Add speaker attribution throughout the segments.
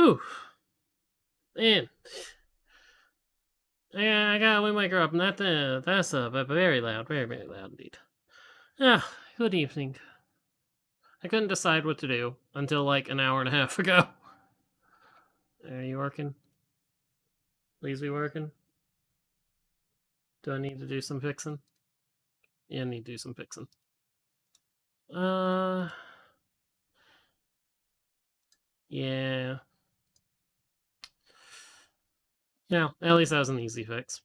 Speaker 1: Whew. Man. I gotta wake her up. That's very loud. Very, very loud indeed. Ah, good evening. I couldn't decide what to do until like an hour and a half ago. Are you working? Please be working. Do I need to do some fixing? Yeah, I need to do some fixing. Uh. Yeah. Yeah, at least that was an easy fix.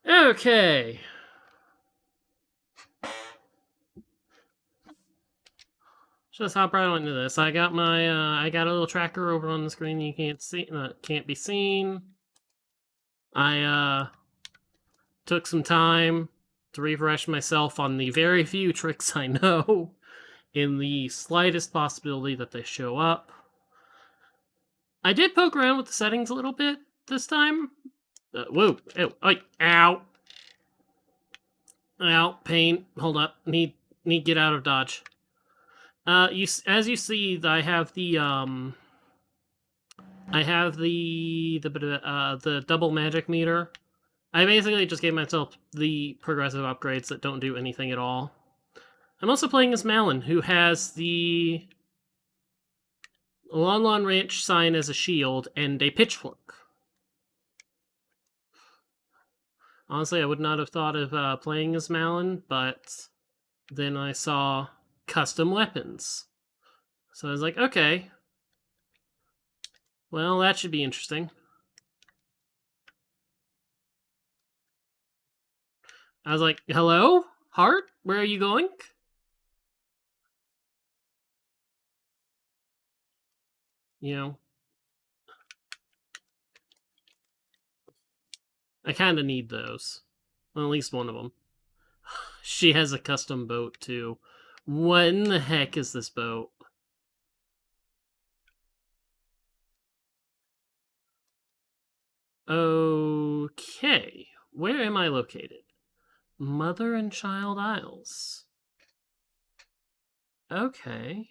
Speaker 1: Okay. Just hop right into this. I got I got a little tracker over on the screen you can't see, can't be seen. I took some time to refresh myself on the very few tricks I know, in the slightest possibility that they show up. I did poke around with the settings a little bit this time. Whoa! Ow! Ow! Pain! Hold up! Need get out of dodge. As you see, I have the double magic meter. I basically just gave myself the progressive upgrades that don't do anything at all. I'm also playing as Malin, who has the Lon Lon Ranch sign as a shield and a pitchfork. Honestly, I would not have thought of playing as Malin, but then I saw custom weapons. So I was like, okay. Well, that should be interesting. I was like, hello? Heart? Where are you going? You know, I kind of need those. Well, at least one of them. She has a custom boat, too. What in the heck is this boat? Okay. Where am I located? Mother and Child Isles. Okay.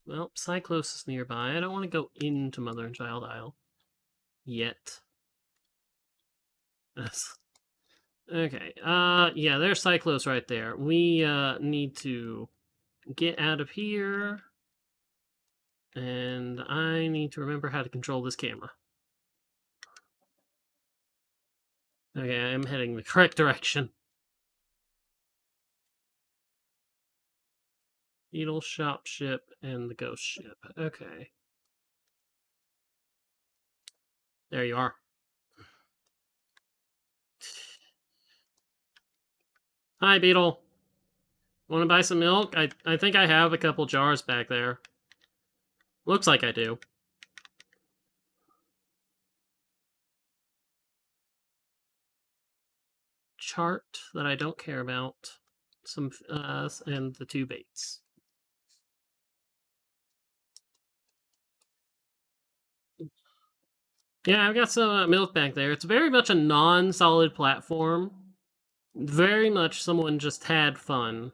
Speaker 1: Well, Cyclos is nearby. I don't want to go into Mother and Child Isle. Yet. Okay. Yeah, there's Cyclos right there. We, need to get out of here. And I need to remember how to control this camera. Okay, I'm heading the correct direction. Beetle, Shop Ship, and the Ghost Ship. Okay. There you are. Hi, Beetle. Want to buy some milk? I think I have a couple jars back there. Looks like I do. Chart that I don't care about. Some, and the 2 baits. Yeah, I've got some milk back there. It's very much a non-solid platform. Very much someone just had fun.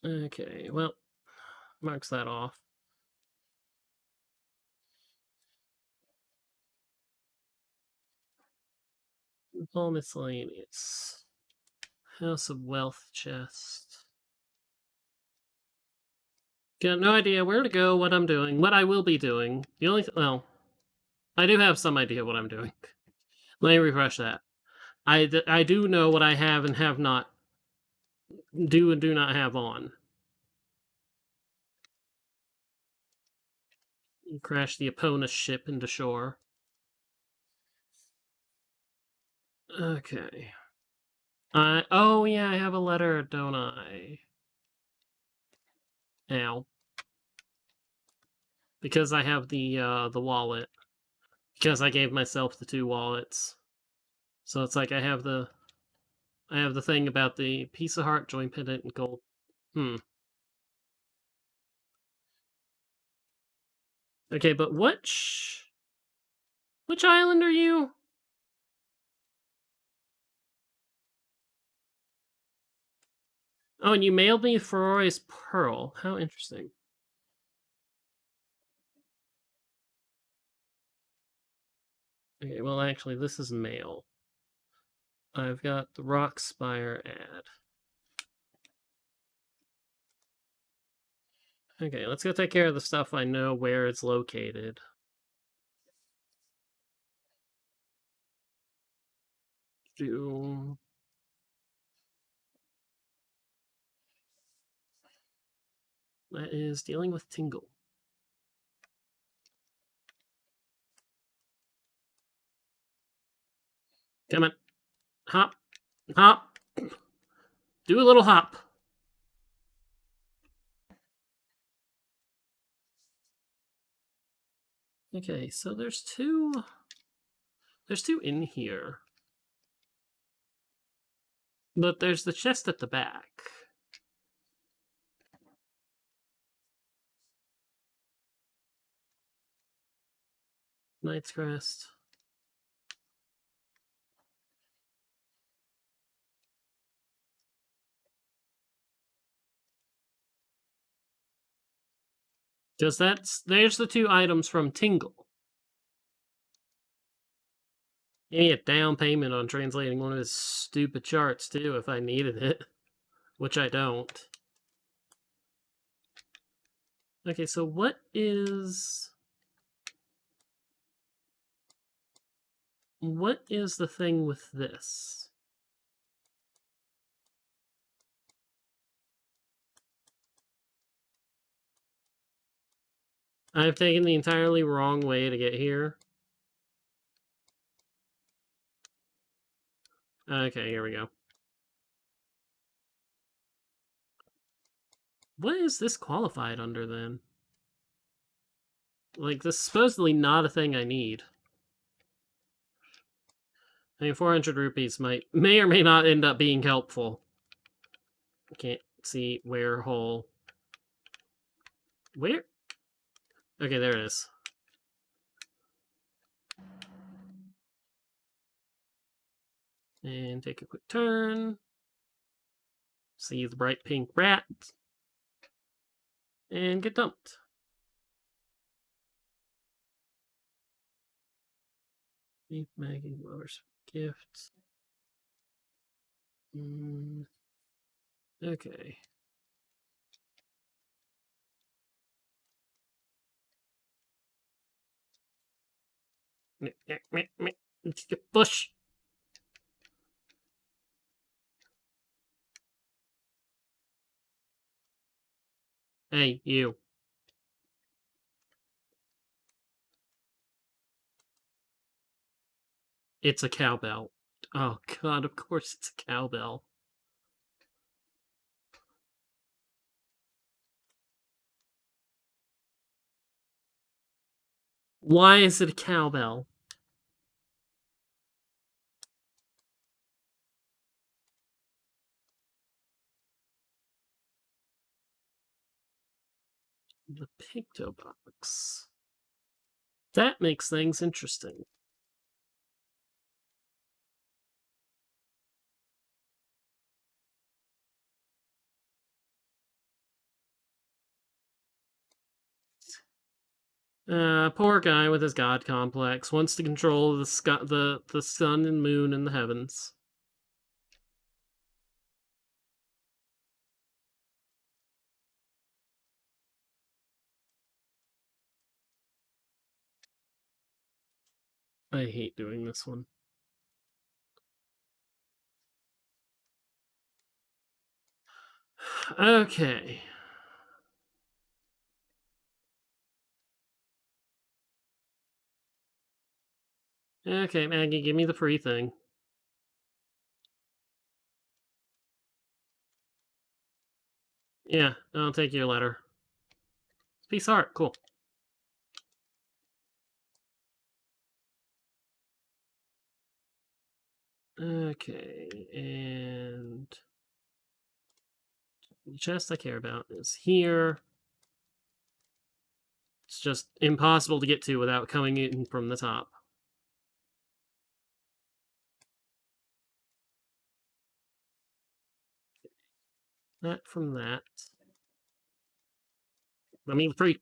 Speaker 1: Okay, well, marks that off. All miscellaneous. House of Wealth chest. Got no idea where to go, what I'm doing, what I will be doing. The only well, I do have some idea what I'm doing. Let me refresh that. I do know what I have and have not do and do not have on. Crash the opponent's ship into shore. Okay. Oh yeah, I have a letter, don't I? Ow. Because I have the wallet. Because I gave myself the 2 wallets. So it's like I have the thing about the piece of heart, joint pendant, and gold. Okay, but which island are you? Oh, and you mailed me Ferroy's Pearl. How interesting. Okay, well, actually, this is mail. I've got the Rockspire ad. Okay, let's go take care of the stuff I know where it's located. Do that is dealing with Tingle. Come on, hop, hop. Do a little hop. Okay, so there's two. There's two in here, but there's the chest at the back. Knight's Crest. Because there's the two items from Tingle. Maybe a down payment on translating one of his stupid charts too, if I needed it, which I don't. Okay, so what is the thing with this? I've taken the entirely wrong way to get here. Okay, here we go. What is this qualified under then? Like, this is supposedly not a thing I need. I mean, 400 rupees may or may not end up being helpful. I can't see where hole. Where? Okay, there it is. And take a quick turn. See the bright pink rat. And get dumped. Leave Maggie Lover's gifts. Okay. Bush. Hey, you. It's a cowbell. Oh god, of course it's a cowbell. Why is it a cowbell? The Picto Box. That makes things interesting. Poor guy with his god complex wants to control the sun and moon and the heavens. I hate doing this one. Okay. Okay, Maggie, give me the free thing. Yeah, I'll take your letter. Peace heart, cool. Okay, and the chest I care about is here. It's just impossible to get to without coming in from the top. That from that. I mean, free.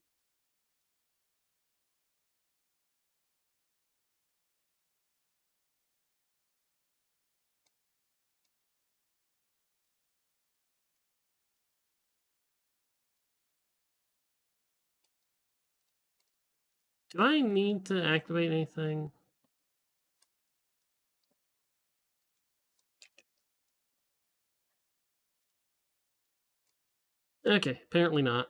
Speaker 1: Do I need to activate anything? Okay, apparently not.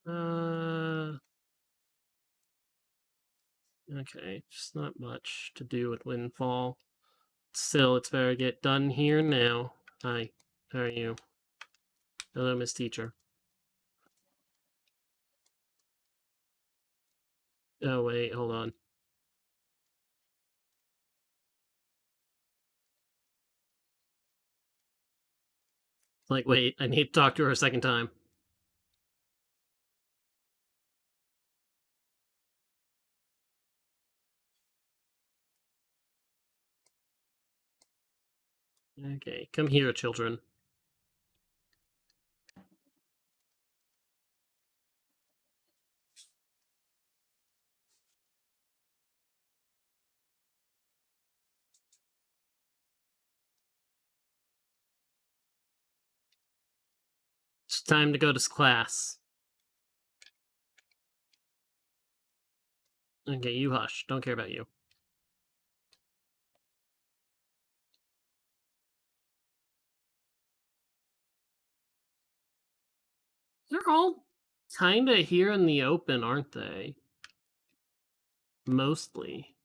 Speaker 1: Uh, okay, just not much to do with Windfall. Still, it's better get done here now. Hi, how are you? Hello, Miss Teacher. Oh, wait, hold on. Like, wait, I need to talk to her a second time. Okay, come here, children. It's time to go to class. Okay, you hush. Don't care about you. They're all kinda here in the open, aren't they? Mostly.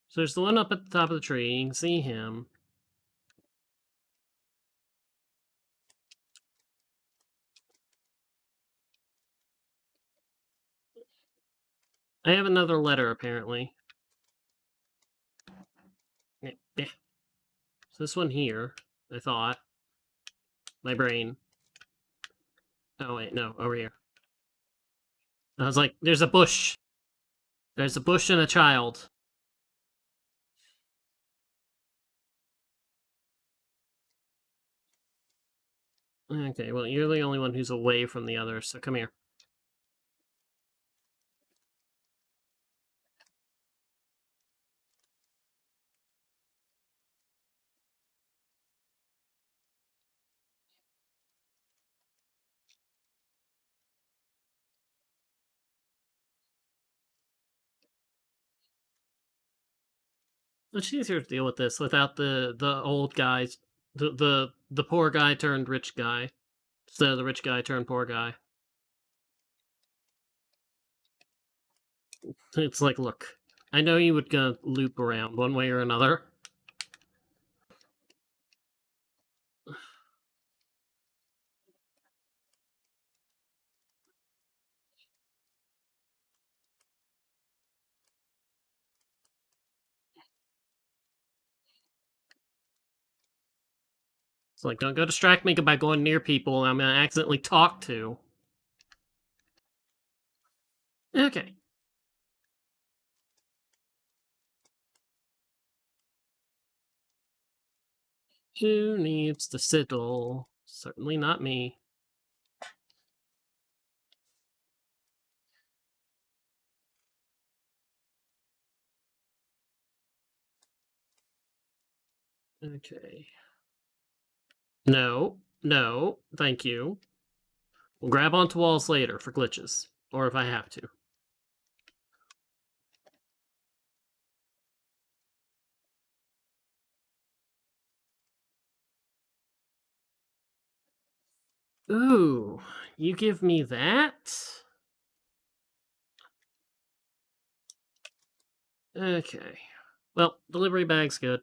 Speaker 1: So there's the one up at the top of the tree. You can see him. I have another letter, apparently. Yeah. So this one here, I thought. My brain. Oh, wait, no, over here. I was like, there's a bush. There's a bush and a child. Okay, well, you're the only one who's away from the others, so come here. It's easier to deal with this without the old guys, the poor guy turned rich guy, instead of the rich guy turned poor guy. It's like, look, I know you would go loop around one way or another. It's like, don't go distract me by going near people I'm gonna accidentally talk to. Okay. Who needs the siddle? Certainly not me. Okay. No, no, thank you. We'll grab onto walls later for glitches, or if I have to. Ooh, you give me that? Okay. Well, delivery bag's good.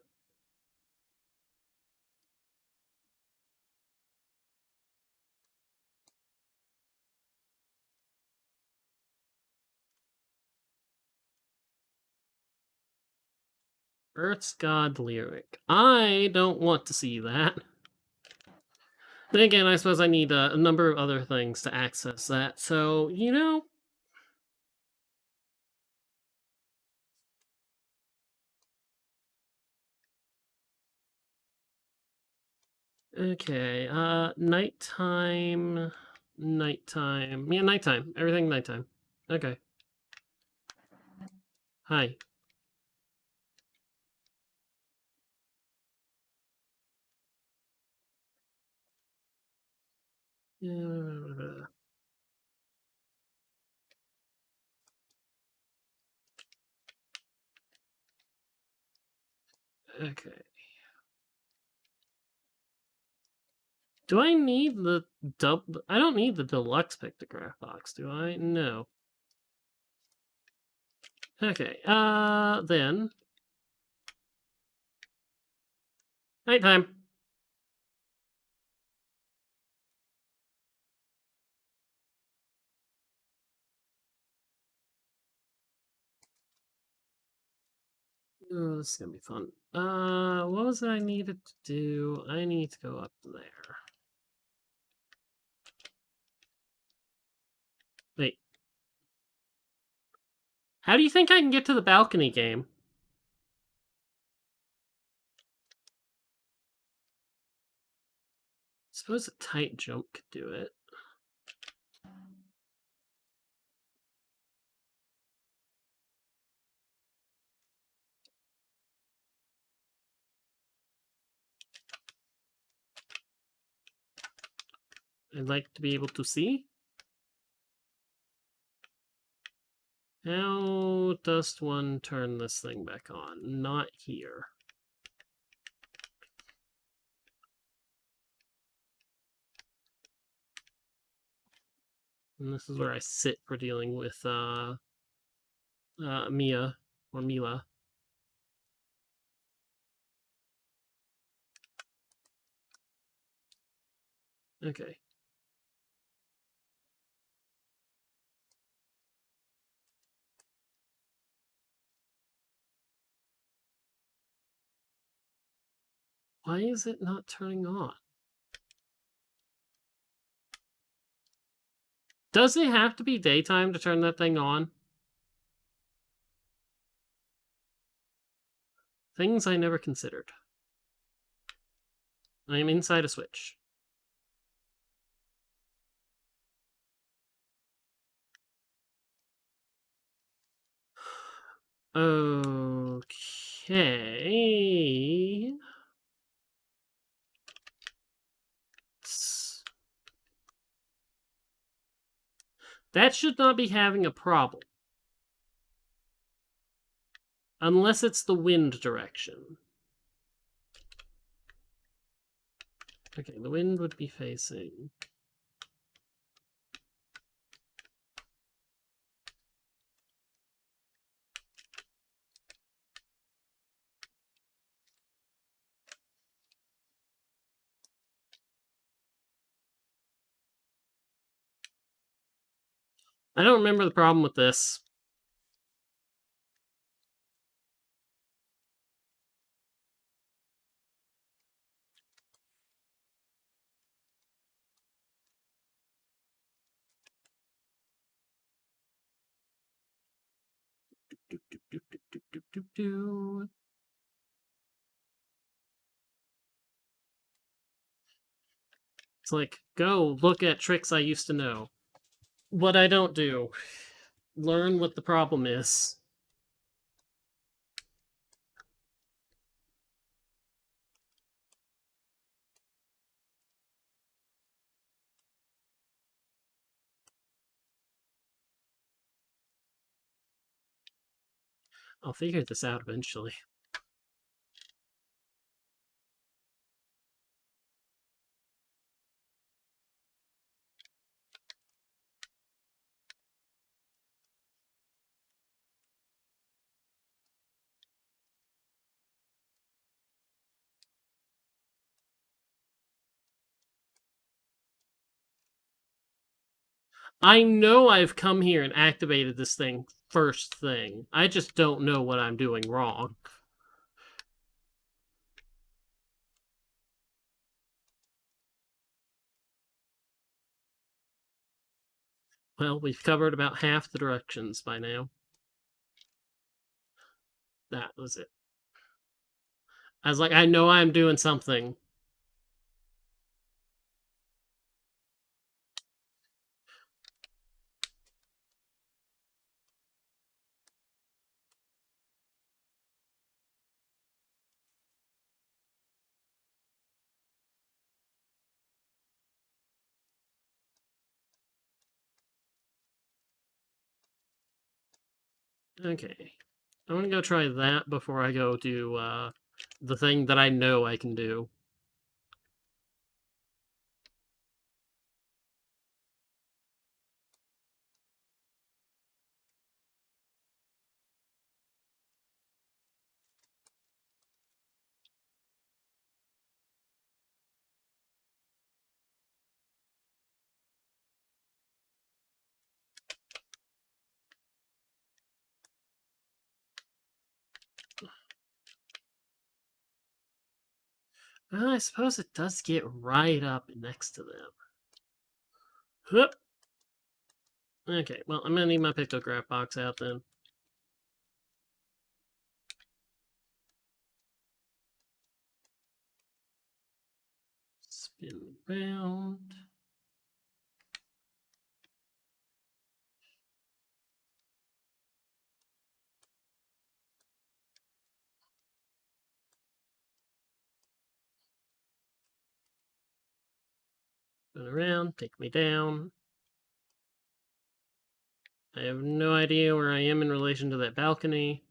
Speaker 1: Earth's God lyric. I don't want to see that. Then again, I suppose I need a number of other things to access that. So, Okay, nighttime, nighttime. Yeah, nighttime. Everything nighttime. Okay. Hi. Okay. Do I need the I don't need the deluxe pictograph box, do I? No. Okay. Then nighttime. Oh, this is gonna be fun. What was it I needed to do? I need to go up there. Wait. How do you think I can get to the balcony game? Suppose a tight jump could do it. I'd like to be able to see. How does one turn this thing back on? Not here. And this is where I sit for dealing with Mia or Mila. Okay. Why is it not turning on? Does it have to be daytime to turn that thing on? Things I never considered. I am inside a switch. Okay. That should not be having a problem. Unless it's the wind direction. Okay, the wind would be facing. I don't remember the problem with this. It's like, go look at tricks I used to know. What I don't do. Learn what the problem is. I'll figure this out eventually. I know I've come here and activated this thing first thing. I just don't know what I'm doing wrong. Well, we've covered about half the directions by now. That was it. I was like, I know I'm doing something. Okay. I'm gonna go try that before I go do, the thing that I know I can do. Well, I suppose it does get right up next to them. Hup. Okay, well, I'm gonna need my pictograph box out then. Spin around. Spin around, take me down. I have no idea where I am in relation to that balcony.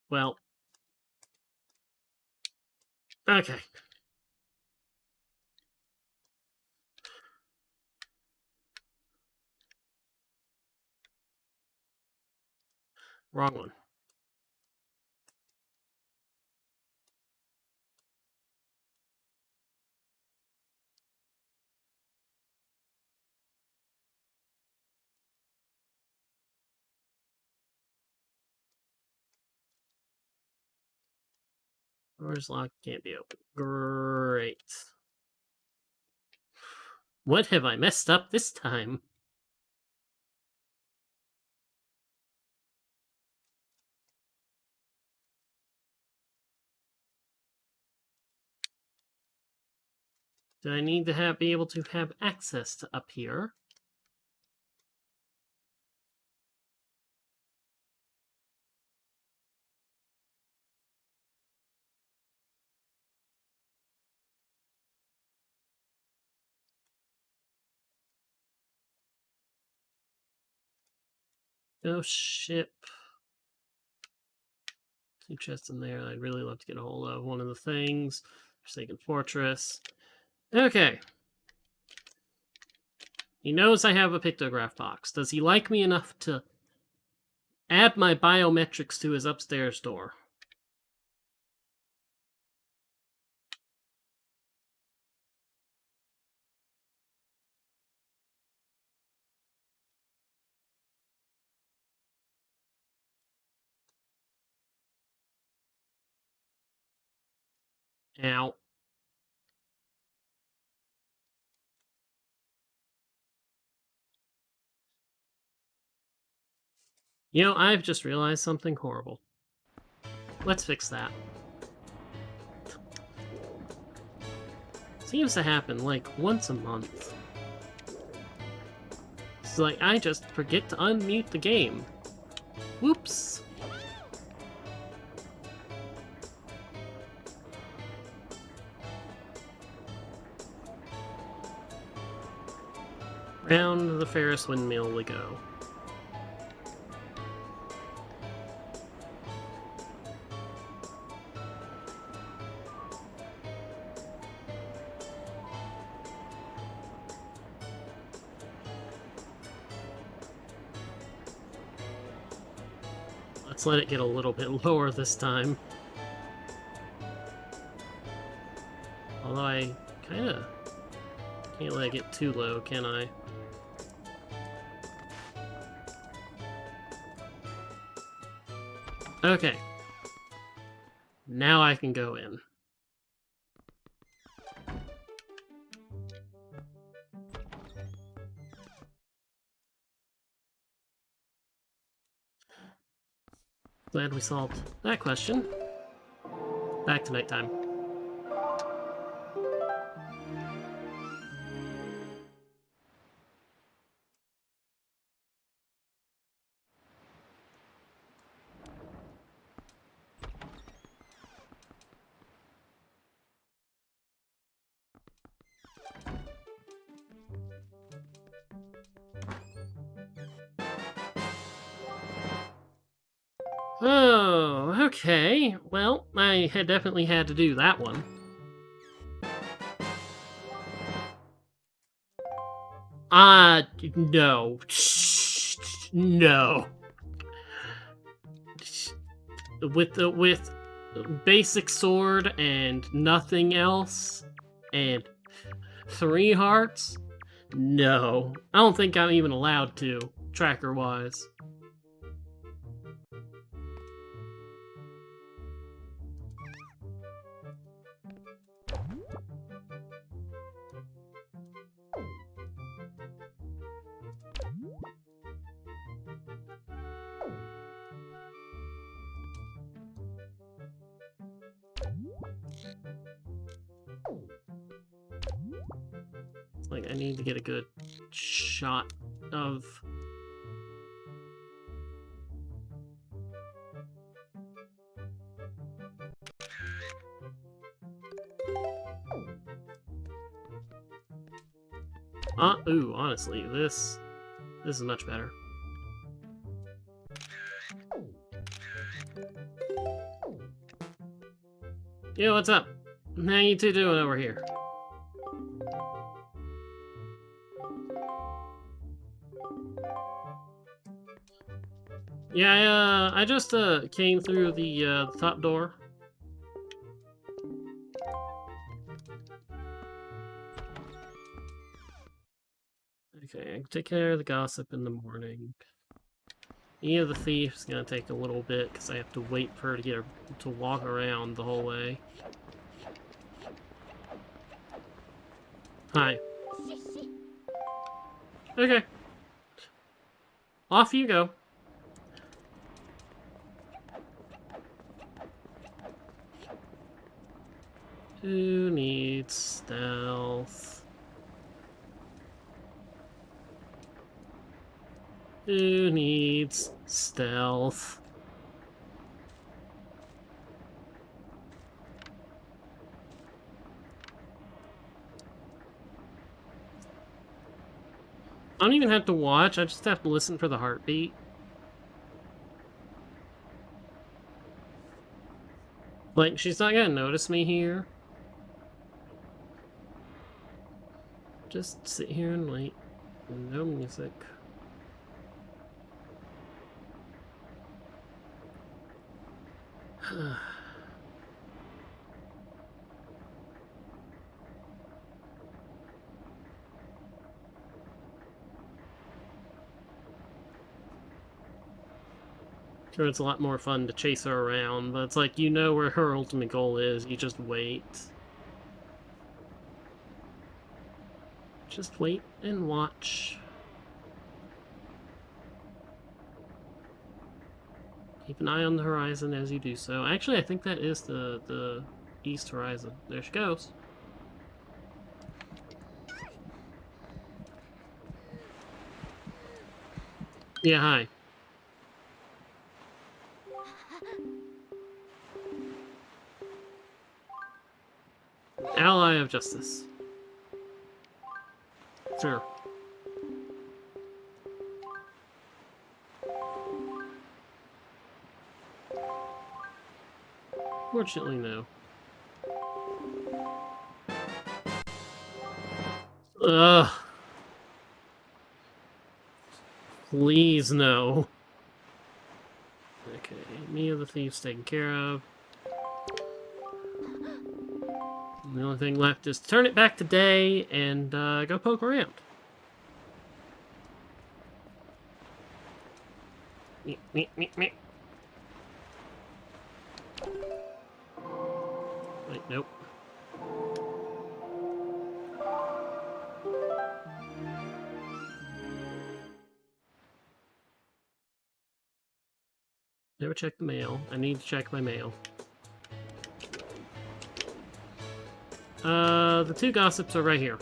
Speaker 1: Well, okay. Wrong one. Door's locked, can't be open. Great. What have I messed up this time? Do I need to be able to have access to up here? Ghost ship. 2 chests in there. I'd really love to get a hold of one of the things. Forsaken Fortress. Okay. He knows I have a pictograph box. Does he like me enough to add my biometrics to his upstairs door? Ow. You know, I've just realized something horrible. Let's fix that. Seems to happen like once a month. It's like I just forget to unmute the game. Whoops. Round the Ferris windmill we go. Let's let it get a little bit lower this time. Although I kinda can't let it get too low, can I? Okay. Now I can go in. Glad we solved that question. Back to nighttime. Oh, okay. Well, I had definitely had to do that one. No. No. With basic sword and nothing else, and 3 hearts? No. I don't think I'm even allowed to, tracker-wise. Like, I need to get a good shot of... ooh, honestly, this is much better. Yo, what's up? How you two doing over here? Yeah, I just came through the top door. Okay, I can take care of the gossip in the morning. Yeah, the thief's gonna take a little bit because I have to wait for her to get her to walk around the whole way. Hi. Okay. Off you go. Who needs stealth? Who needs stealth? I don't even have to watch, I just have to listen for the heartbeat. Like, she's not gonna notice me here. Just sit here and wait. No music. Sure, it's a lot more fun to chase her around, but it's like, you know where her ultimate goal is, you just wait. Just wait and watch. Keep an eye on the horizon as you do so. Actually, I think that is the east horizon. There she goes. Yeah, hi. Ally of Justice. Sure. Fortunately, no. Ugh. Please, no. Okay, Mia the Thief's taken care of. And the only thing left is turn it back to day and go poke around. Wait, nope. Never check the mail. I need to check my mail. The 2 gossips are right here.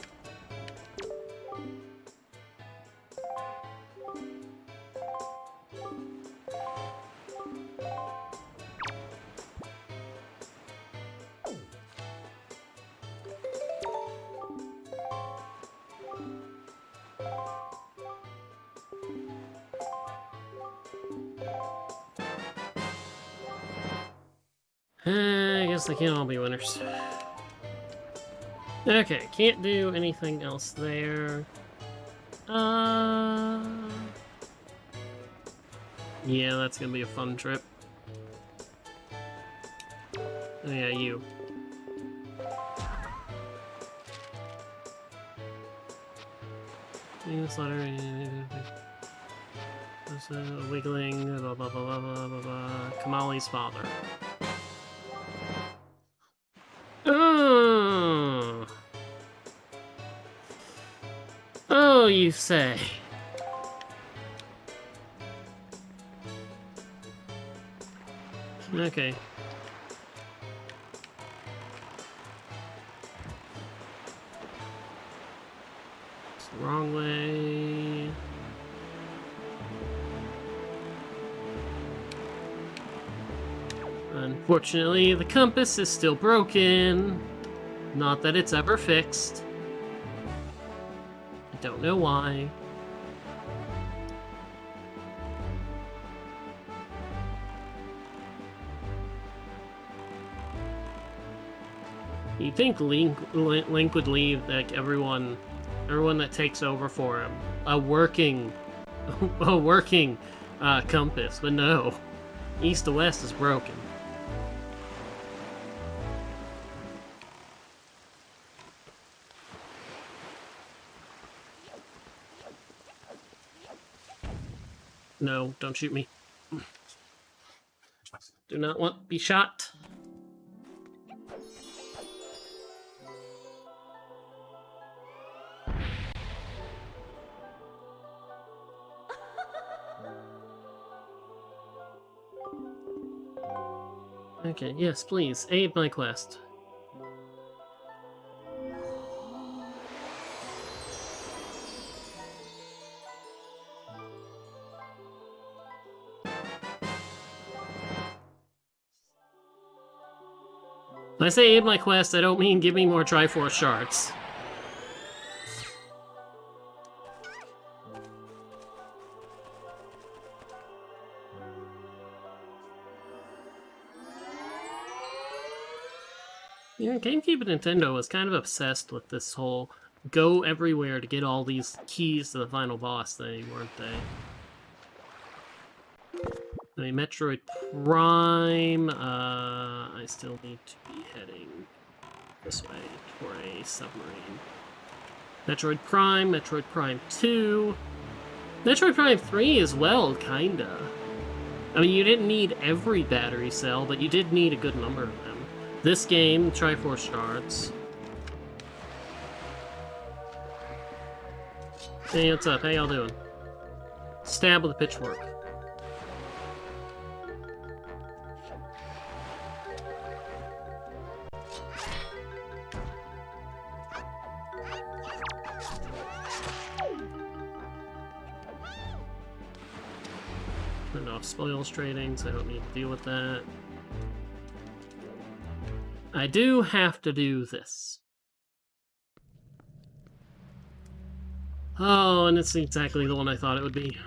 Speaker 1: I guess they can't all be winners. Okay, can't do anything else there. Yeah, that's gonna be a fun trip. Oh yeah, you. Newsletter. Wiggling. Blah blah blah blah blah blah blah. Kamali's father. Oh. Oh, you say. Okay. It's the wrong way. Unfortunately, the compass is still broken. Not that it's ever fixed. I don't know why. You'd think Link would leave like everyone that takes over for him a working compass, but no, east to west is broken. No, don't shoot me. Do not want to be shot. Okay, yes, please, aid my quest. When I say aid my quest, I don't mean give me more Triforce shards. Yeah, GameCube and Nintendo was kind of obsessed with this whole go everywhere to get all these keys to the final boss thing, weren't they? I mean, Metroid Prime, I still need to be heading this way for a submarine. Metroid Prime 2, Metroid Prime 3 as well, kinda. I mean, you didn't need every battery cell, but you did need a good number of them. This game, Triforce shards. Hey, what's up? How y'all doing? Stab with a pitchfork. Turn off spoils trading, so I don't need to deal with that. I do have to do this. Oh, and it's exactly the one I thought it would be.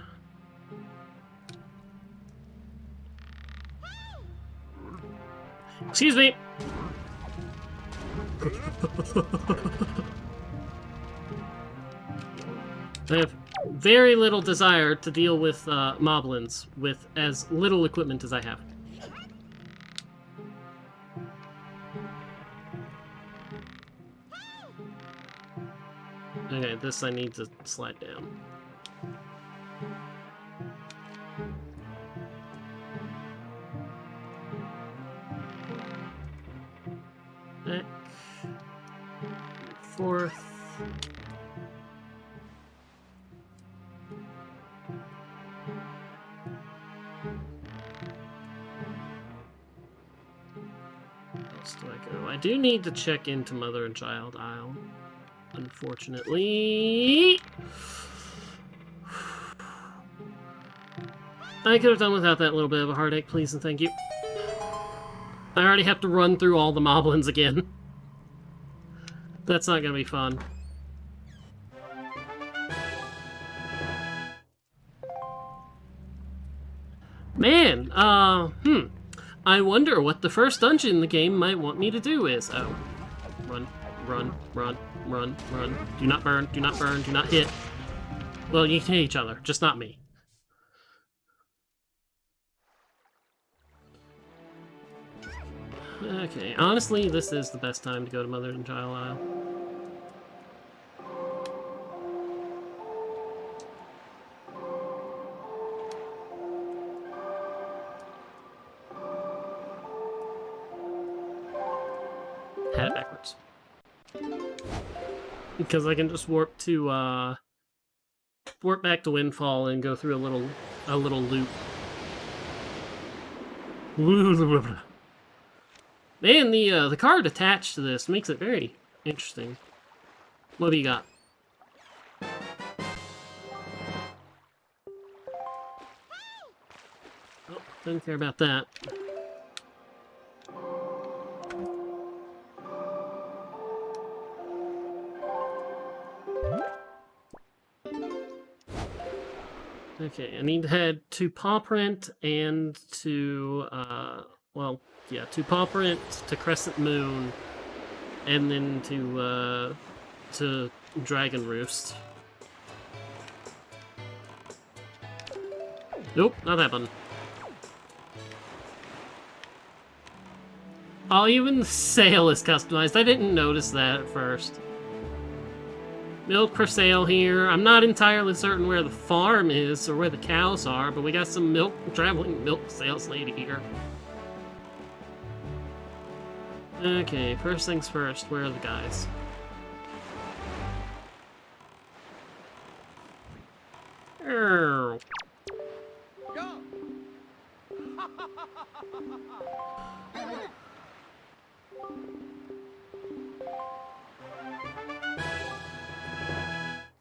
Speaker 1: Excuse me! I have very little desire to deal with moblins with as little equipment as I have. Okay, this I need to slide down. Back. Forth. Where else do I go? I do need to check into Mother and Child Isle. Unfortunately, I could have done without that little bit of a heartache, please and thank you. I already have to run through all the moblins again. That's not gonna be fun. Man, I wonder what the first dungeon in the game might want me to do is... Oh. Run, run, run, run, run. Do not burn, do not burn, do not hit. Well, you can hit each other, just not me. Okay, honestly, this is the best time to go to Mother and Child Isle. Had it backwards. Because I can just warp to, warp back to Windfall and go through a little loop. Man, the card attached to this makes it very interesting. What do you got? Oh, don't care about that. Okay, I need to head to Paw Print and to, well, yeah, to Paw Print, to Crescent Moon, and then to Dragon Roost. Nope, not that button. Oh, even the sail is customized. I didn't notice that at first. Milk for sale here. I'm not entirely certain where the farm is or where the cows are, but we got some traveling milk sales lady here. Okay, first things first, where are the guys? Go.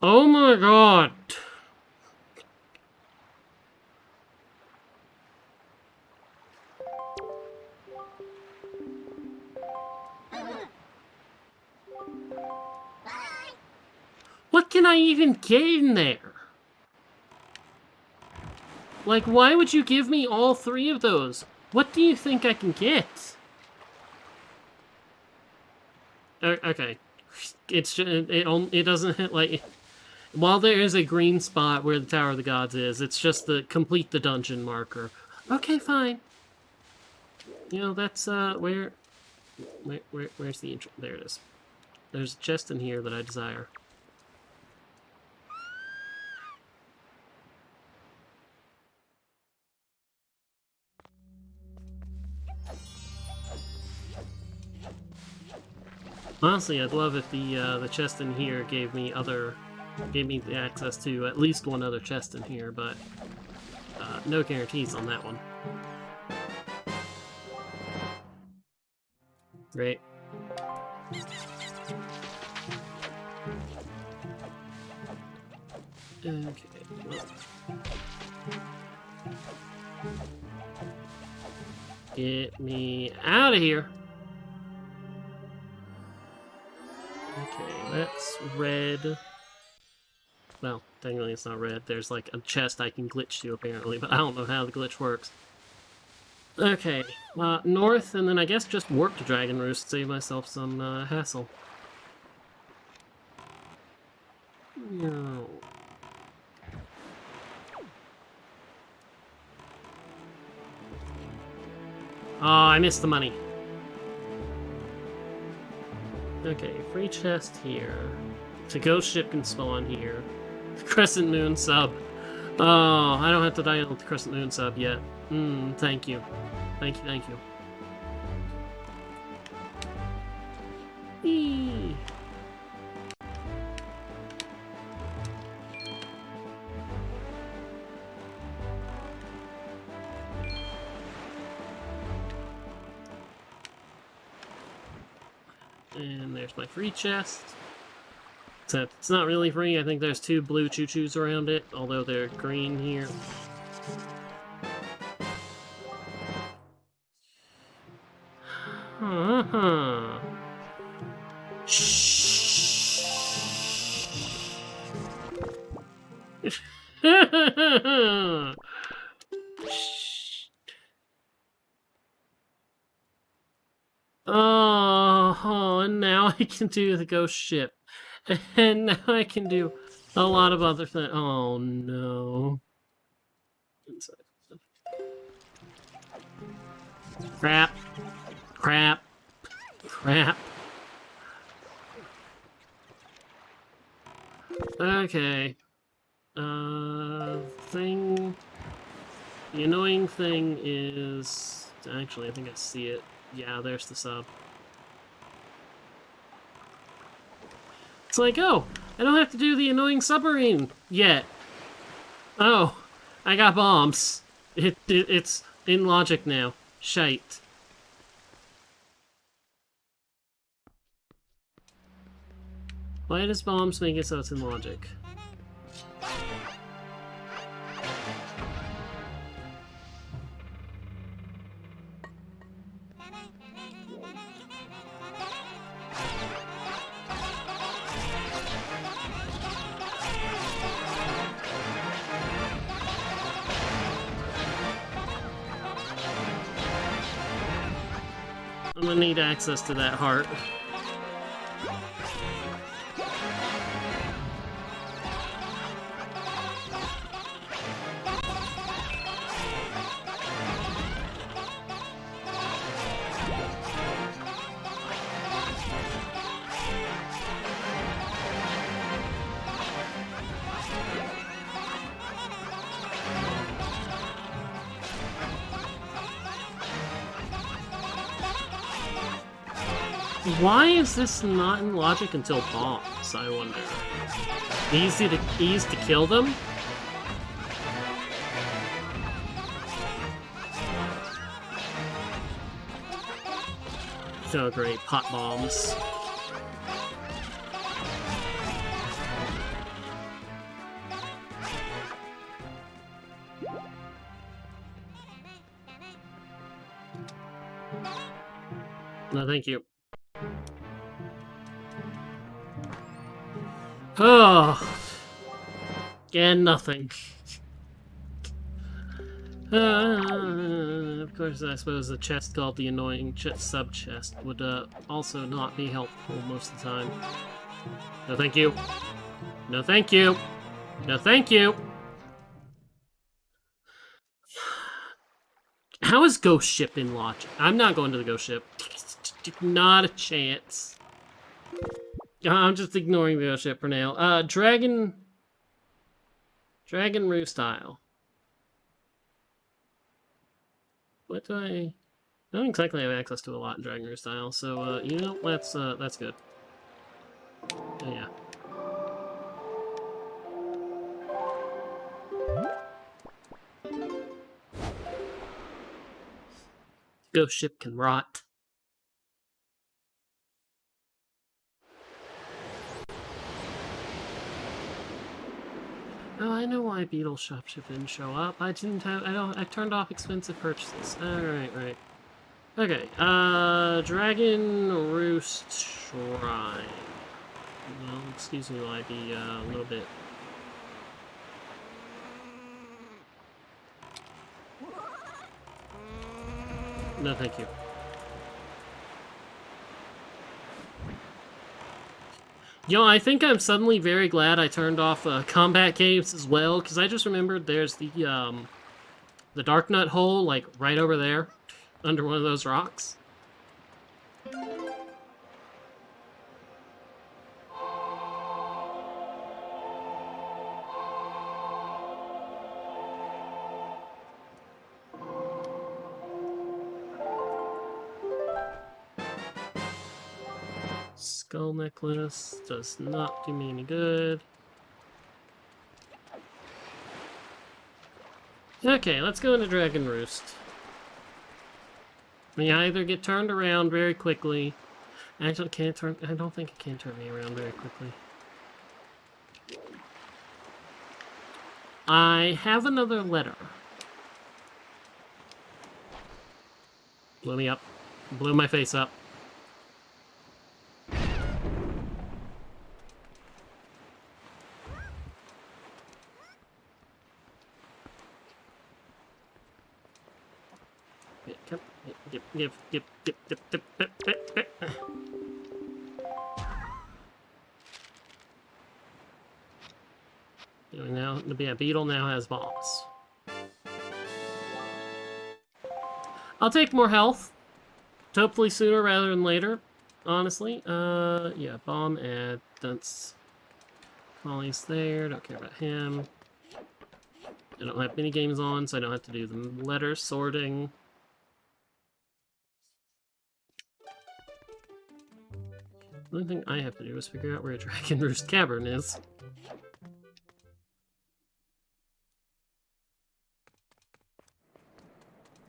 Speaker 1: Oh my god! What can I even get in there? Like, why would you give me all three of those? What do you think I can get? Okay. It's just, it doesn't hit, like... While there is a green spot where the Tower of the Gods is, it's just the complete the dungeon marker. Okay, fine. You know, that's, where's the intro? There it is. There's a chest in here that I desire. Honestly, I'd love if the chest in here gave me the access to at least one other chest in here, but no guarantees on that one. Great. Okay. Well. Get me out of here. Okay, that's red. Well, technically it's not red. There's like a chest I can glitch to apparently, but I don't know how the glitch works. Okay, north, and then I guess just warp to Dragon Roost, save myself some hassle. No. Oh, I missed the money. Okay, free chest here. The ghost ship can spawn here. Crescent Moon sub. Oh, I don't have to dial the Crescent Moon sub yet. Thank you. Thank you, thank you. Eee. And there's my free chest. Except it's not really free. I think there's 2 blue choo-choos around it, although they're green here. Shh. now I can do the ghost ship. And now I can do a lot of other things. Oh no. Crap. Crap. Crap. Okay. Thing... The annoying thing is... Actually, I think I see it. Yeah, there's the sub. It's like, oh, I don't have to do the annoying submarine yet. Oh, I got bombs. It's in logic now. Shite. Why does bombs make it so it's in logic? I'm gonna need access to that heart. Why is this not in logic until bombs, I wonder? Easy to kill them? So great, pot bombs. No, thank you. Oh, and nothing. Of course, I suppose a chest called the annoying sub-chest would also not be helpful most of the time. No thank you. No thank you. No thank you. How is Ghost Ship in logic? I'm not going to the Ghost Ship. Not a chance. I'm just ignoring the Ghost Ship for now. Dragon Roo style. What do I don't exactly have access to a lot in Dragon Roo style, so you know, that's good. Oh, yeah. Ghost Ship can rot. Oh, I know why Beetle Shopship didn't show up. I turned off expensive purchases. Right. Okay, Dragon Roost Shrine. Well, excuse me while I be a little bit... No, thank you. Yo, I think I'm suddenly very glad I turned off combat games as well, because I just remembered there's the Dark Nut hole, like, right over there, under one of those rocks. Skull necklace does not do me any good. Okay, let's go into Dragon Roost. We either get turned around very quickly. Actually, I don't think it can turn me around very quickly. I have another letter. Blew me up. Blew my face up. Give. Now, yeah, Beetle now has bombs. I'll take more health. Hopefully sooner rather than later. Honestly. Yeah, bomb and that's... Molly's there. Don't care about him. I don't have mini games on, so I don't have to do the letter sorting. The only thing I have to do is figure out where Dragon Roost Cavern is.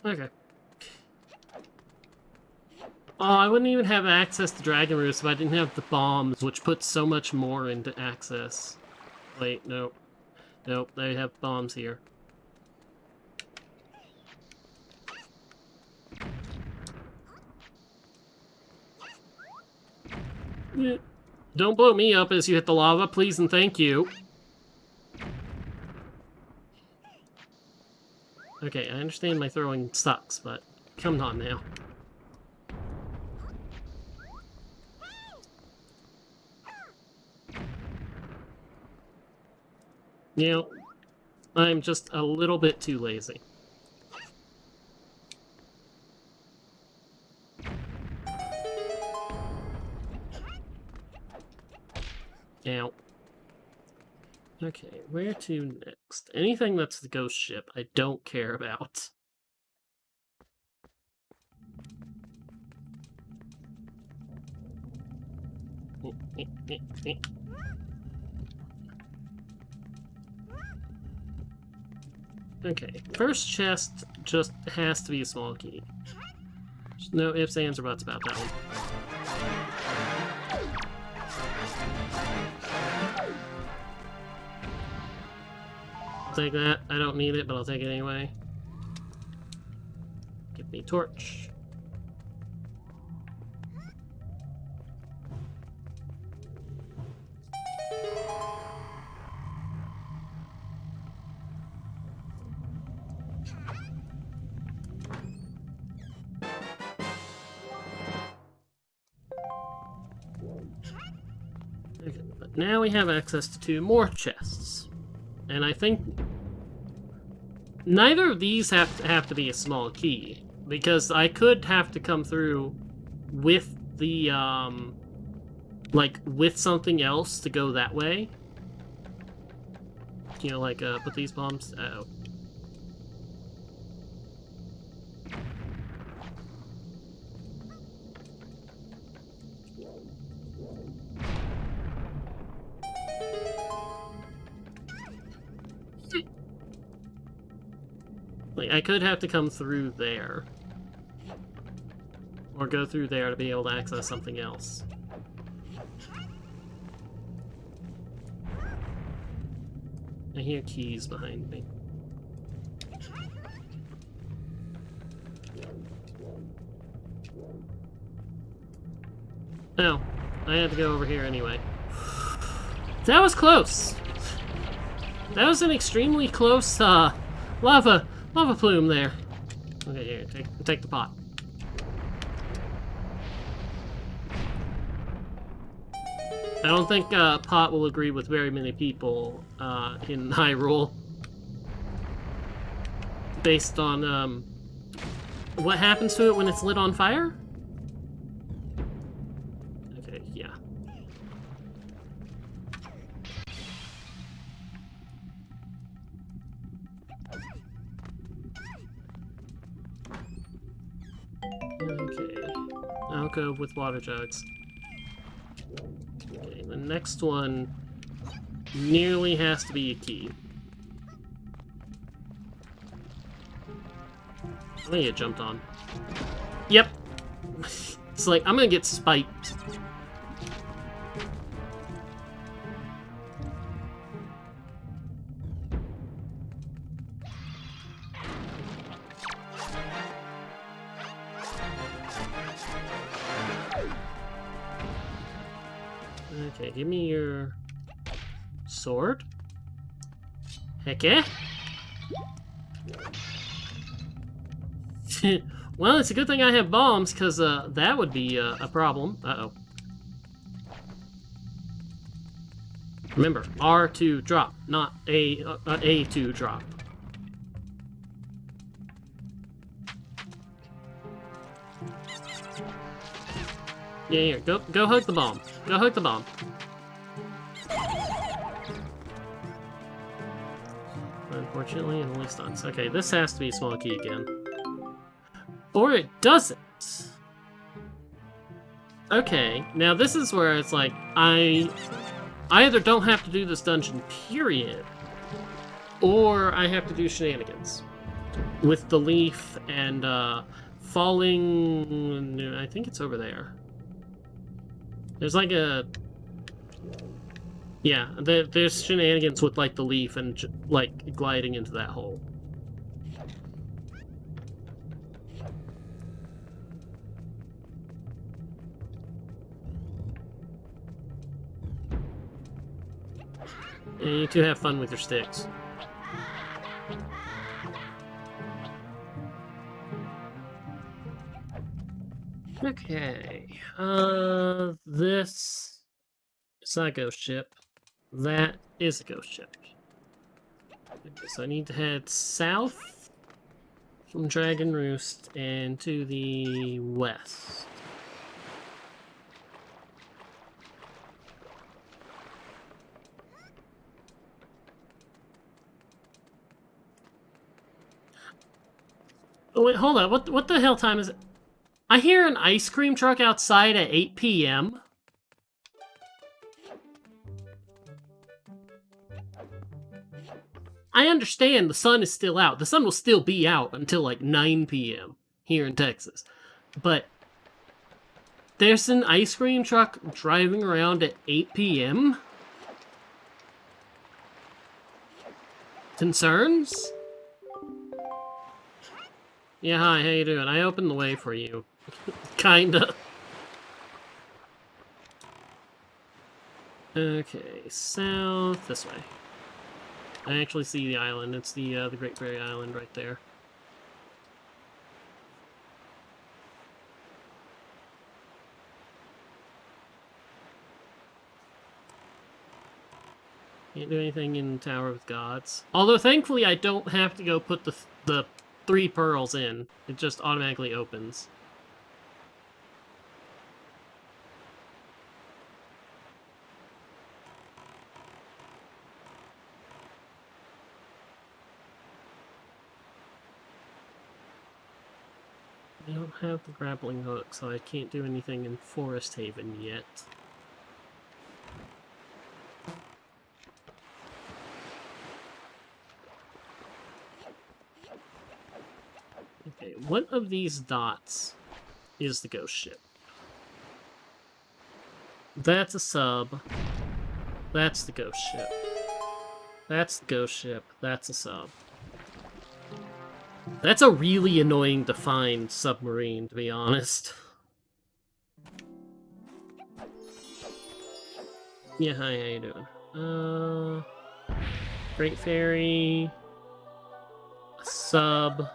Speaker 1: Okay. Oh, I wouldn't even have access to Dragon Roost if I didn't have the bombs, which puts so much more into access. Wait, nope. Nope, they have bombs here. Don't blow me up as you hit the lava, please and thank you. Okay, I understand my throwing sucks, but come on now. You know, I'm just a little bit too lazy. Ow. Okay, where to next? Anything that's the ghost ship, I don't care about. Okay, first chest just has to be a small key. There's no ifs, ands, or buts about that one. I'll take that. I don't need it, but I'll take it anyway. Give me torch. Okay, but now we have access to 2 more chests. And I think neither of these have to be a small key, because I could have to come through with the, like, with something else to go that way. You know, like, put these bombs... Uh-oh. Like, I could have to come through there. Or go through there to be able to access something else. I hear keys behind me. Oh, I had to go over here anyway. That was close! That was an extremely close, lava plume there. Okay, here, take the pot. I don't think pot will agree with very many people in Hyrule. Based on what happens to it when it's lit on fire? Okay, yeah. Okay, I'll go with water jugs. Okay, the next one nearly has to be a key. I think it jumped on. Yep. It's like, I'm gonna get spiked. Okay, give me your sword. Heck yeah. Well, it's a good thing I have bombs, because that would be a problem. Uh-oh. Remember, R to drop, not A to drop. Yeah, here, go hug the bomb. Go hug the bomb. Unfortunately, it only stuns. Okay, this has to be a small key again. Or it doesn't. Okay, now this is where it's like, I either don't have to do this dungeon, period, or I have to do shenanigans. With the leaf and, falling... I think it's over there. There's like a... Yeah, there's shenanigans with, like, the leaf and, like, gliding into that hole. And you two have fun with your sticks. Okay, this is not a ghost ship. That is a ghost ship. So I need to head south from Dragon Roost and to the west. Oh wait, hold on. What the hell time is it? I hear an ice cream truck outside at 8 p.m. I understand the sun is still out. The sun will still be out until like 9 p.m. here in Texas. But there's an ice cream truck driving around at 8 p.m.? Concerns? Yeah, hi, how you doing? I opened the way for you. Kinda. Okay, south, this way. I actually see the island. It's the Great Fairy Island right there. Can't do anything in Tower of Gods. Although, thankfully, I don't have to go put the 3 pearls in. It just automatically opens. I don't have the grappling hook, so I can't do anything in Forest Haven yet. Okay, what of these dots is the ghost ship? That's a sub. That's the ghost ship. That's the ghost ship. That's a sub. That's a really annoying to find submarine, to be honest. Yeah, hi, how you doing? Great Fairy... A sub...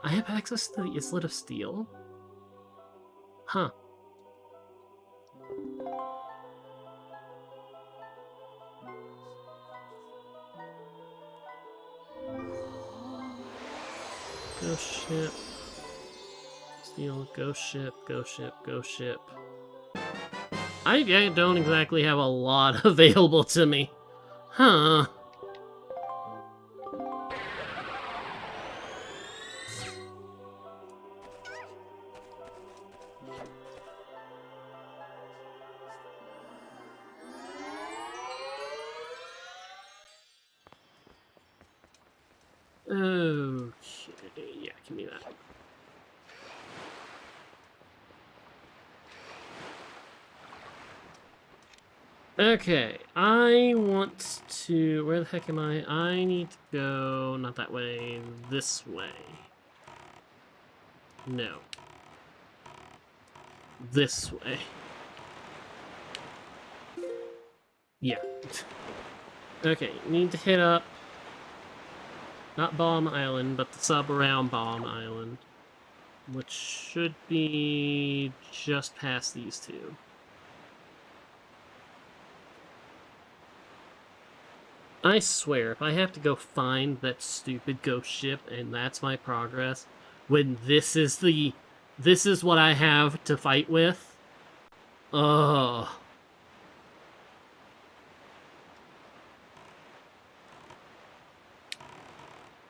Speaker 1: I have access to the Islet of Steel? Huh. Ghost ship. Steel, ghost ship, ghost ship, ghost ship. I don't exactly have a lot available to me. Huh. Okay, yeah, give me that. Okay, I want to... Where the heck am I? I need to go... Not that way. This way. No. This way. Yeah. Okay, need to hit up... Not Bomb Island, but the sub around Bomb Island. Which should be just past these two. I swear, if I have to go find that stupid ghost ship and that's my progress, when this is what I have to fight with. Ugh.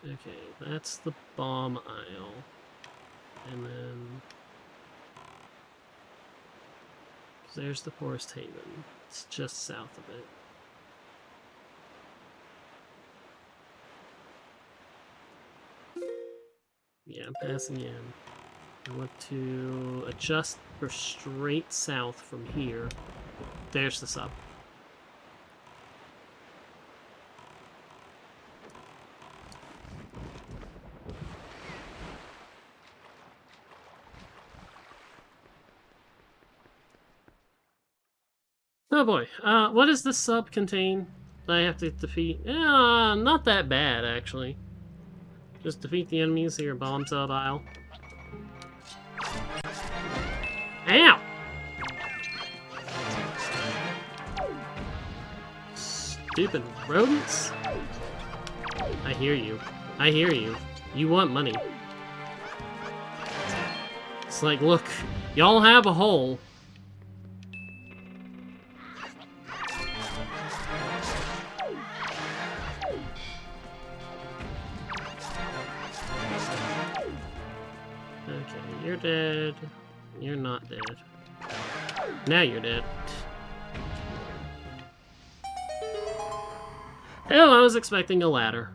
Speaker 1: Okay, that's the bomb aisle. And then there's the Forest Haven. It's just south of it. Yeah, I'm passing in. I want to adjust for straight south from here. There's the sub. Oh boy. What does this sub contain that I have to defeat? Not that bad, actually. Just defeat the enemies here, bomb sub aisle. Ow! Stupid rodents. I hear you. I hear you. You want money. It's like, look, y'all have a hole. Okay, you're dead. You're not dead. Now you're dead. Oh, I was expecting a ladder.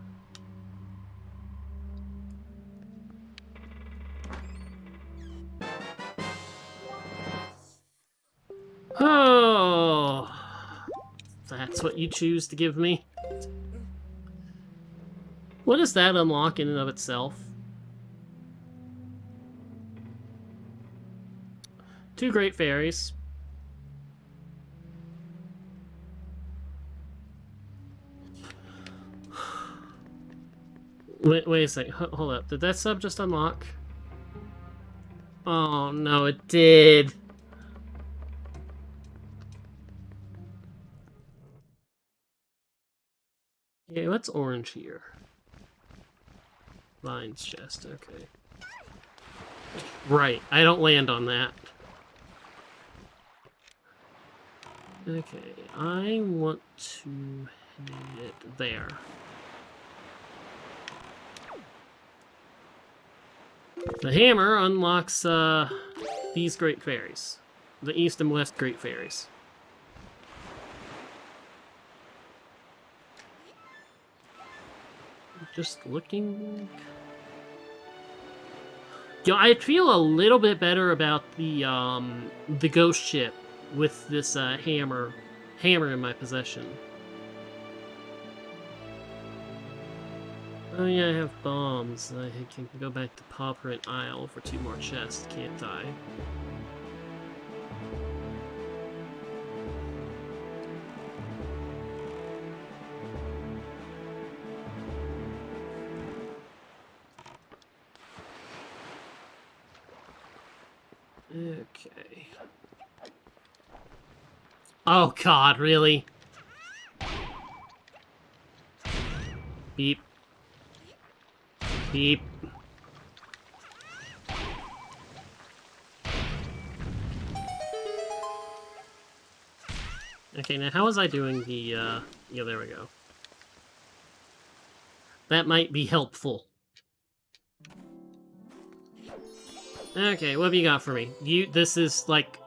Speaker 1: Oh, that's what you choose to give me? What does that unlock in and of itself? 2 great fairies. Wait a second. Hold up. Did that sub just unlock? Oh, no, it did. Okay, what's orange here? Vines chest, okay. Right, I don't land on that. Okay, I want to hit it there. The hammer unlocks these great fairies. The east and west great fairies. Just looking. Yeah, I feel a little bit better about the ghost ship with this hammer in my possession. Oh yeah, I have bombs. I can go back to Pauperant Isle for 2 more chests, can't I? Okay. Oh god, really? Beep. Beep. Okay, now how was I doing the, yeah, there we go. That might be helpful. Okay, what have you got for me? This is, like,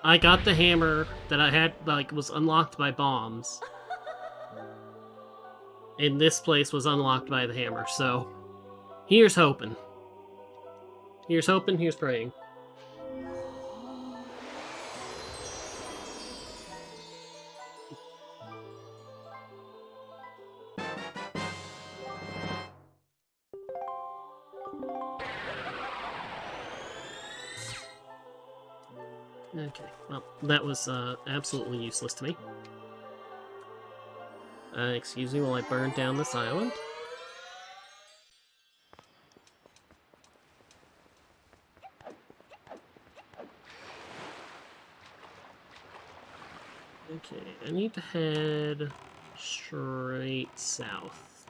Speaker 1: I got the hammer that I had, like, was unlocked by bombs. And this place was unlocked by the hammer, so... Here's hoping. Here's hoping, here's praying. Okay, well, that was absolutely useless to me. Excuse me while I burn down this island. Okay, I need to head Straight south.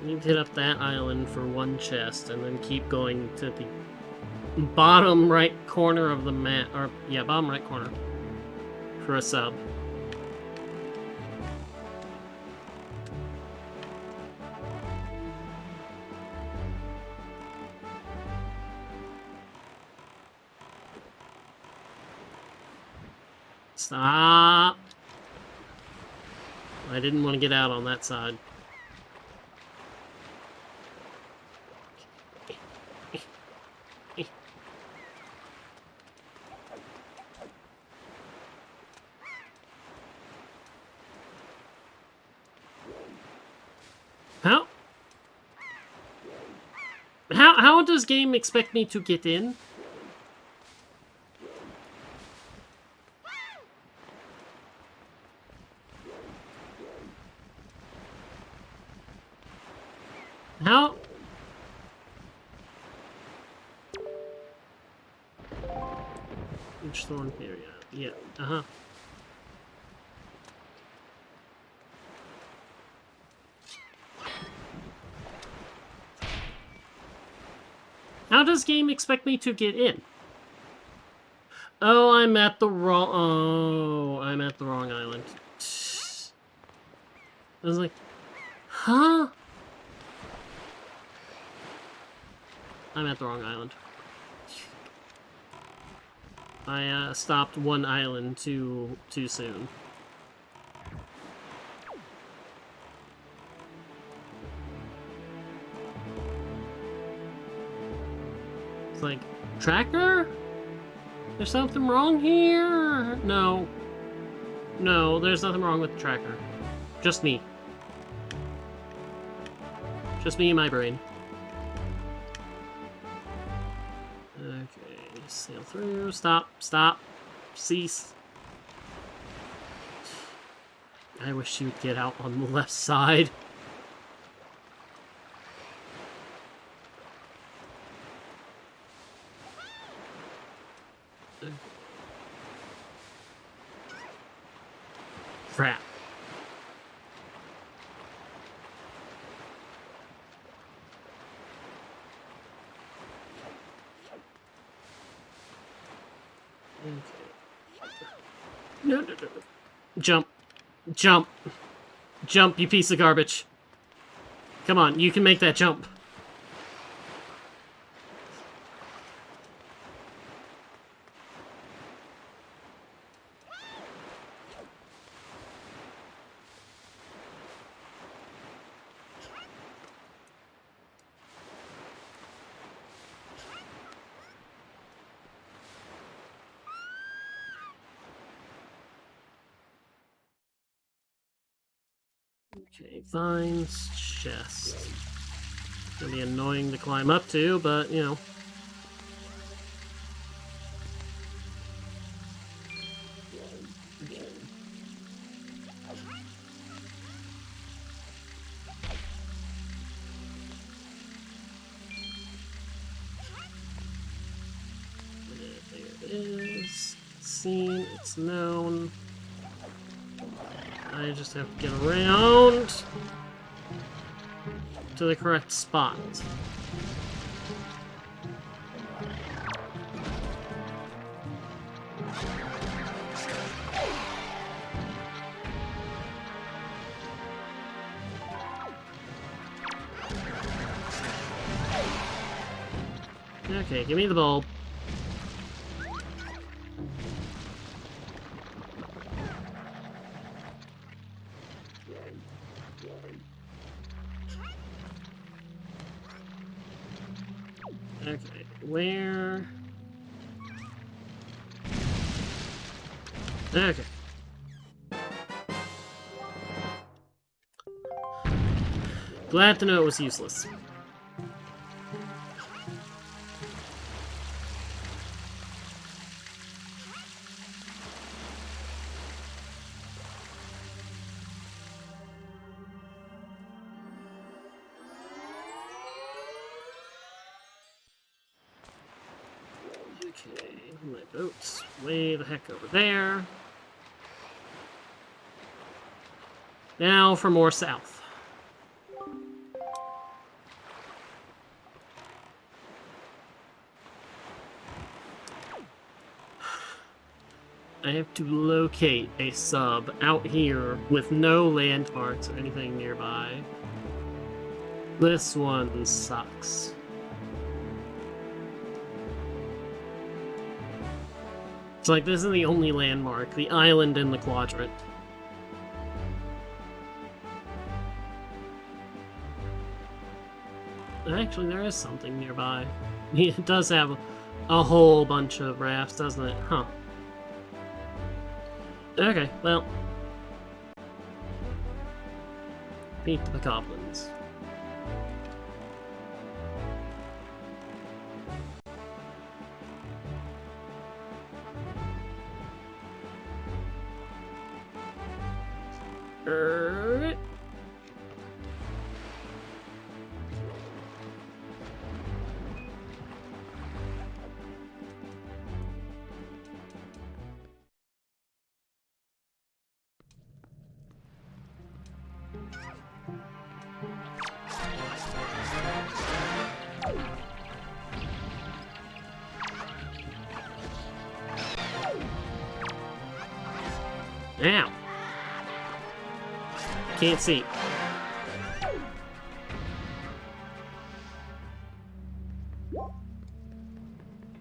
Speaker 1: Need to hit up that island for one chest, and then keep going to the bottom right corner of the map, or yeah, bottom right corner for a sub. Stop! I didn't want to get out on that side. How does game expect me to get in? How? Which thorn area? Yeah, uh-huh. How does game expect me to get in? Oh, I'm at the wrong... Oh, I'm at the wrong island. I was like, huh? I'm at the wrong island. I stopped one island too soon. It's like, tracker? There's something wrong here? No. No, there's nothing wrong with the tracker. Just me. Just me and my brain. Okay, sail through. Stop. Stop. Cease. I wish you'd get out on the left side. Crap. Okay. No. Jump. Jump. Jump, you piece of garbage. Come on, you can make that jump. Okay, vines, chest. Gonna be annoying to climb up to, but, you know. There it is. Seen, it's known. I just have to get around to the correct spot. Okay, give me the bulb. Okay, where? Okay. Glad to know it was useless. Okay, my boat's way the heck over there. Now for more south. I have to locate a sub out here with no landmarks or anything nearby. This one sucks. It's like this is the only landmark, the island in the quadrant. Actually, there is something nearby. It does have a whole bunch of rafts, doesn't it? Huh. Okay, well. Beat the goblins. Ow! Can't see.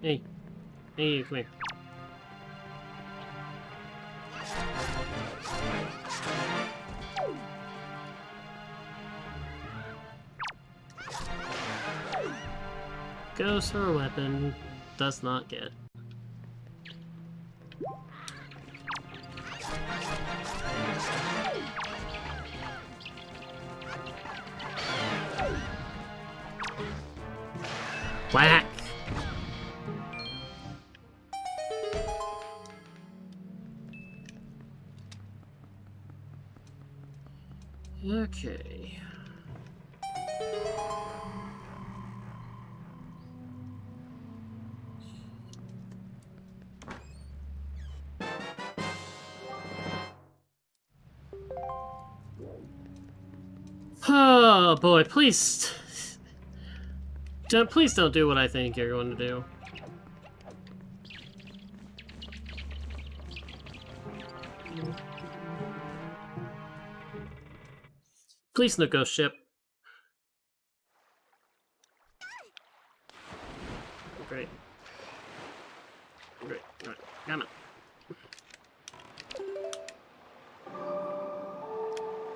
Speaker 1: Hey. Hey, come here. Goes for a weapon. Does not get. Whack! Okay. Oh boy, please don't do what I think you're going to do. Please no ghost ship. Great. Great. Right. Come on.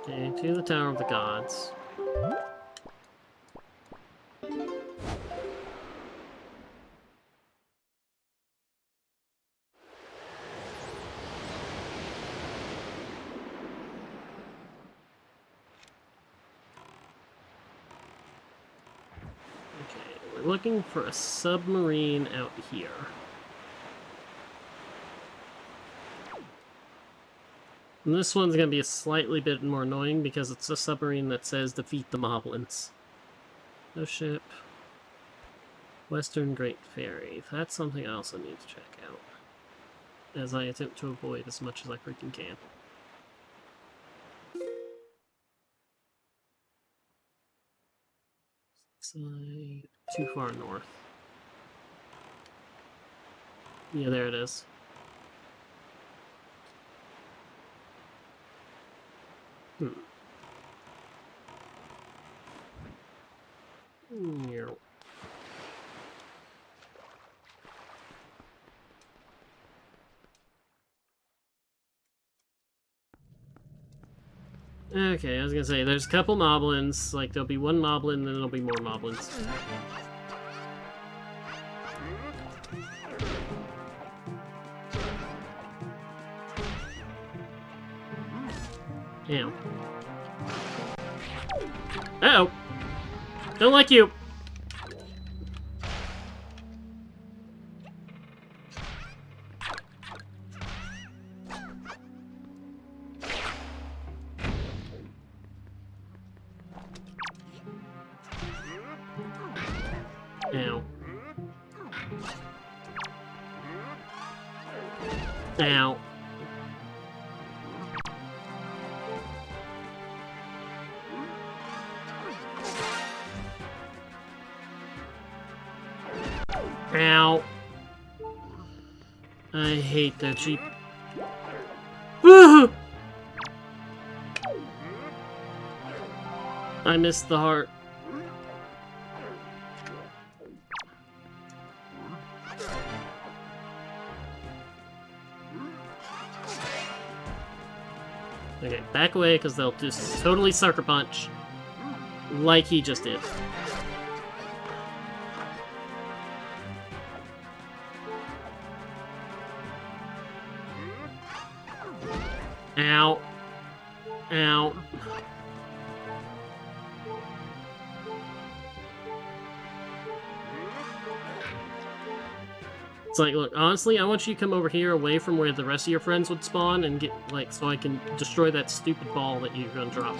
Speaker 1: Okay, to the Tower of the Gods. We're looking for a submarine out here. And this one's going to be a slightly bit more annoying because it's a submarine that says defeat the moblins. No ship. Western Great Ferry. That's something I also need to check out. As I attempt to avoid as much as I freaking can. Side. Too far north. Yeah, there it is. Yeah. Okay, I was gonna say, there's a couple moblins. Like, there'll be one moblin, then there'll be more moblins. Ow. Uh-oh! Don't like you! Ow. Ow. Ow. I hate that cheap. Woohoo! I missed the heart. Okay, back away because they'll just totally sucker punch. Like he just did. Ow. Ow. It's like, look, honestly, I want you to come over here away from where the rest of your friends would spawn and get, like, so I can destroy that stupid ball that you're gonna drop.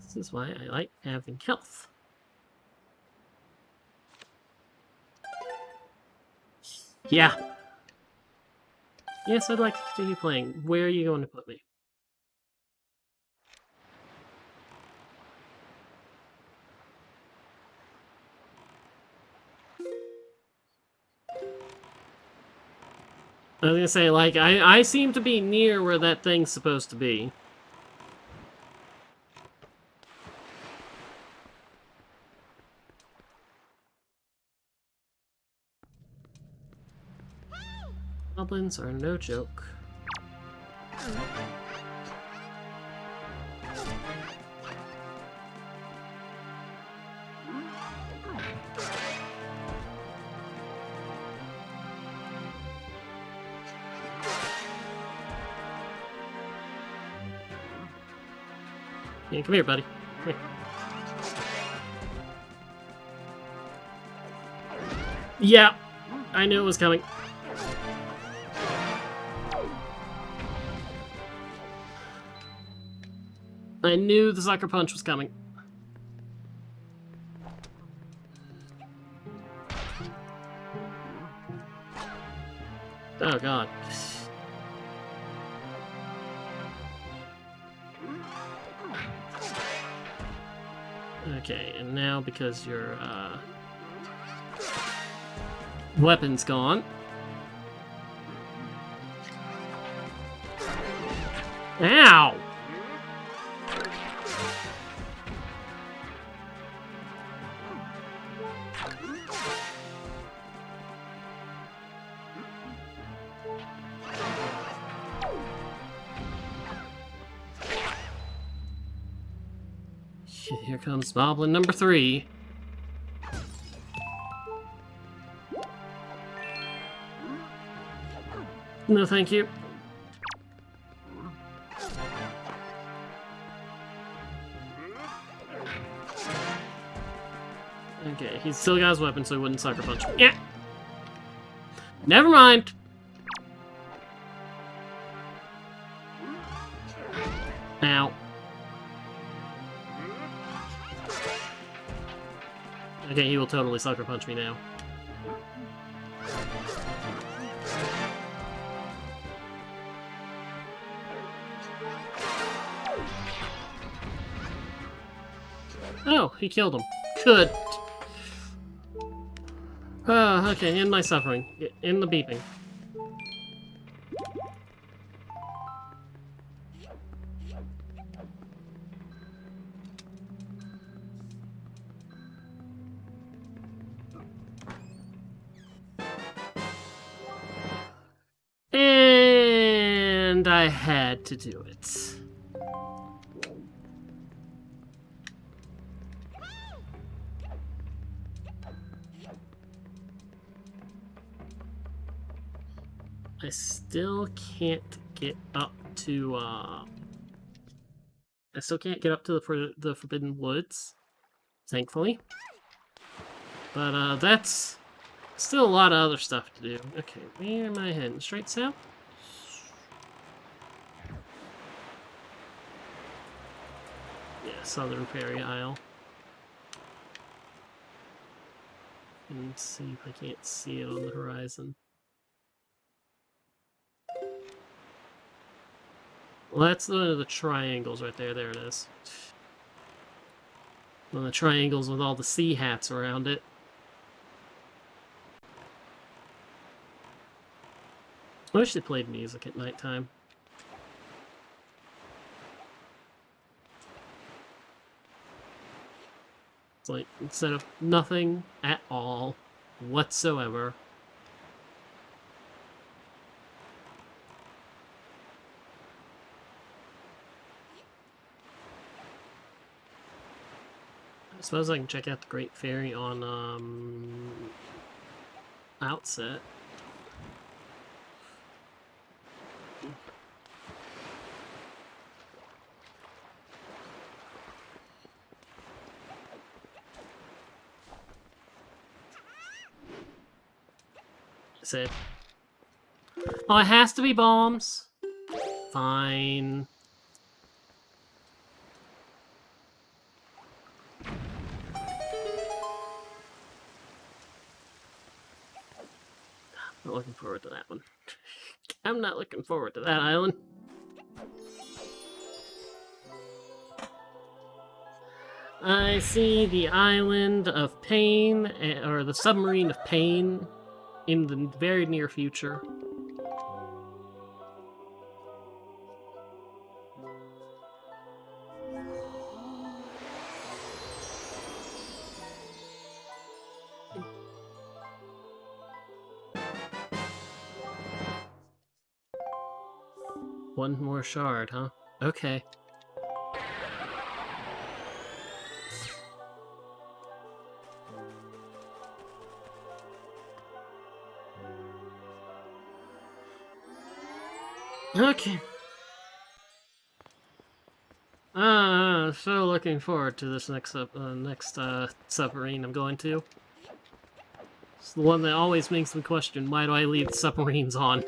Speaker 1: This is why I like having health. Yeah. Yes, I'd like to continue playing. Where are you going to put me? I was gonna say, like, I seem to be near where that thing's supposed to be. Goblins are no joke. Yeah, come here, buddy. Come here. Yeah, I knew it was coming. I knew the sucker punch was coming. Oh god. Okay, and now because your weapon's gone. Ow! Here comes Moblin number 3. No, thank you. Okay, he's still got his weapon, so he wouldn't sucker punch me. Yeah. Never mind. Ow. Okay, he will totally sucker punch me now. Oh, he killed him. Good. Okay, end my suffering. End the beeping. And I had to do it. I still can't get up to, I still can't get up to the Forbidden Woods, thankfully. But, that's still a lot of other stuff to do. Okay, where am I heading? Straight south? Yeah, Southern Fairy Isle. Let's see if I can't see it on the horizon. Well, that's one of the triangles right there. There it is. One of the triangles with all the sea hats around it. I wish they played music at nighttime. It's like, instead of nothing at all, whatsoever. I suppose I can check out the Great Fairy on, Outset. Said, oh, it has to be bombs. Fine. Not looking forward to that one. I'm not looking forward to that island. I see the island of pain, or the submarine of pain, in the very near future. One more shard, huh? Okay. Okay. So looking forward to this next submarine I'm going to. It's the one that always makes me question, why do I leave submarines on? It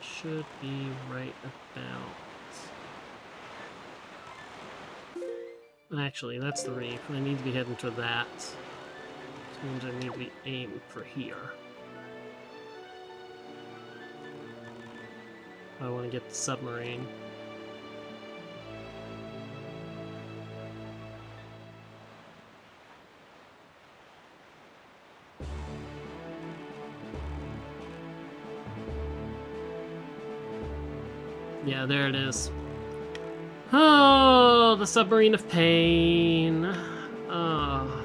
Speaker 1: should be right about... Actually, that's the reef. I need to be heading to that. Which means I need to be aiming for here. I want to get the submarine. Yeah, there it is. Oh, the submarine of pain. Oh.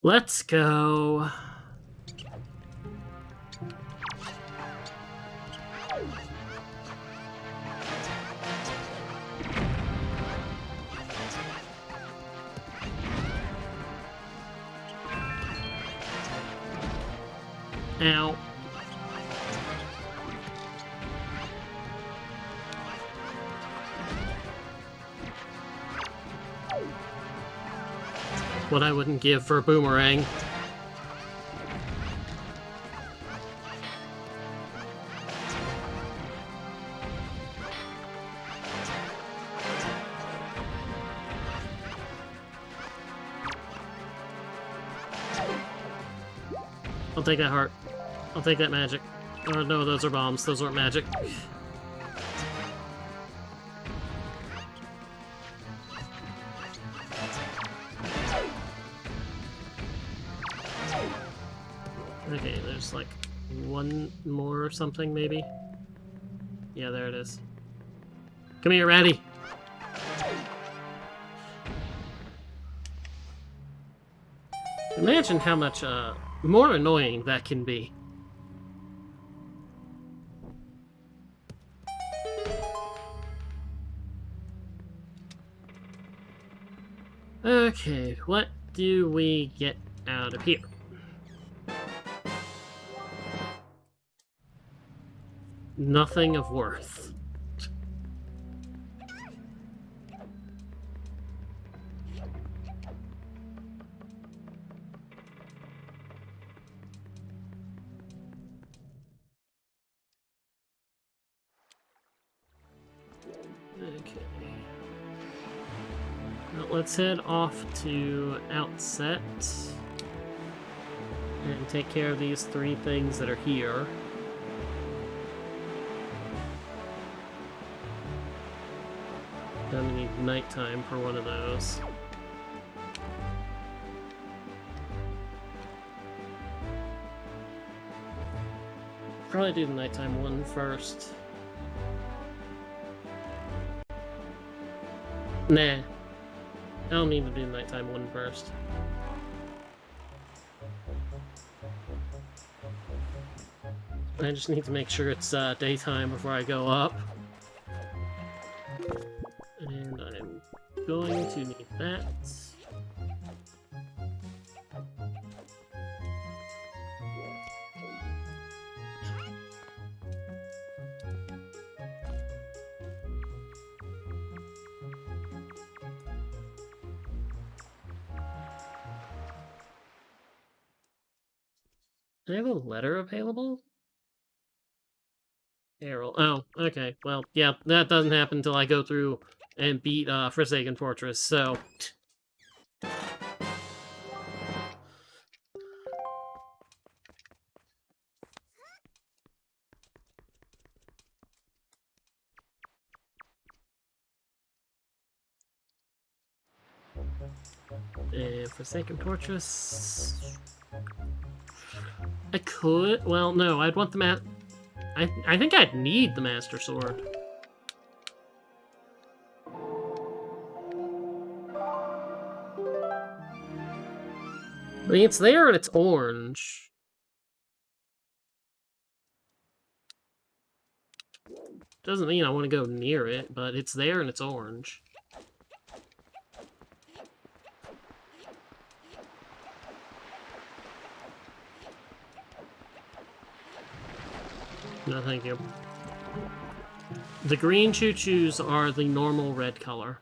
Speaker 1: Let's go. Ow. What I wouldn't give for a boomerang. I'll take that heart. I'll take that magic. Oh no, those are bombs. Those aren't magic. Okay, there's like one more or something, maybe? Yeah, there it is. Come here, Ratty! Imagine how much, more annoying that can be. Okay, what do we get out of here? Nothing of worth. Okay. Well, let's head off to Outset and take care of these 3 things that are here. Gonna need nighttime for one of those. Probably do the nighttime one first. Nah. I don't need to do the nighttime one first. I just need to make sure it's daytime before I go up. And I'm going to need that. Do I have a letter available? Errol. Oh, okay. Well, yeah, that doesn't happen until I go through and beat Forsaken Fortress, so... Forsaken Fortress... I could... Well, no, I'd want the I think I'd need the Master Sword. I mean, it's there and it's orange. Doesn't mean I want to go near it, but it's there and it's orange. No, thank you. The green choo-choos are the normal red color.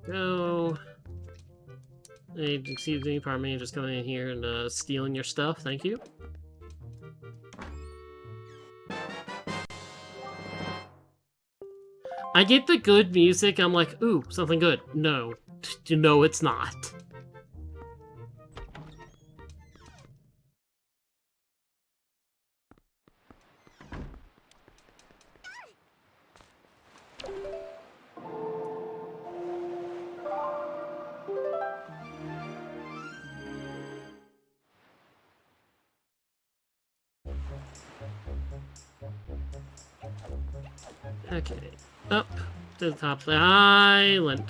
Speaker 1: Go. Hey, excuse me, pardon me, just coming in here and stealing your stuff, thank you. I get the good music, I'm like, ooh, something good. No. No, it's not. Okay, up to the top of the island.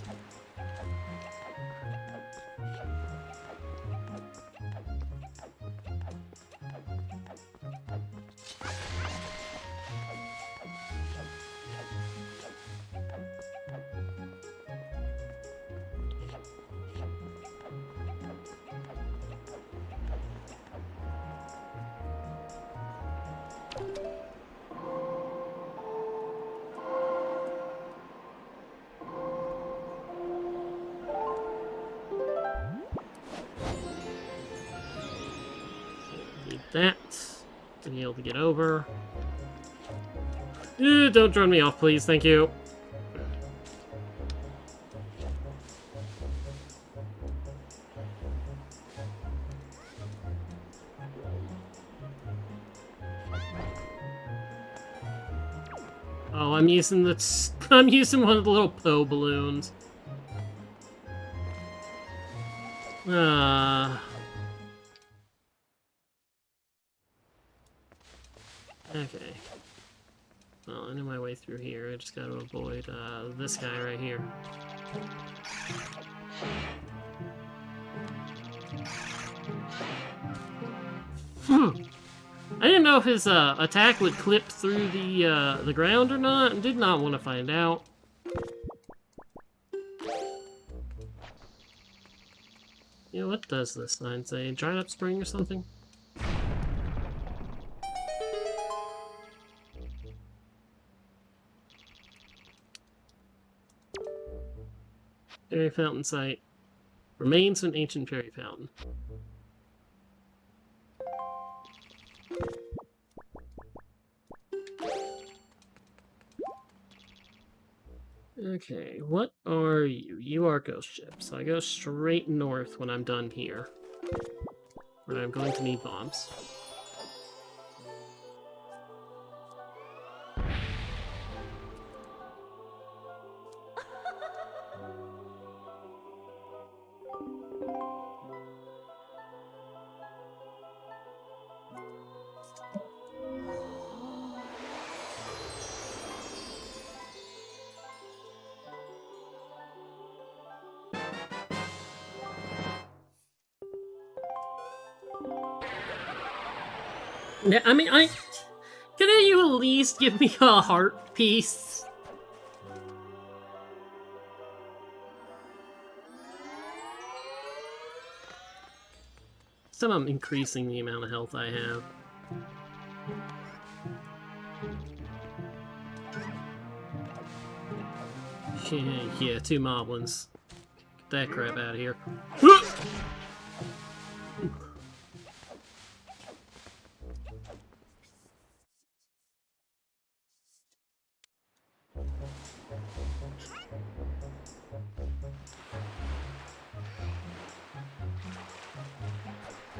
Speaker 1: That to be able to get over. Don't turn me off, please. Thank you. Oh, I'm using the. I'm using one of the little Poe balloons. Okay. Well, I know my way through here. I just gotta avoid this guy right here. I didn't know if his attack would clip through the ground or not, and did not want to find out. Yeah, what does this sign say? Dried up spring or something? Fairy fountain site. Remains of an ancient fairy fountain. Okay, what are you? You are ghost ships. So I go straight north when I'm done here. Where I'm going to need bombs. Yeah, I mean, couldn't you at least give me a heart piece? Still, I'm increasing the amount of health I have. Yeah, 2 moblins. Get that crap out of here.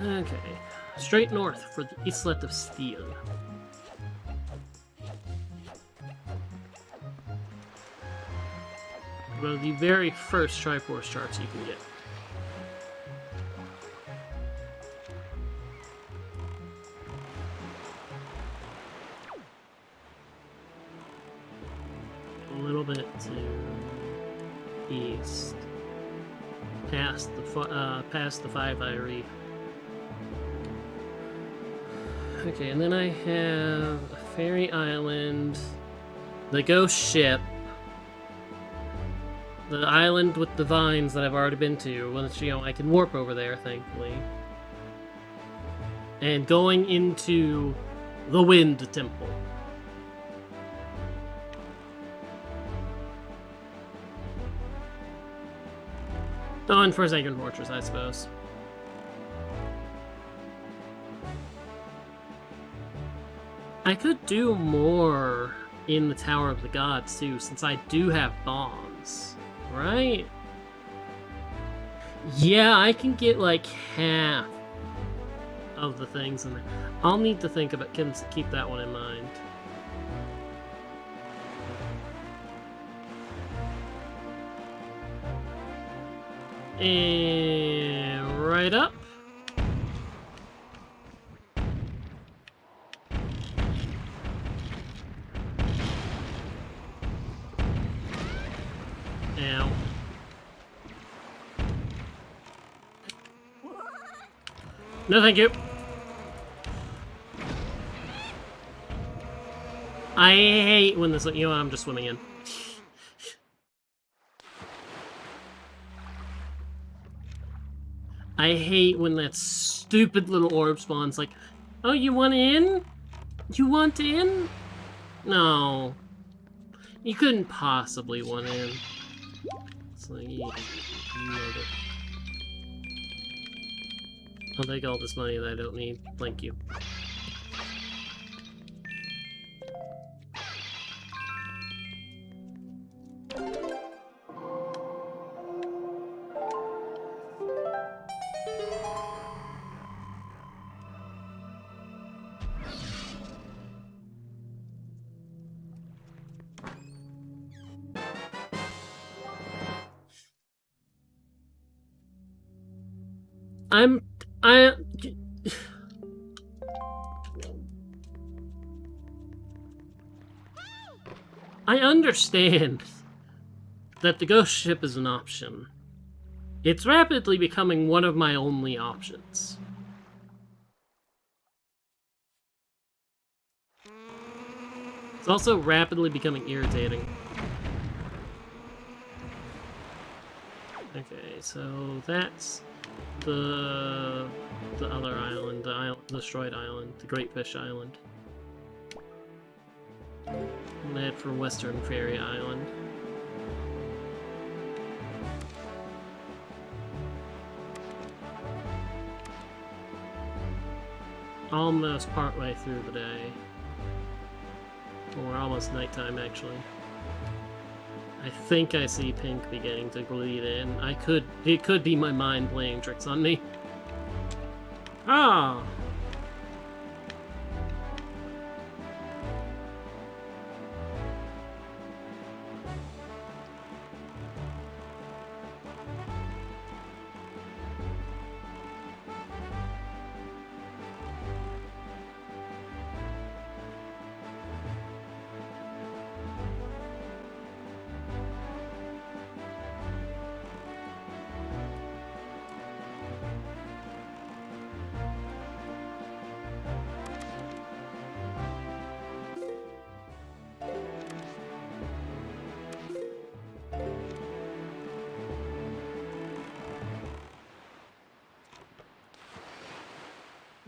Speaker 1: Okay, straight north for the Islet of Steel. One of the very first Triforce charts you can get. A little bit to east, past the 5 Irie. Okay, and then I have a Fairy Island, the Ghost Ship, the island with the vines that I've already been to, which, you know, I can warp over there, thankfully. And going into the Wind Temple. Oh, and Forsaken Fortress, I suppose. I could do more in the Tower of the Gods, too, since I do have bombs, right? Yeah, I can get, like, half of the things in there. I'll need to think about, keep that one in mind. And right up. Ow. No, thank you. I hate when this. You know what? I'm just swimming in. I hate when that stupid little orb spawns like, oh, you want in? You want in? No. You couldn't possibly want in. It's like, yeah, you know it. I'll take all this money that I don't need. Thank you. I understand that the ghost ship is an option. It's rapidly becoming one of my only options. It's also rapidly becoming irritating. Okay, so that's the other island, the destroyed island, the Great Fish Island. I'm gonna head for Western Fairy Island. Almost partway through the day. Well, we're almost nighttime, actually. I think I see pink beginning to bleed in. It could be my mind playing tricks on me. Ah!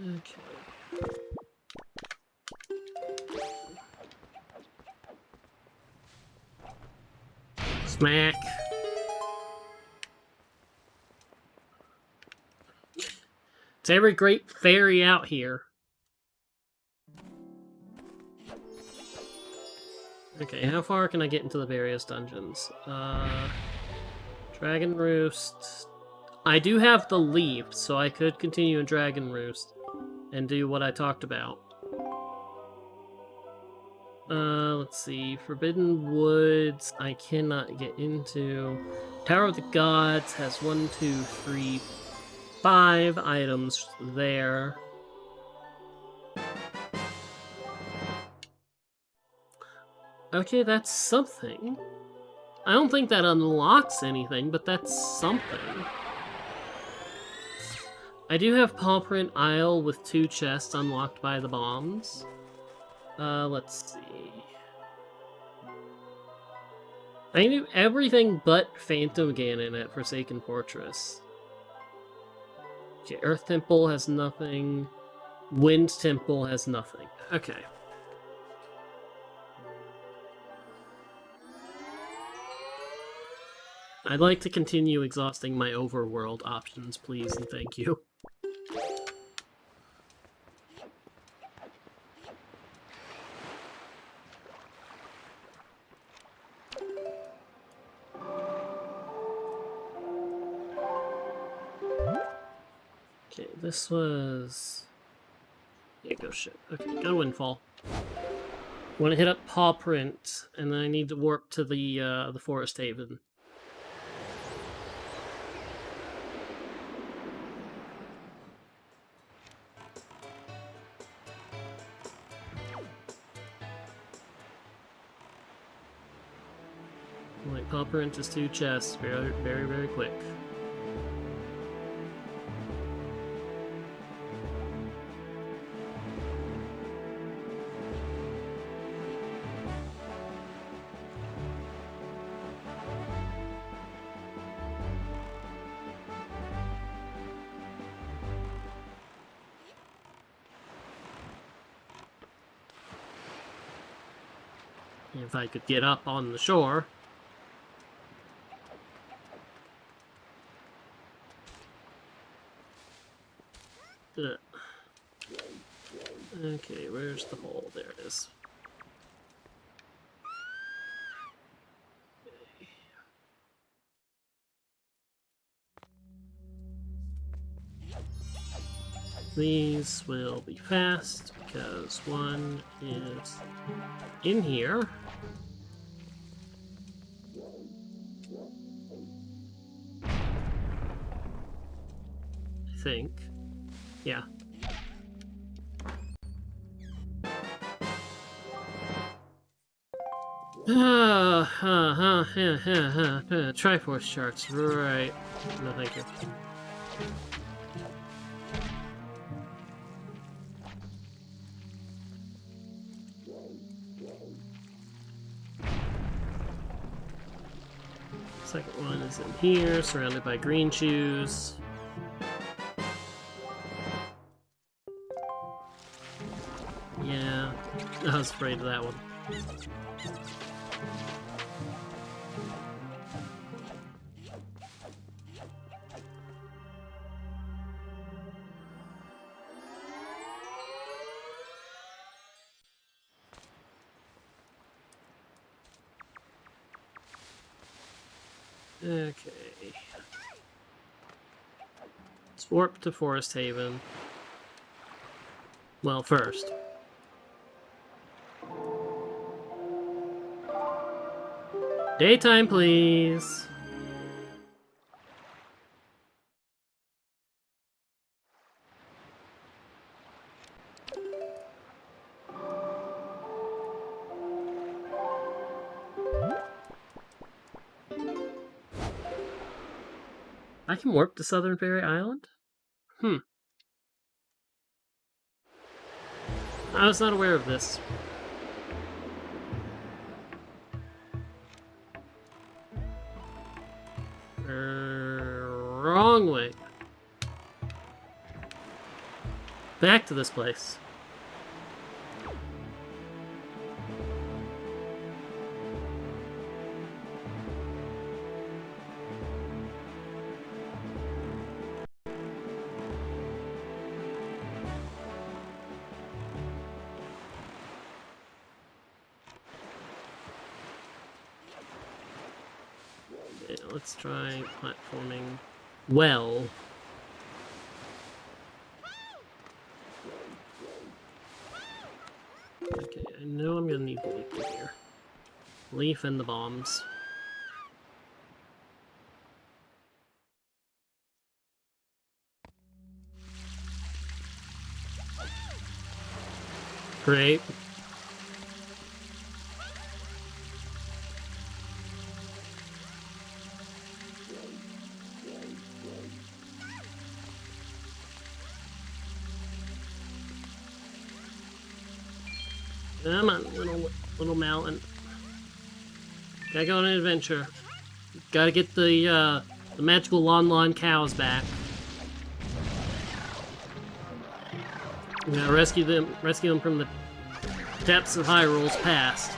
Speaker 1: Okay. Smack. It's every great fairy out here. Okay, how far can I get into the various dungeons? Dragon Roost. I do have the leaf, so I could continue in Dragon Roost and do what I talked about. Let's see. Forbidden Woods, I cannot get into. Tower of the Gods has 1, 2, 3, 5 items there. Okay, that's something. I don't think that unlocks anything, but that's something. I do have Paw Print Isle with 2 chests unlocked by the bombs. Let's see. I can do everything but Phantom Ganon at Forsaken Fortress. Okay, Earth Temple has nothing. Wind Temple has nothing. Okay. I'd like to continue exhausting my overworld options, please, and thank you. Okay, this was... Yeah, go shit. Okay, go Windfall. Want to hit up Paw Print, and then I need to warp to the Forest Haven. Like, Paw Print is 2 chests, very, very, very quick. If I could get up on the shore. Okay, where's the hole? There it is. Okay. These will be fast because one is in here. I think. Yeah. Triforce charts, right. No, thank you. Second one is in here, surrounded by green shoes. Yeah, I was afraid of that one. Okay. Let's warp to Forest Haven. Well, first. Daytime, please. I can warp to Southern Fairy Island? I was not aware of this. Wrong way. Back to this place. Okay, let's try platforming well. Okay, I know I'm gonna need the leaf in here. Leaf and the bombs. Great. Come on, little mountain. Gotta go on an adventure. Gotta get the magical Lon cows back. We gotta rescue them from the depths of Hyrule's past.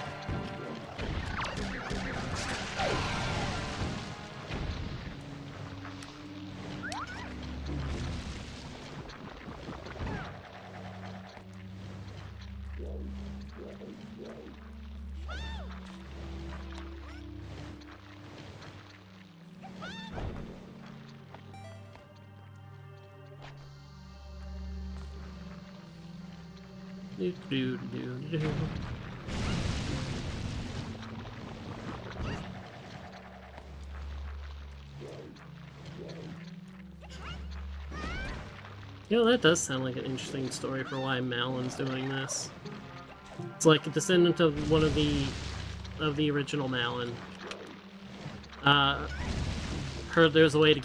Speaker 1: You know, that does sound like an interesting story for why Malin's doing this. It's like a descendant of one of the original Malin. Heard there's a way to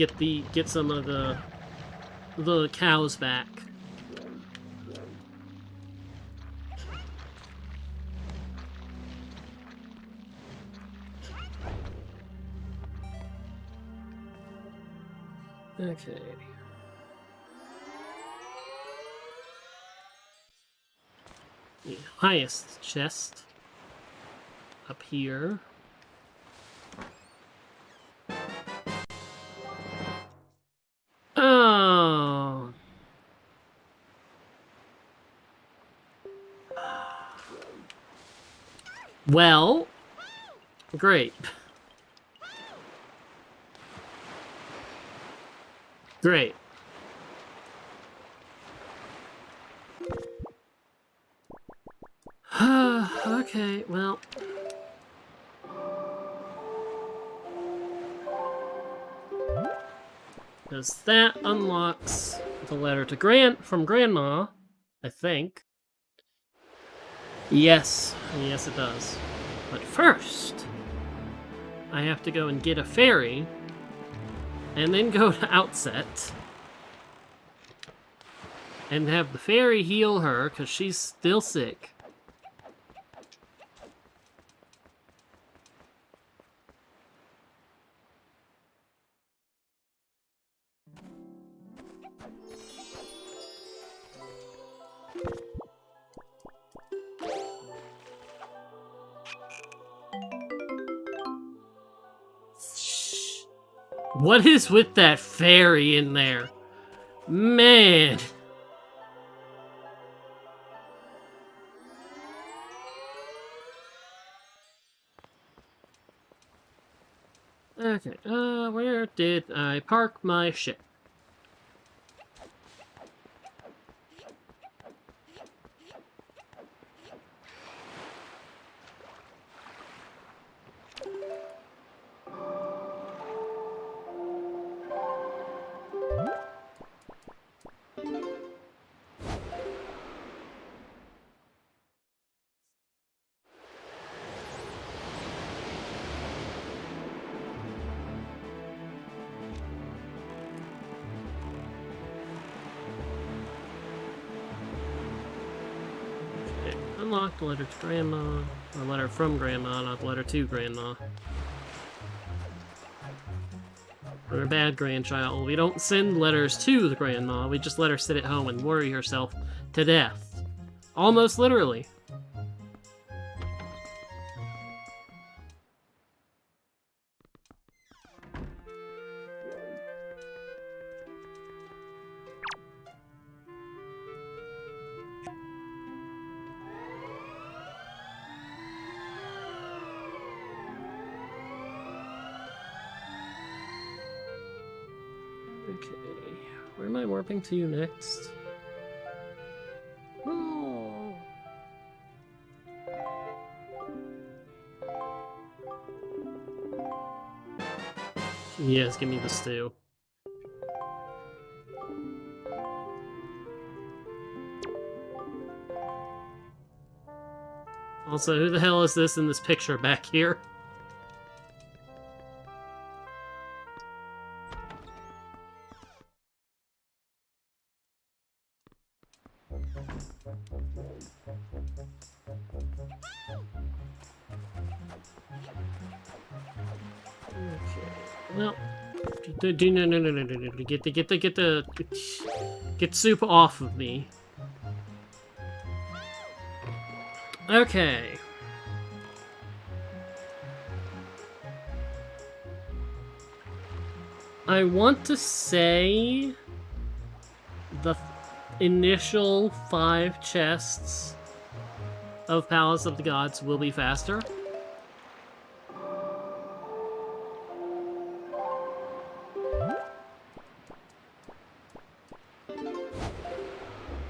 Speaker 1: get some of the cows back. Okay. The highest chest up here. Oh. Well, great. Great. Okay, well. Because that unlocks the letter to from Grandma, I think. Yes, yes it does. But first, I have to go and get a fairy, and then go to Outset, and have the fairy heal her, because she's still sick. What is with that fairy in there? Man. Okay, where did I park my ship? Unlock the letter to Grandma, or letter from Grandma, not the letter to Grandma. We're a bad grandchild. We don't send letters to the Grandma, we just let her sit at home and worry herself to death. Almost literally. Okay, where am I warping to next? Oh. Yes, give me the stew. Also, who the hell is this in this picture back here? Okay. Well, no, get soup off of me. Okay. I want to say the initial 5 chests of Palace of the Gods will be faster.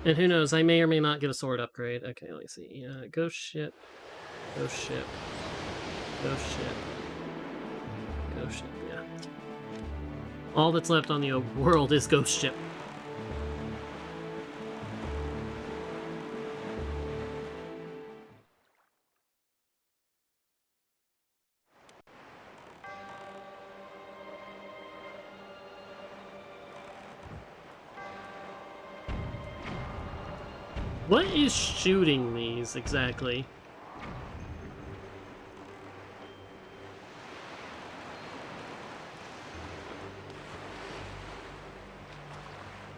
Speaker 1: And who knows, I may or may not get a sword upgrade. Okay, let's see. Ghost ship. Ghost ship. Ghost ship. Ghost ship, yeah. All that's left on the world is Ghost ship. What is shooting these, exactly?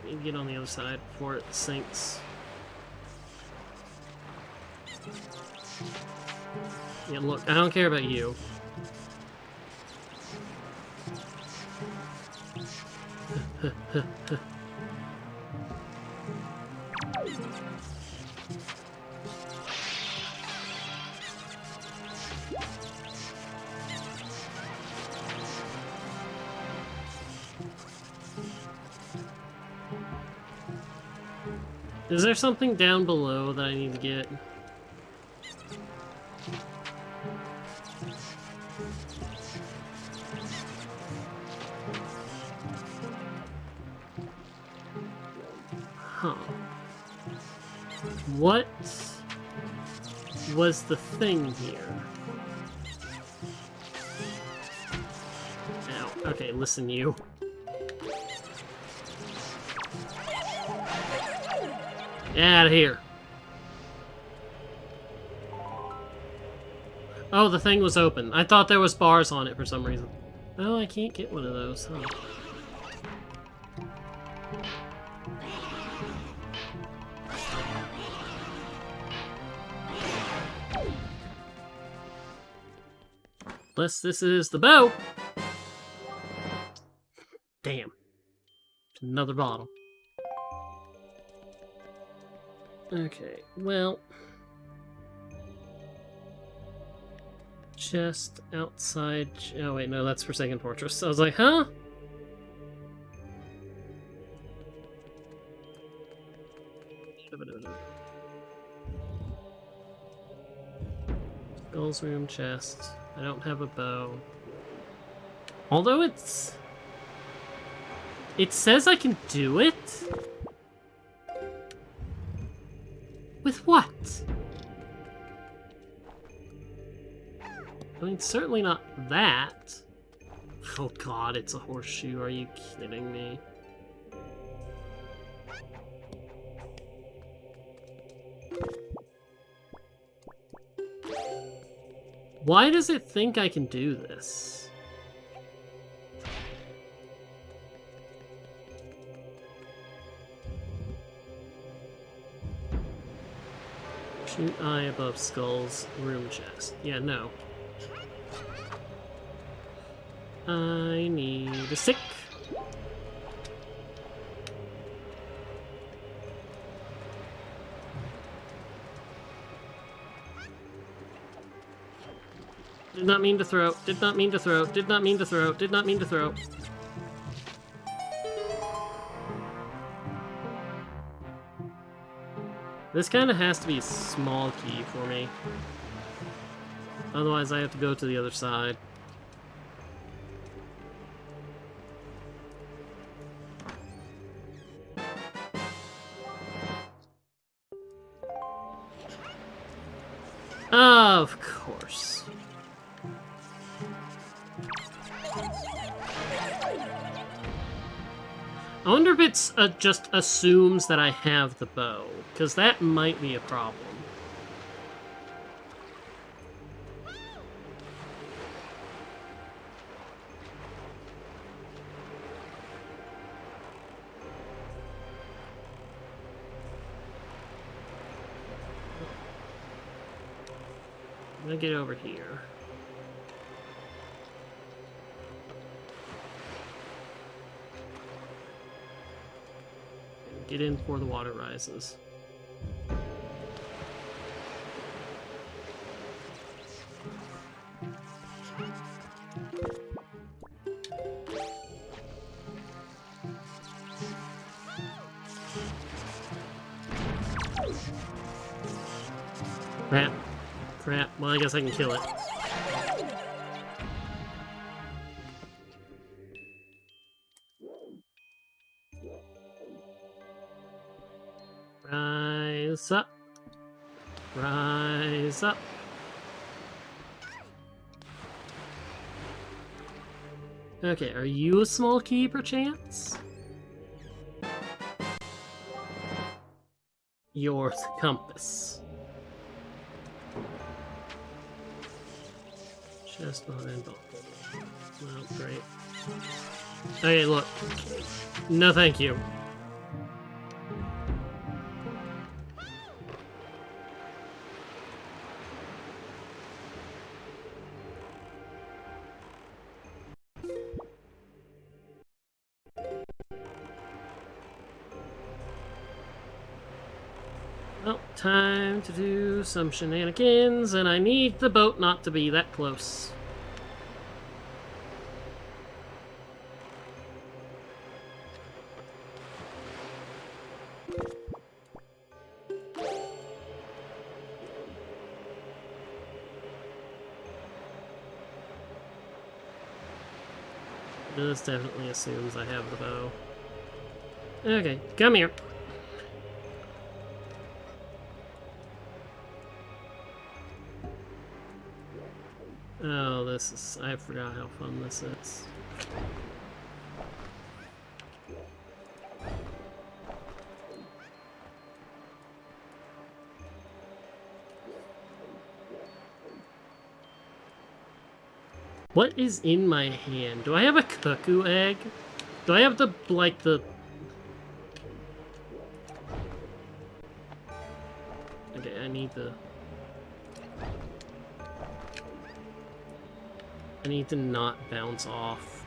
Speaker 1: Need to get on the other side before it sinks. Yeah, look, I don't care about you. Is there something down below that I need to get? Huh. What was the thing here? Ow. Okay, listen, you. Get out of here. Oh, the thing was open. I thought there was bars on it for some reason. Oh, I can't get one of those, huh? Unless this is the bow. Damn. Another bottle. Okay, well... Chest outside... Oh wait, no, that's Forsaken Fortress. I was like, huh? Skull's room, chest. I don't have a bow. Although it's... It says I can do it? With what? I mean, certainly not that. Oh god, it's a horseshoe. Are you kidding me? Why does it think I can do this? Shoot eye above skulls, room chest. Yeah, no. I need a stick. Did not mean to throw, did not mean to throw, did not mean to throw, did not mean to throw. This kind of has to be a small key for me. Otherwise I have to go to the other side. Of course. I wonder if it's just assumes that I have the bow, because that might be a problem. I'm gonna get over here. Get in before the water rises. Crap. Crap. Well, I guess I can kill it. Rise up. Rise up. Okay, are you a small key perchance? Your compass. Chest behind ball. Well, great. Okay, look. No, thank you. Well, time to do some shenanigans, and I need the boat not to be that close. This definitely assumes I have the bow. Okay, come here. Oh, this is... I forgot how fun this is. What is in my hand? Do I have a cuckoo egg? Do I have the, like, the... Okay, I need the... I need to not bounce off.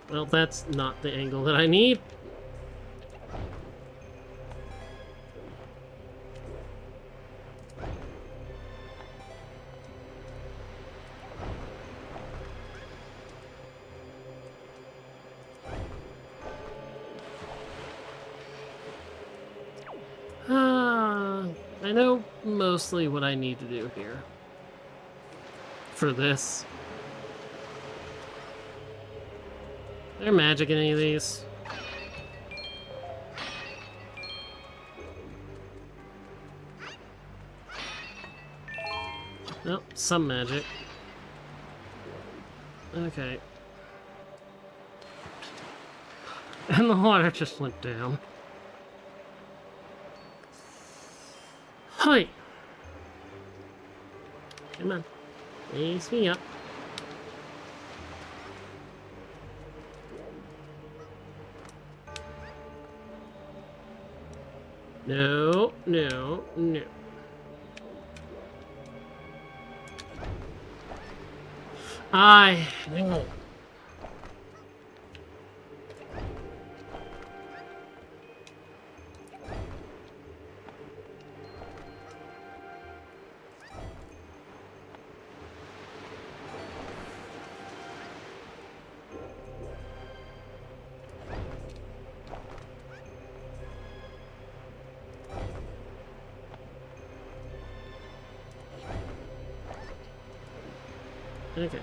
Speaker 1: Well, that's not the angle that I need. I know mostly what I need to do here. For this. Is there magic in any of these? Nope, some magic. Okay. And the water just went down. Hi! Come on. Raise me up. No, no, no. No. Okay.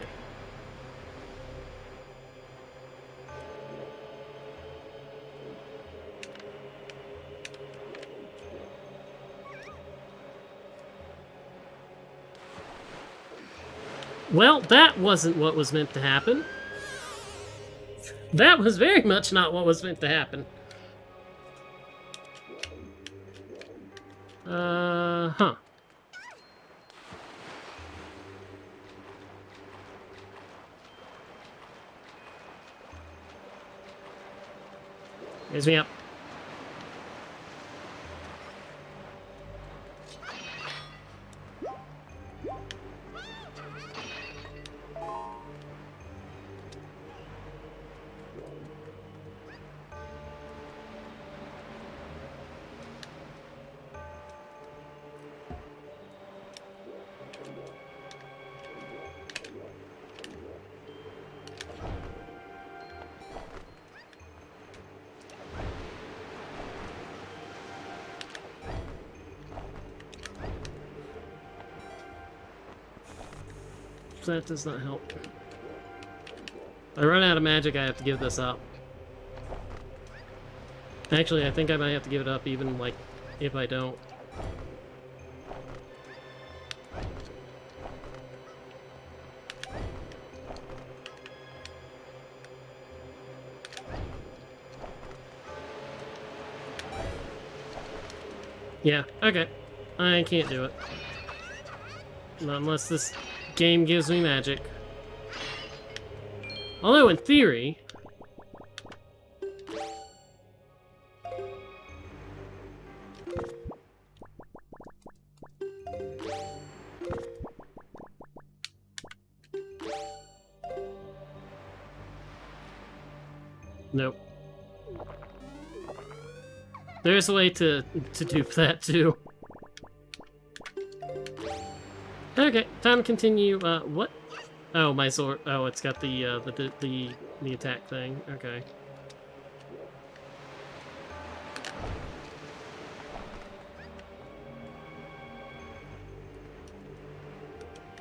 Speaker 1: Well, that wasn't what was meant to happen. That was very much not what was meant to happen. Huh. Raise me up. That does not help. If I run out of magic, I have to give this up. Actually, I think I might have to give it up even, like, if I don't. Yeah, okay. I can't do it. Not unless this game gives me magic. Although, in theory... Nope. There's a way to dupe that, too. Okay, time to continue. What? Oh, my sword. Oh, it's got the attack thing. Okay.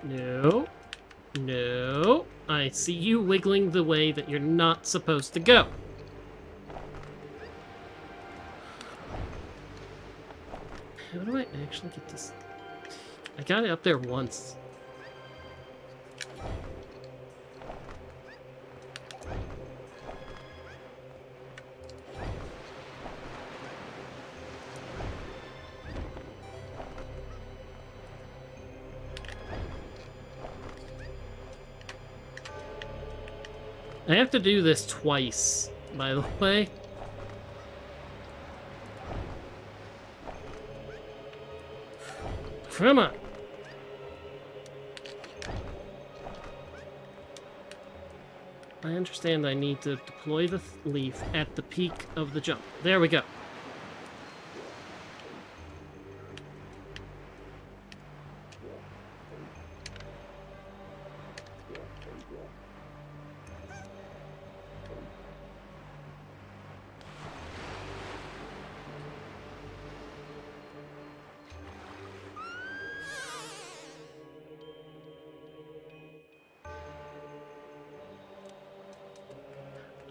Speaker 1: No. No. I see you wiggling the way that you're not supposed to go. How do I actually get this? I got it up there once. I have to do this twice, by the way. Come on. I I understand I need to deploy the leaf at the peak of the jump. There we go.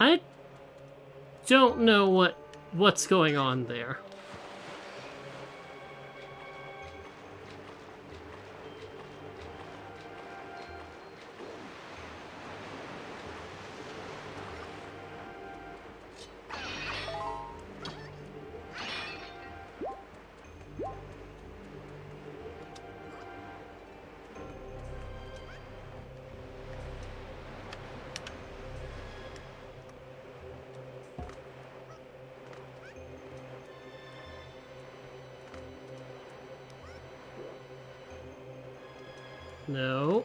Speaker 1: I don't know what's going on there. No.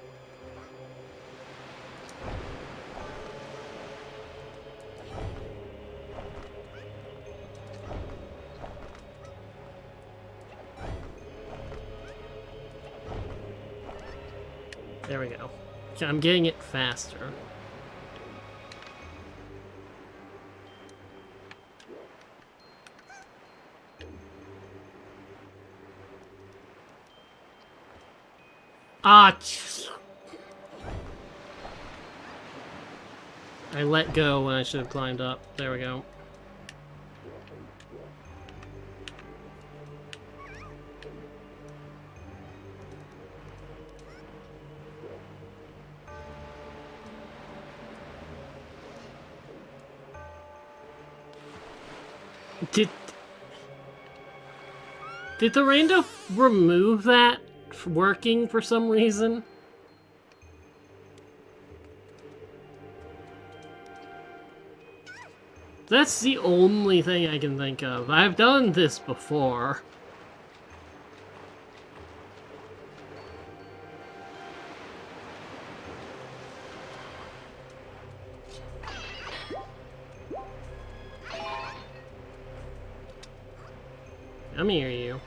Speaker 1: There we go. I'm getting it faster. Ah, I let go when I should have climbed up. There we go. Did the Rando remove that working for some reason? That's the only thing I can think of. I've done this before. Come here, you.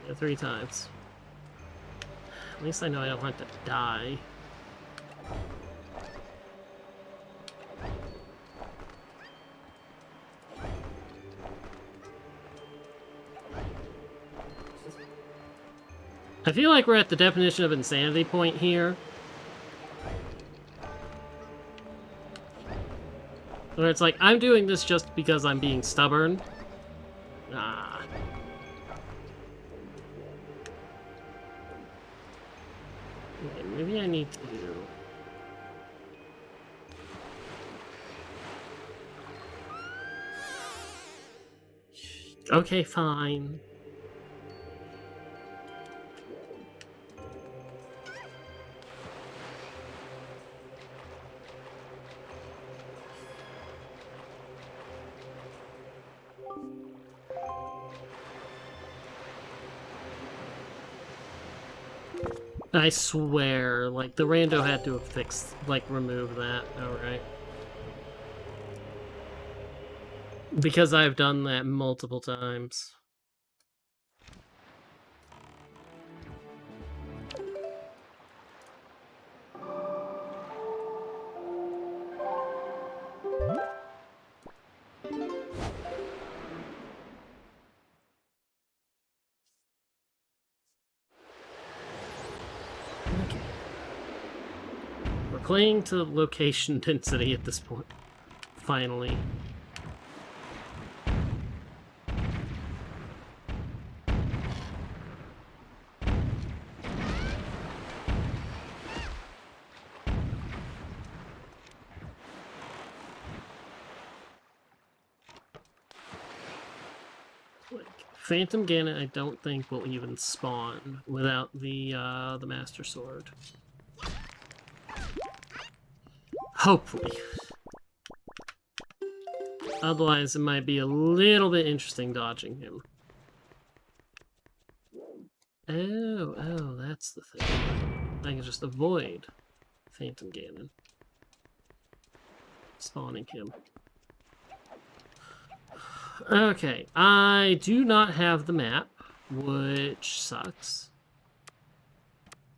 Speaker 1: Yeah, 3 times. At least I know I don't have to die. I feel like we're at the definition of insanity point here. Where it's like, I'm doing this just because I'm being stubborn. Ah. Okay, maybe I need to... Okay, fine. I swear, like, the Rando had to have fixed, like, remove that outright. Because I've done that multiple times. Okay. We're clinging to location density at this point. Finally. Like, Phantom Ganon, I don't think will even spawn without the Master Sword. Hopefully. Otherwise, it might be a little bit interesting dodging him. Oh, that's the thing. I can just avoid Phantom Ganon spawning him. Okay, I do not have the map, which sucks.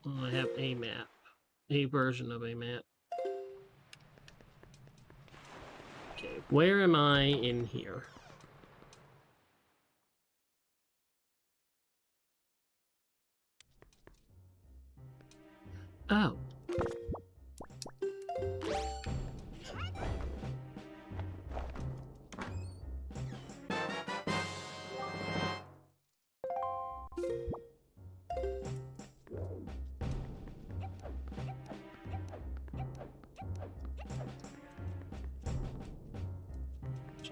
Speaker 1: Well, I have a map. A version of a map. Okay, where am I in here? Oh.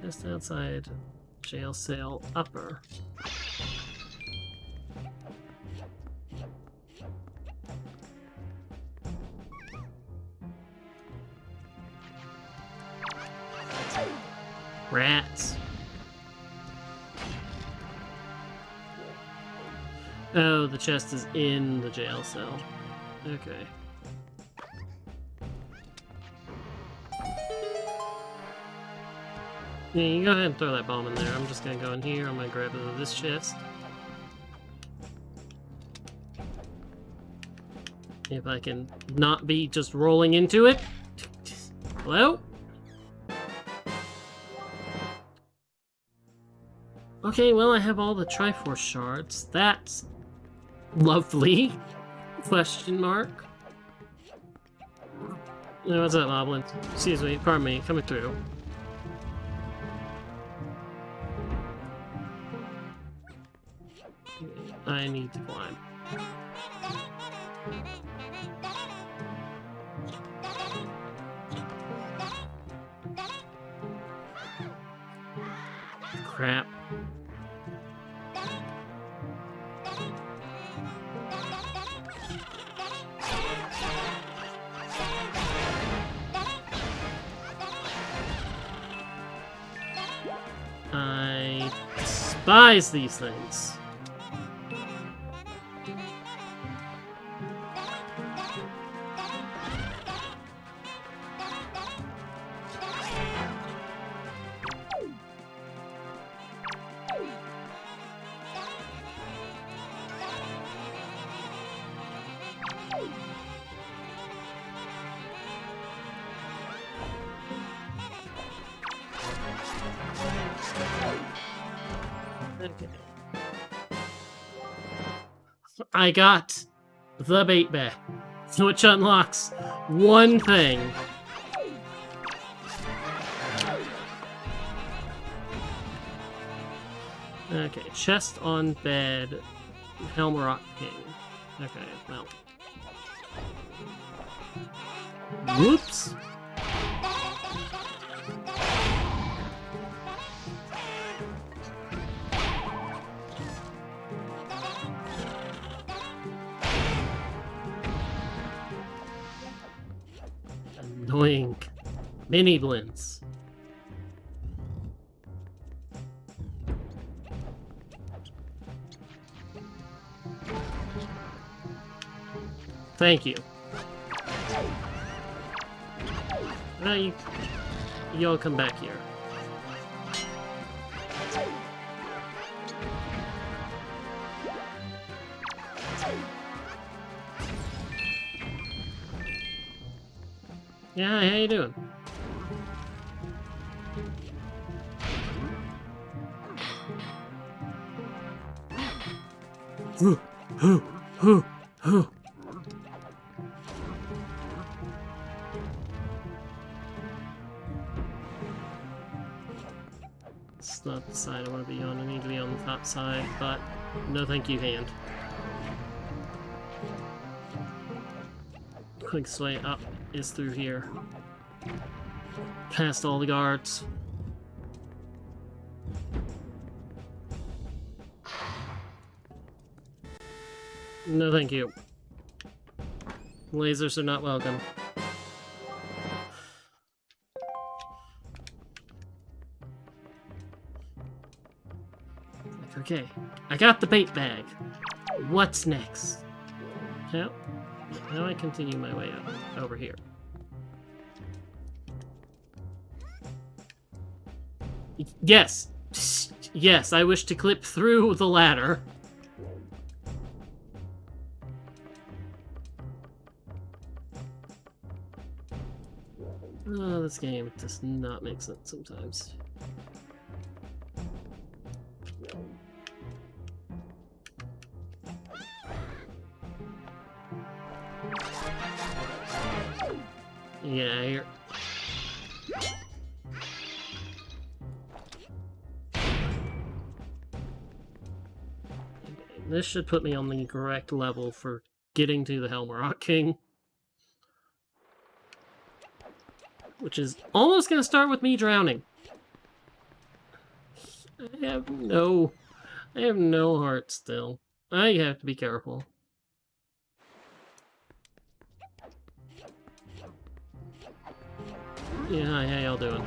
Speaker 1: Just outside jail cell upper. Rats. Oh, the chest is in the jail cell. Okay. Yeah, you go ahead and throw that bomb in there. I'm just gonna go in here. I'm gonna grab this chest. If I can not be just rolling into it. Hello? Okay, well, I have all the Triforce shards. That's lovely. Question mark. Hey, what's up, Moblin? Excuse me, pardon me, coming through. I need to climb. Crap. I despise these things. Okay. I got the bait back, which unlocks one thing. Okay, chest on bed, Helmrock King. Okay, well. Whoops! Annoying. Mini blends. Thank you. Now you'll come back here. Yeah, how you doing? It's not the side I want to be on. I need to be on the top side, but no thank you, hand. Quickest way up is through here. Past all the guards. No, thank you. Lasers are not welcome. Okay, I got the bait bag. What's next? Now I continue my way up over here. Yes! Yes, I wish to clip through the ladder. Oh, this game does not make sense sometimes. Yeah, you're... This should put me on the correct level for getting to the Helm Rock King. Which is almost gonna start with me drowning. I have no heart still. I have to be careful. Yeah, hi, how y'all doing?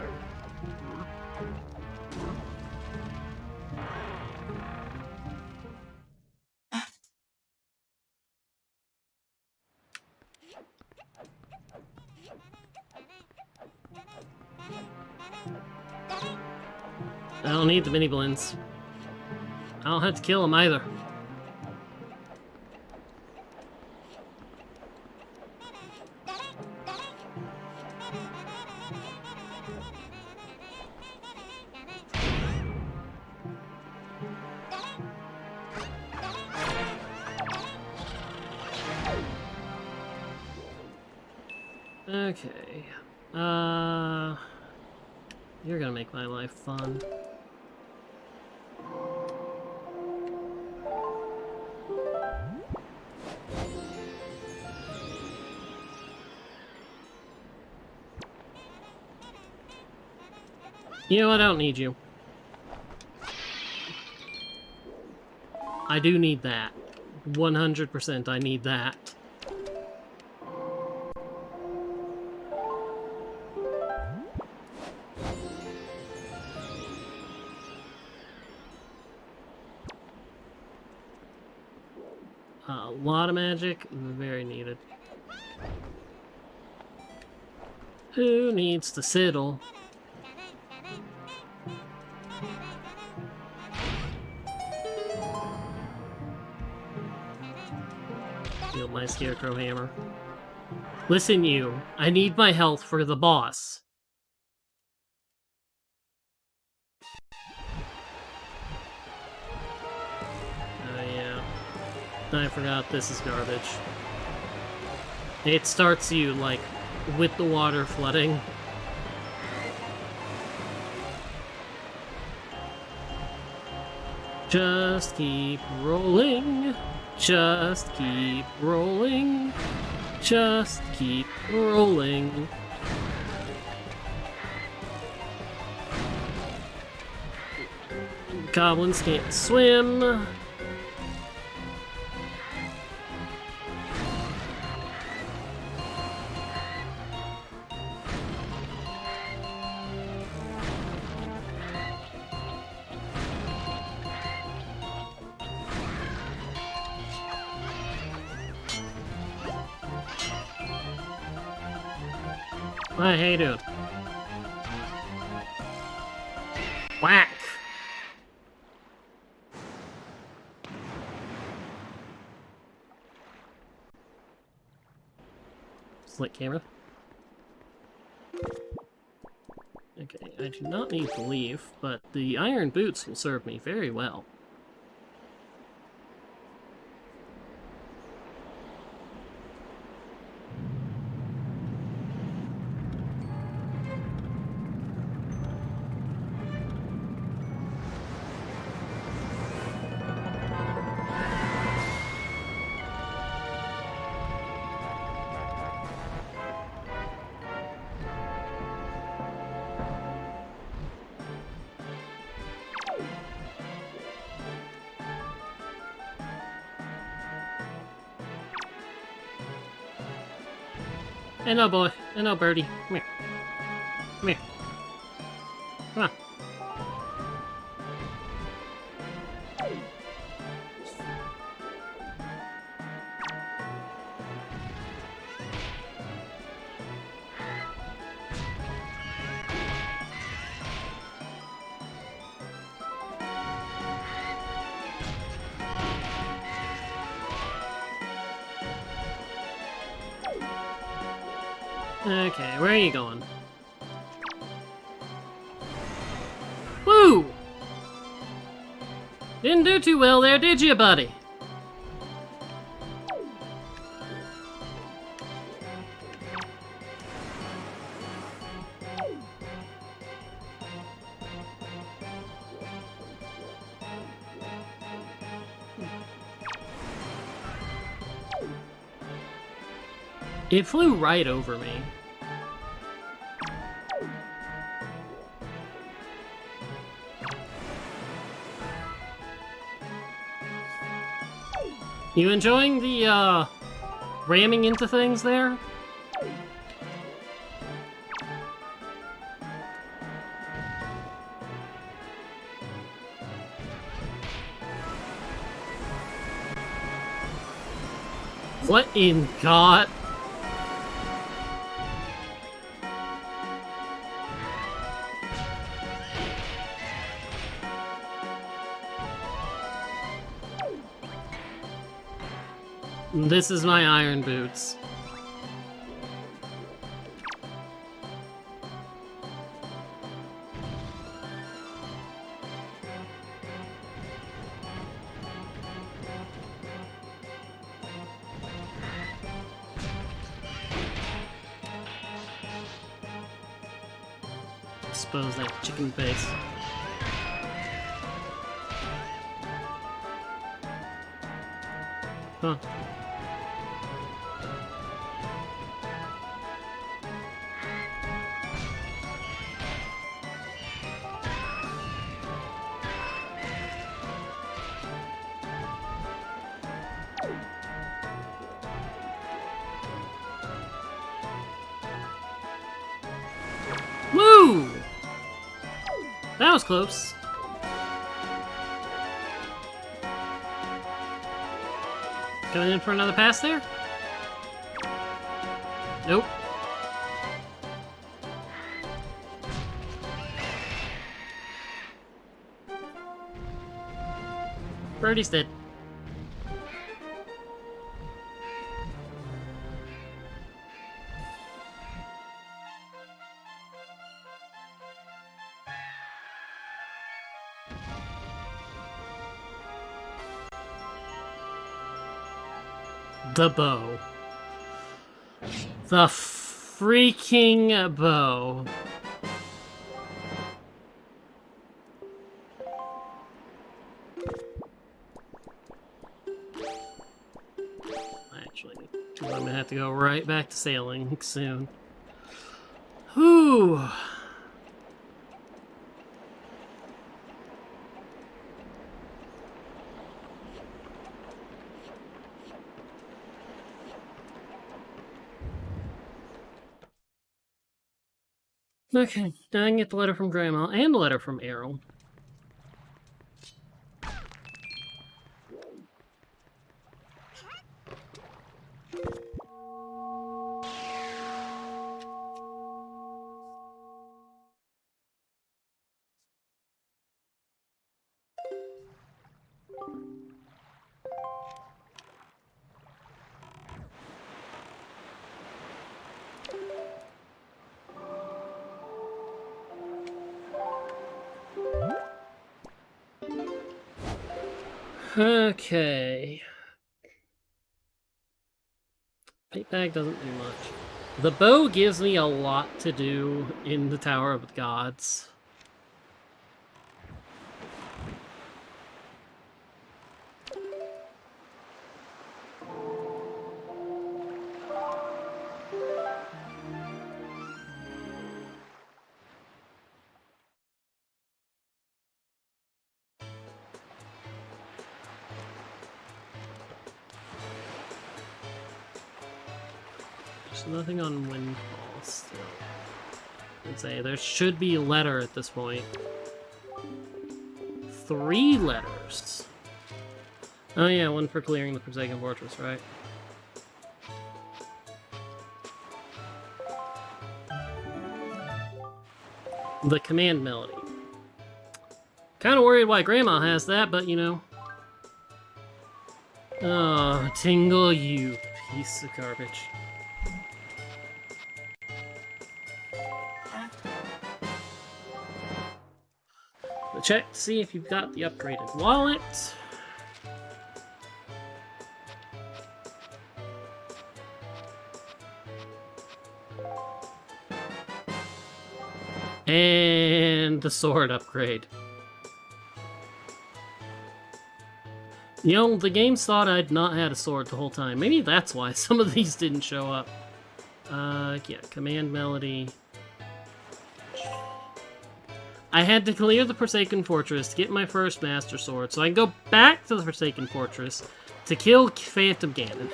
Speaker 1: I don't need the mini blends. I don't have to kill him either. Okay. You're gonna make my life fun. You know, I don't need you. I do need that. 100% I need that. A lot of magic, very needed. Who needs to siddle? Steal my scarecrow hammer. Listen, you. I need my health for the boss. Oh yeah. I forgot this is garbage. It starts you, like, with the water flooding. Just keep rolling. Just keep rolling. Just keep rolling. Goblins can't swim. Hi, how you doing? Whack! Slick camera. Okay, I do not need to leave, but the iron boots will serve me very well. Hello, boy. Hello, birdie. Come here. Come here. Come on. Okay, where are you going? Woo! Didn't do too well there, did you, buddy? It flew right over me. You enjoying the, ramming into things there? What in God? This is my iron boots. Expose that chicken face. Huh. Woo! That was close. Coming in for another pass there? Nope. Birdie's dead. The bow. The freaking bow. Actually, I'm gonna have to go right back to sailing soon. Whew. Okay, now I can get the letter from Grandma and the letter from Errol. Okay. Paint bag doesn't do much. The bow gives me a lot to do in the Tower of the Gods. There's nothing on Windfall still. I'd say there should be a letter at this point. 3 letters. Oh yeah, one for clearing the Forsaken Fortress, right? The command melody. Kind of worried why Grandma has that, but you know. Oh, Tingle, you piece of garbage. Check to see if you've got the upgraded wallet. And the sword upgrade. You know, the games thought I'd not had a sword the whole time. Maybe that's why some of these didn't show up. Yeah, command melody. I had to clear the Forsaken Fortress to get my first Master Sword, so I can go back to the Forsaken Fortress to kill Phantom Ganon.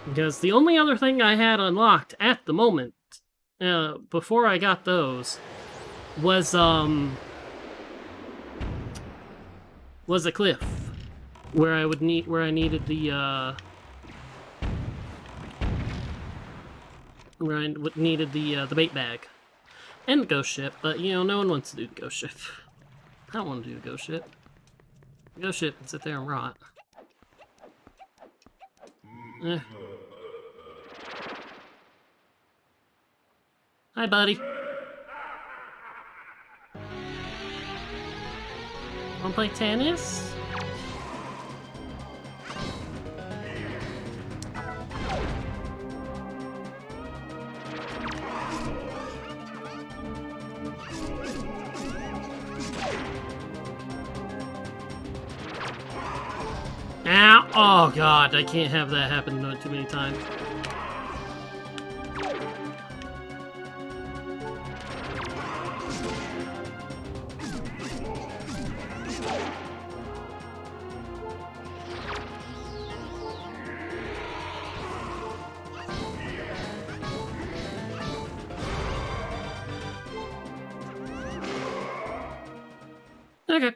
Speaker 1: Because the only other thing I had unlocked at the moment, before I got those, was a cliff where I needed the the bait bag and the ghost ship, but you know, no one wants to do the ghost ship. I don't want to do the ghost ship. The ghost ship can sit there and rot. Eh. Hi, buddy. Wanna play tennis? Ow! Oh god, I can't have that happen too many times. Okay.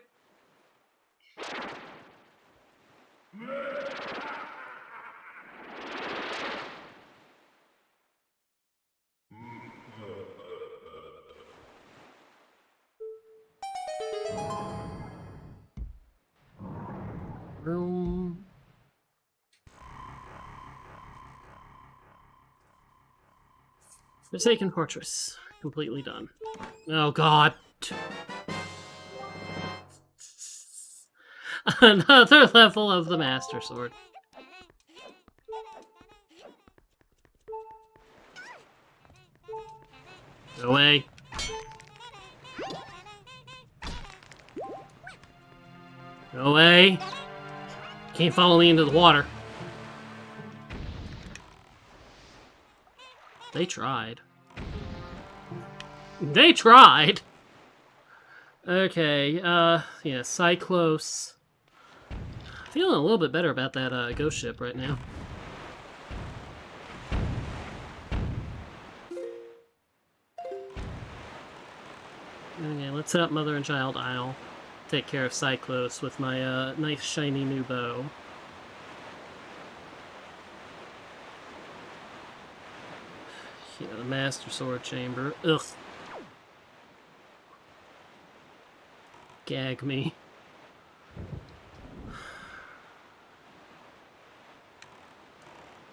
Speaker 1: Room. Forsaken Fortress. Completely done. Oh god. Another level of the Master Sword. Go away. Go away. Can't follow me into the water. They tried. They tried! Okay, yeah, Cyclos. Feeling a little bit better about that ghost ship right now. Okay, let's set up Mother and Child Isle. Take care of Cyclos with my nice shiny new bow. Yeah, the Master Sword Chamber. Ugh. Gag me.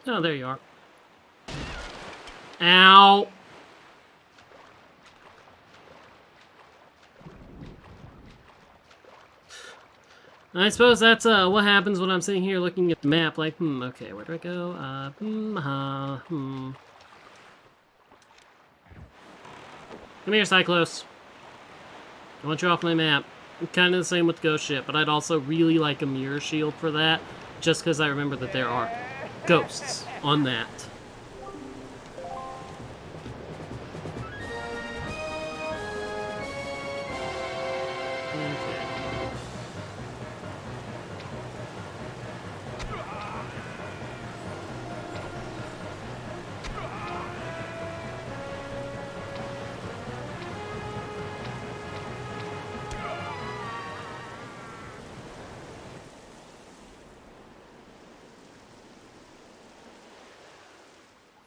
Speaker 1: Oh, there you are. Ow! I suppose that's what happens when I'm sitting here looking at the map like, okay, where do I go? Come here, Cyclos. I want you off my map. Kind of the same with Ghost Ship, but I'd also really like a mirror shield for that, just because I remember that there are ghosts on that. Okay.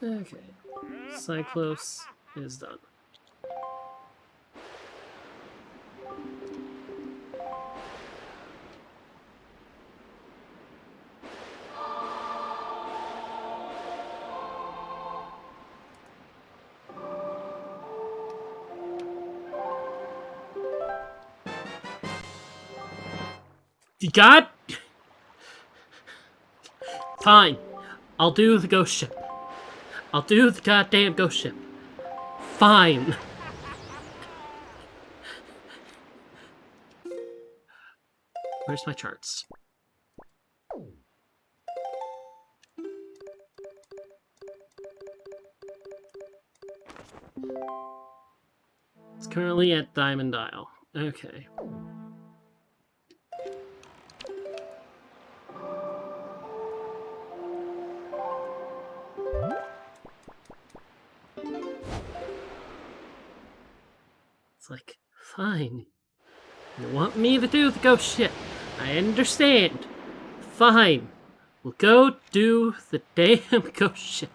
Speaker 1: Okay. Cyclos is done. God! Fine. I'll do the ghost ship. I'll do the goddamn ghost ship. Fine. Where's my charts? It's currently at Diamond Isle. Okay. It's like, fine. You want me to do the ghost ship. I understand. Fine. We'll go do the damn ghost ship.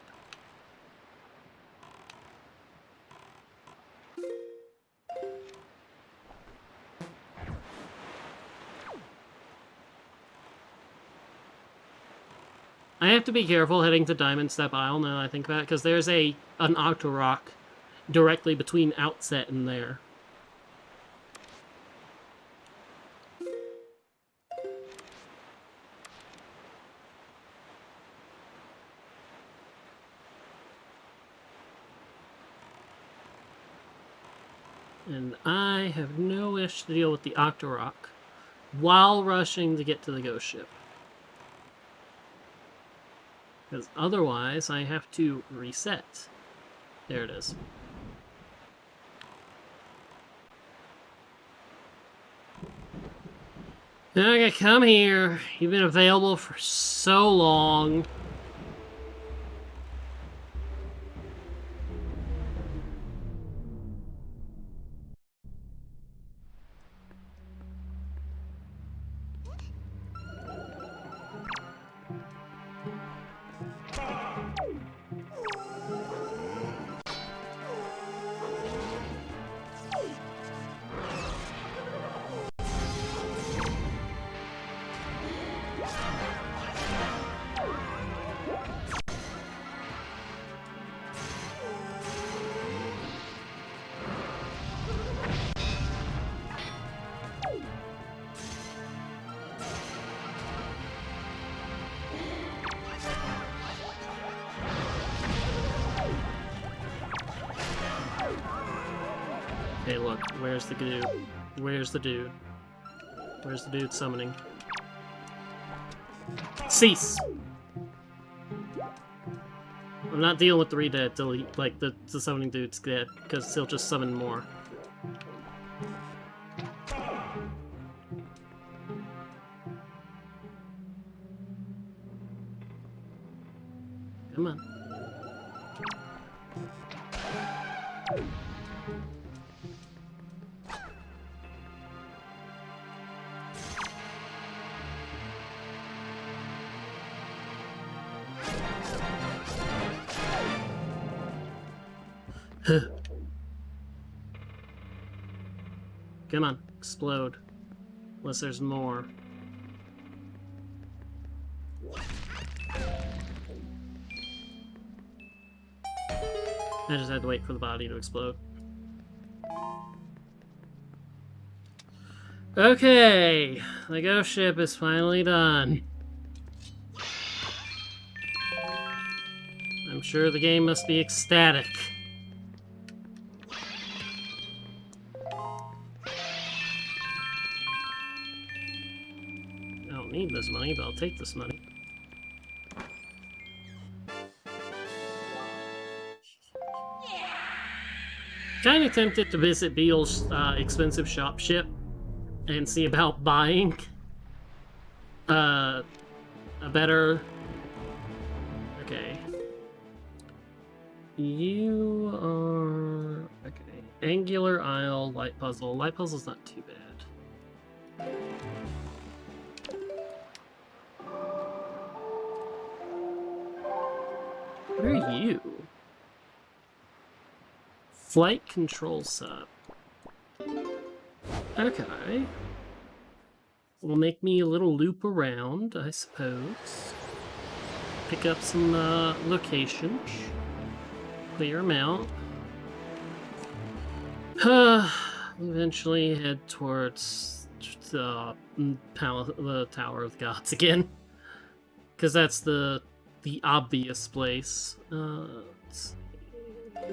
Speaker 1: I have to be careful heading to Diamond Step Isle now that I think about it, because there's an Octorock directly between Outset and there. And I have no wish to deal with the Octorock while rushing to get to the ghost ship. Because otherwise, I have to reset. There it is. Okay, come here. You've been available for so long. Hey, look, where's the dude? Where's the dude? Where's the dude summoning? Cease! I'm not dealing with 3 dead till he, like, the summoning dude's dead, because he'll just summon more. Come on. Come on, explode. Unless there's more. I just had to wait for the body to explode. Okay, the ghost ship is finally done. I'm sure the game must be ecstatic. I don't need this money, but I'll take this money. Kind of tempted to visit Beale's expensive shop ship and see about buying a better... Okay. You are... Okay. Angular Isle, Light Puzzle. Light Puzzle's not too bad. What are you? Flight control sub. Okay. Will make me a little loop around, I suppose. Pick up some locations. Clear them out. Eventually head towards the Tower of the Gods again. Because that's the obvious place. Let's see. I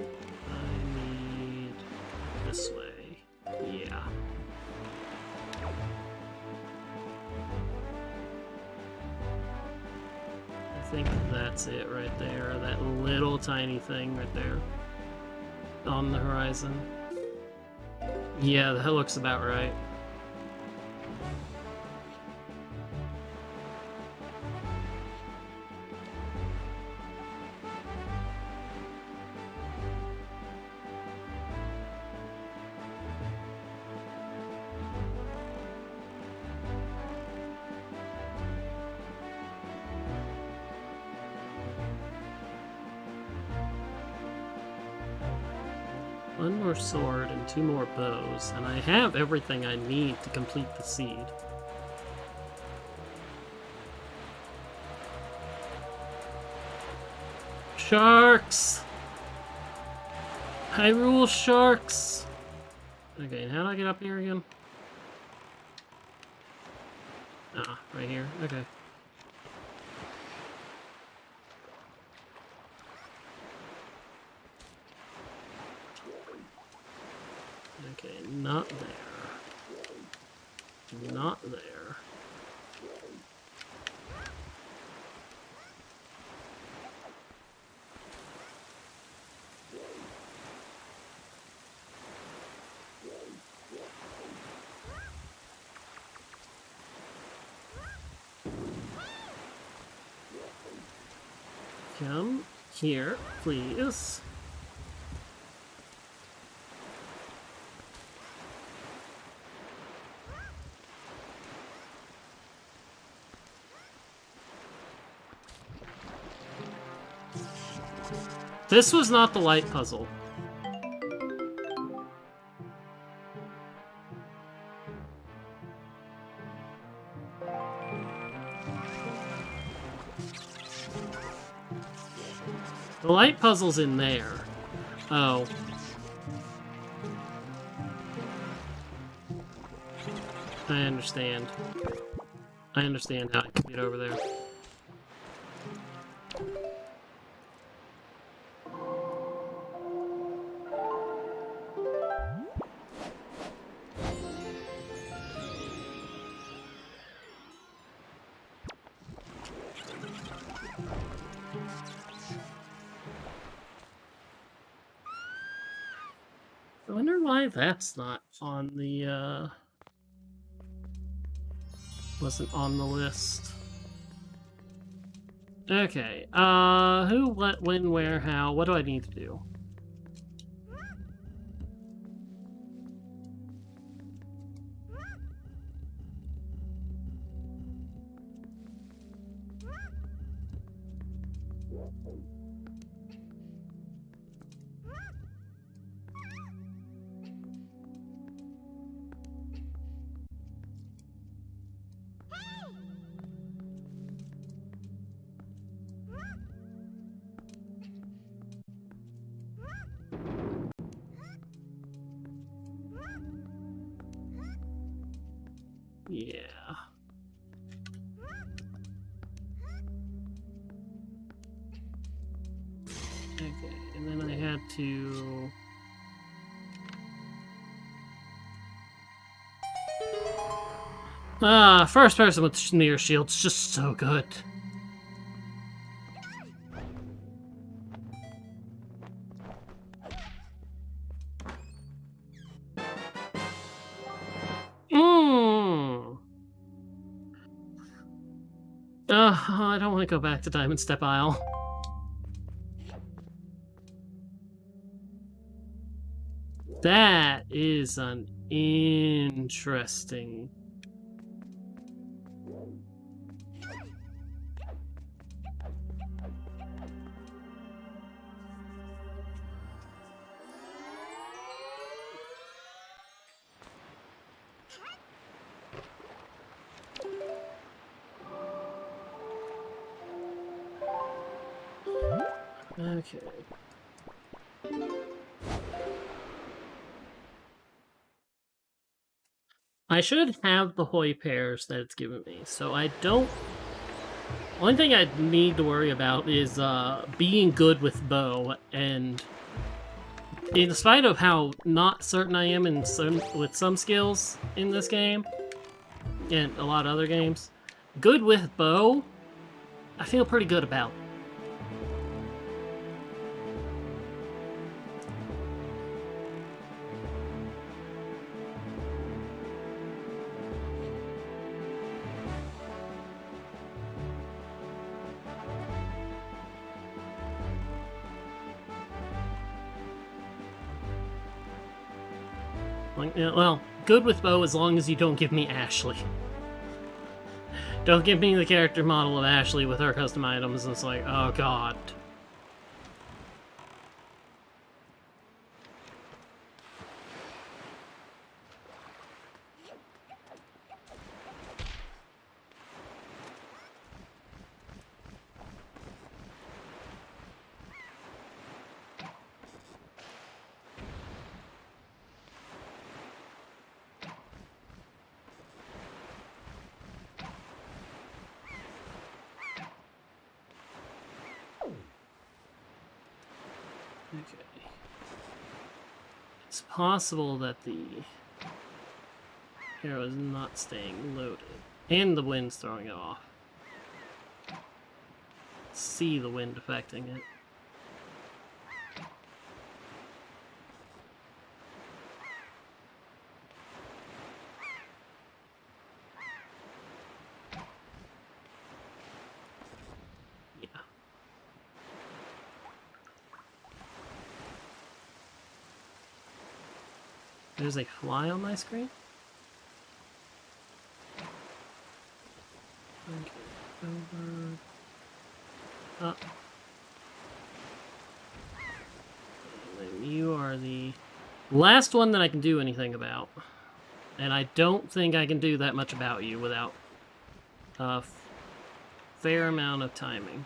Speaker 1: need this way. Yeah. I think that's it right there. That little tiny thing right there on the horizon. Yeah, that looks about right. One more sword and 2 more bows, and I have everything I need to complete the seed. Sharks! Hyrule sharks! Okay, and how do I get up here again? Ah, right here. Okay. Okay, not there. Not there. Come here, please. This was not the light puzzle. The light puzzle's in there. Oh. I understand. I understand how I can get over there. I wonder why that's not on the, wasn't on the list. Okay, who, what, when, where, how, what do I need to do? Yeah. Okay, and then I had to... first person with mirror shield's just so good. I don't want to go back to Diamond Step Isle. That is an interesting... Okay. I should have the Hoi pairs that it's given me, so I don't... Only thing I need to worry about is being good with bow, and in spite of how not certain I am with some skills in this game, and a lot of other games, good with bow, I feel pretty good about. Like, well, good with bow as long as you don't give me Ashley. Don't give me the character model of Ashley with her custom items, and it's like, oh god. Okay. It's possible that the arrow is not staying loaded. And the wind's throwing it off. See the wind affecting it. Yeah. There's a fly on my screen? Okay, over... Up. And you are the last one that I can do anything about. And I don't think I can do that much about you without a fair amount of timing.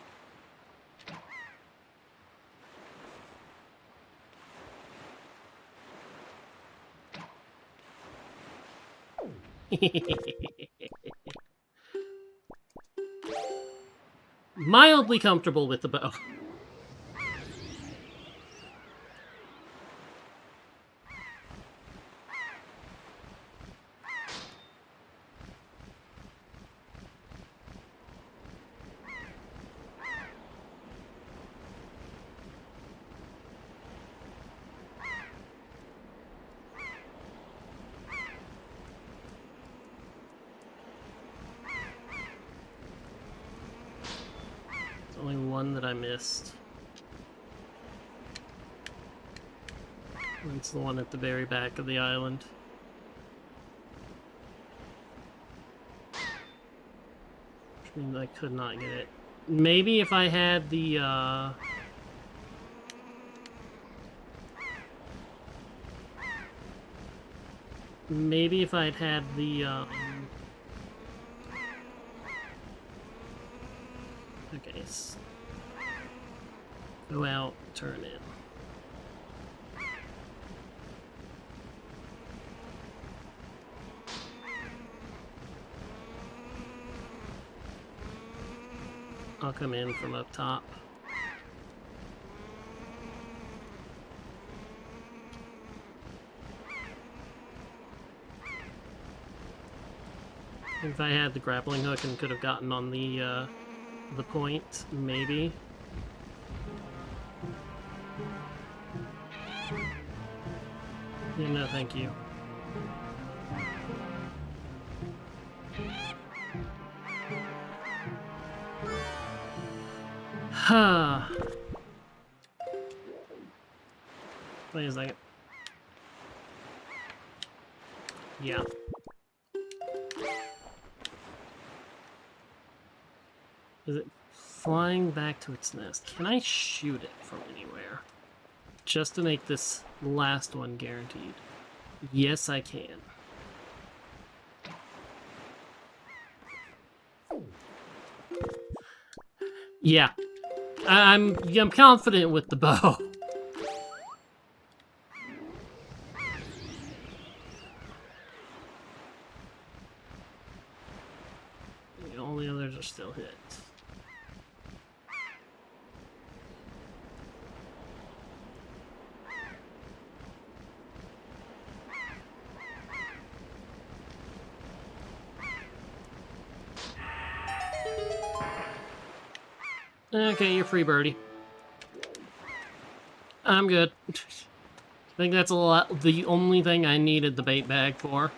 Speaker 1: Mildly comfortable with the bow. Only one that I missed. It's the one at the very back of the island. Which means I could not get it. Maybe if I had the, maybe if I'd had the, okay, go out, turn in. I'll come in from up top. If I had the grappling hook and could have gotten on the point, maybe. Yeah, no, thank you. Huh. Wait a second. Yeah. Is it flying back to its nest? Can I shoot it from anywhere? Just to make this last one guaranteed. Yes, I can. Yeah. I'm confident with the bow. The only others are still hit. Okay, you're free, birdie. I'm good. I think that's the only thing I needed the bait bag for.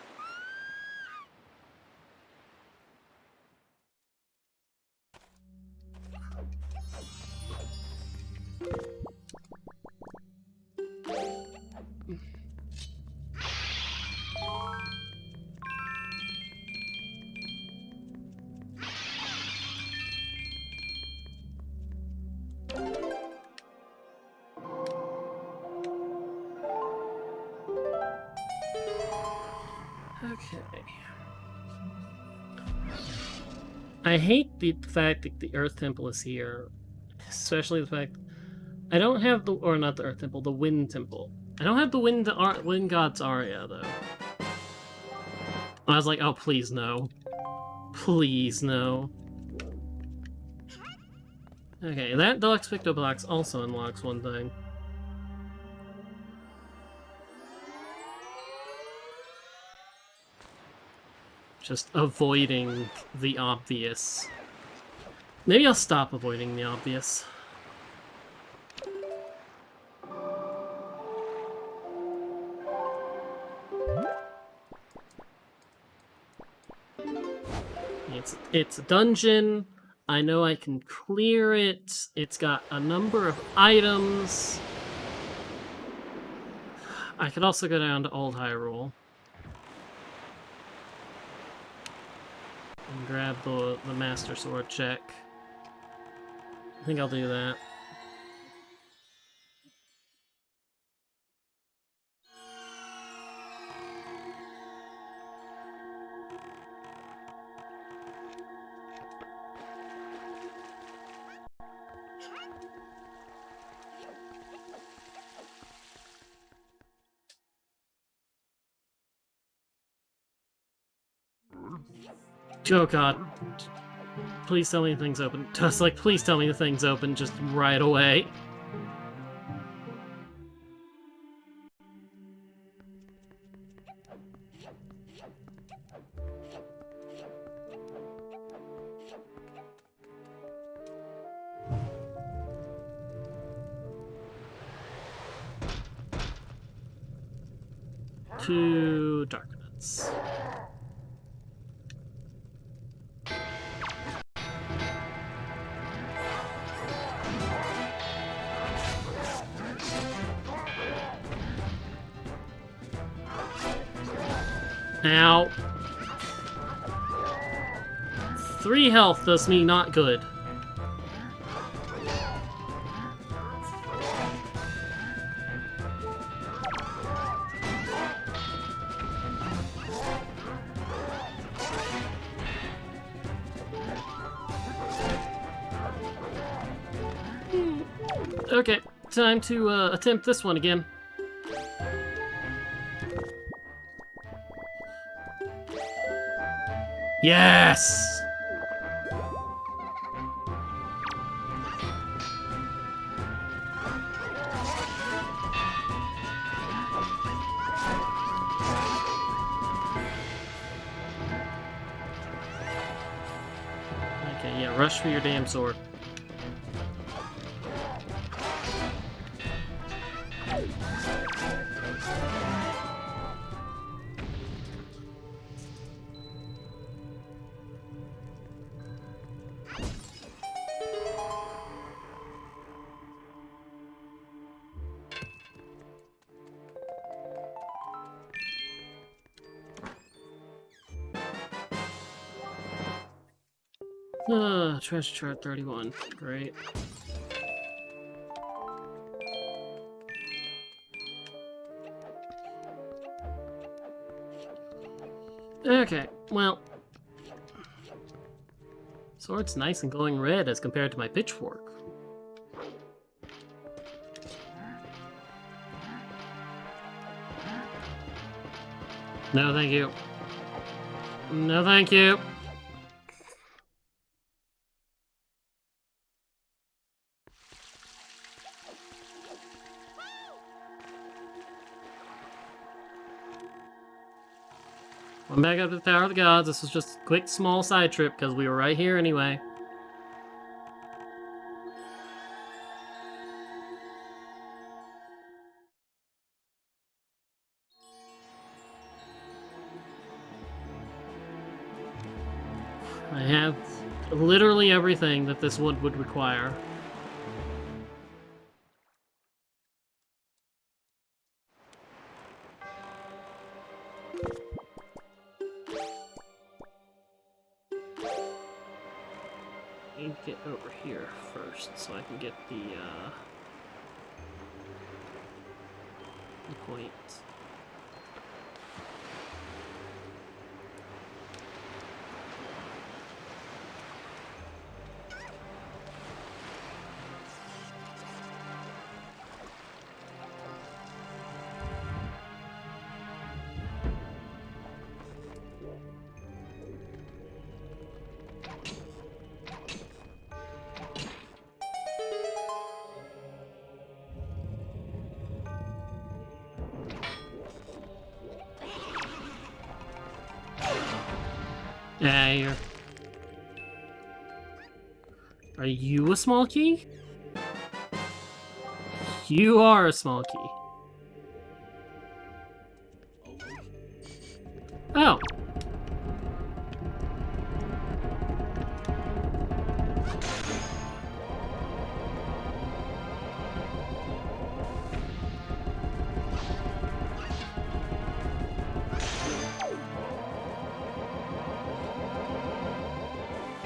Speaker 1: Okay. I hate the fact that the Earth Temple is here. Especially the fact I don't have the, or not the Earth Temple, the Wind Temple. I don't have the Wind God's Aria, though. I was like, oh, please no. Please no. Okay, that Deluxe Victo Box also unlocks one thing. Just avoiding the obvious. Maybe I'll stop avoiding the obvious. It's a dungeon. I know I can clear it. It's got a number of items. I could also go down to Old Hyrule and grab the Master Sword check. I think I'll do that. Oh god. Please tell me the thing's open. Just like, please tell me the thing's open just right away. Two Darknuts. Now, 3 health does me not good. Okay, time to attempt this one again. Yes! Okay, yeah, rush for your damn sword. Treasure chart 31. Great. Okay, well. Sword's nice and glowing red as compared to my pitchfork. No, thank you. No, thank you. I'm back up to the Tower of the Gods. This was just a quick, small side trip because we were right here anyway. I have literally everything that this wood would require. I need to get over here first so I can get the point. Yeah, are you a small key? You are a small key. Oh.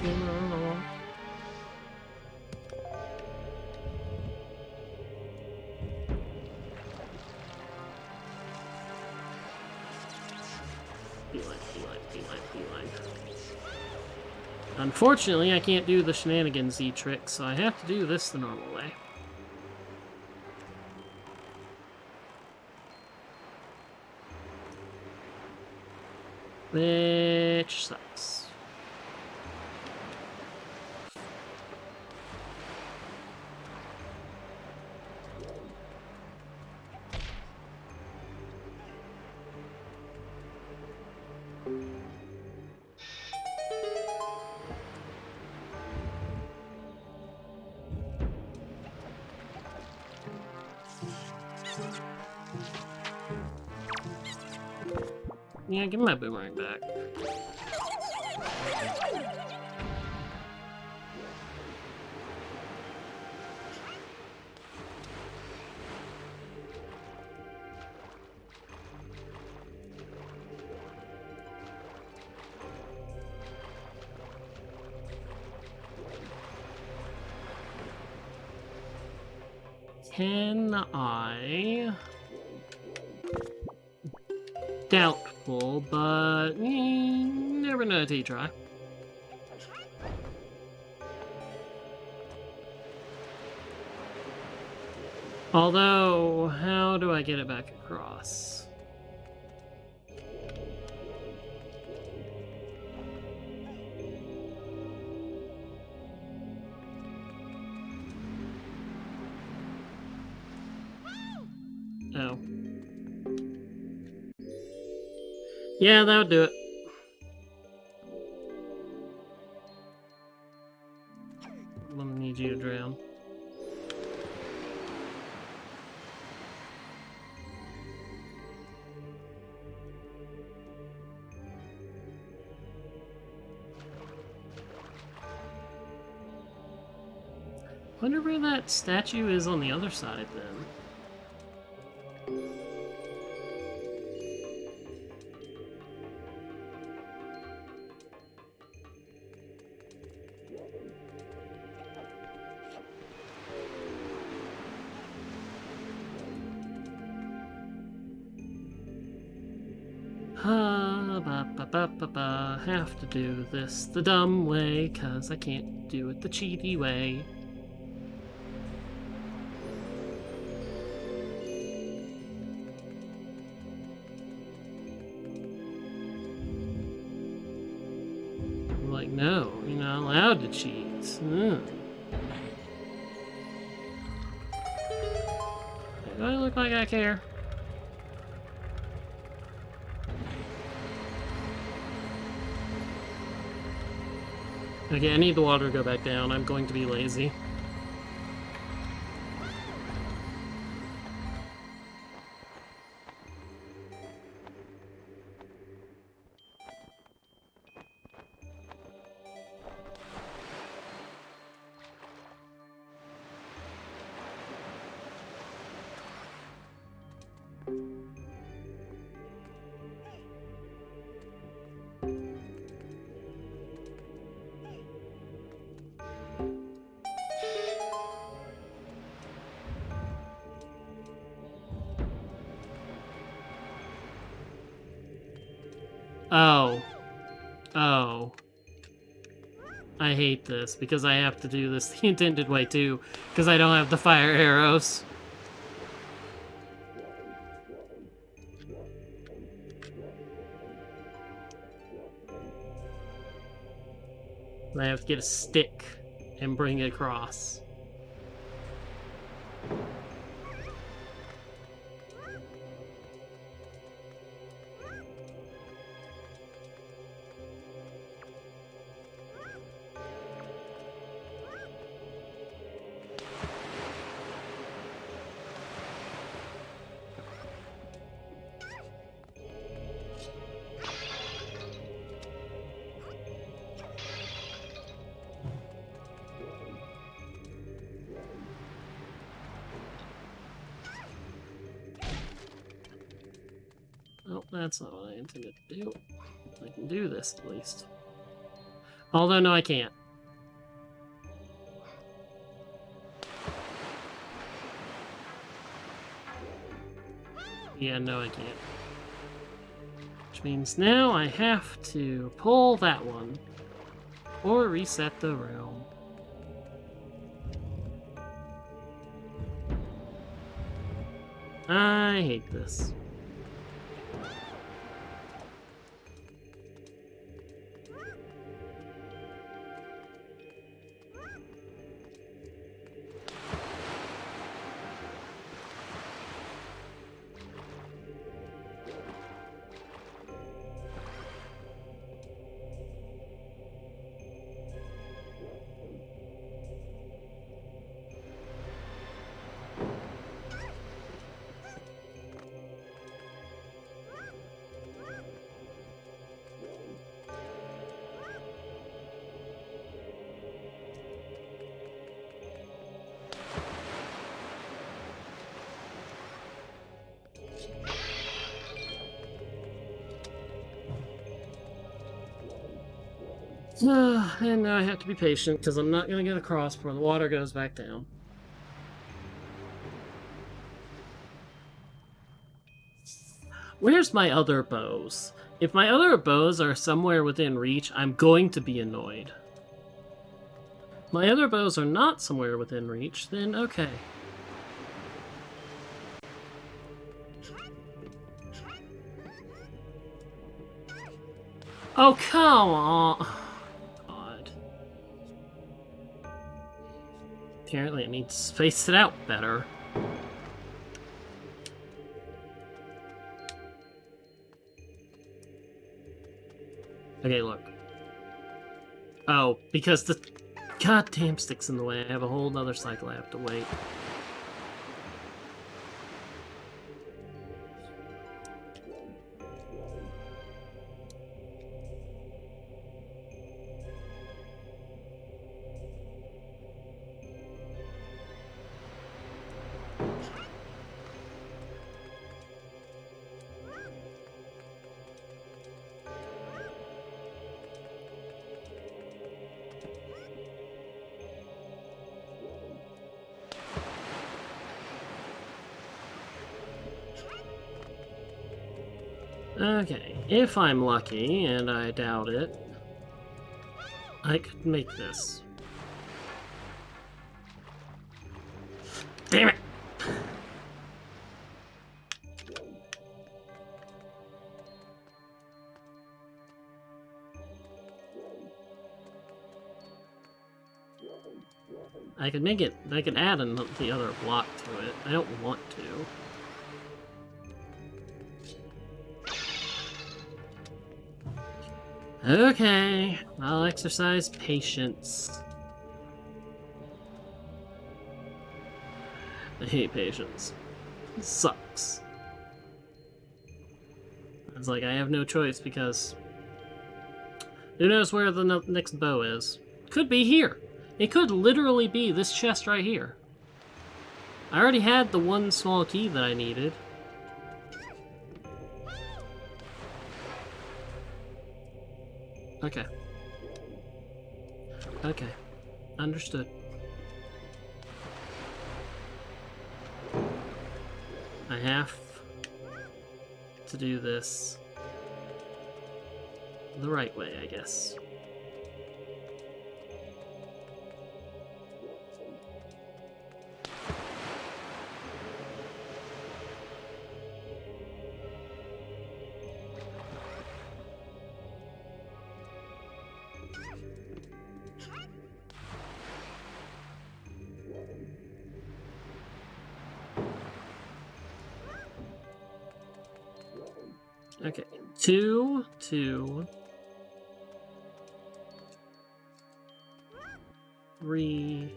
Speaker 1: Beeline. Unfortunately, I can't do the shenanigans-y trick, so I have to do this the normal way. Which sucks. Yeah, give me my boomerang back. Can I? Doubtful, but never know till you try. Although, how do I get it back across? Oh. Yeah, that would do it. I'm gonna need you to drown. Wonder where that statue is on the other side, then. Have to do this the dumb way, 'cause I can't do it the cheaty way. No, you're not allowed to cheat. Do I look like I care? Okay, I need the water to go back down. I'm going to be lazy. Oh. Oh. I hate this, because I have to do this the intended way, too, because I don't have the fire arrows. I have to get a stick and bring it across. Oh, that's not what I intended to do. I can do this, at least. Although, no, I can't. Yeah, no, I can't. Which means now I have to pull that one. Or reset the realm. I hate this. And now I have to be patient, because I'm not going to get across before the water goes back down. Where's my other bows? If my other bows are somewhere within reach, I'm going to be annoyed. My other bows are not somewhere within reach, then okay. Oh, come on! God. Apparently it needs to space it out better. Okay, look. Oh, because the goddamn stick's in the way. I have a whole nother cycle I have to wait. Okay, if I'm lucky, and I doubt it, I could make this. Damn it! I could make it. I could add the other block to it. I don't want to. Okay, I'll exercise patience. I hate patience. It sucks. It's like I have no choice because who knows where the next bow is? Could be here. It could literally be this chest right here. I already had the one small key that I needed. Okay. Okay. Understood. I have to do this the right way, I guess. Okay, 2, 2, 3.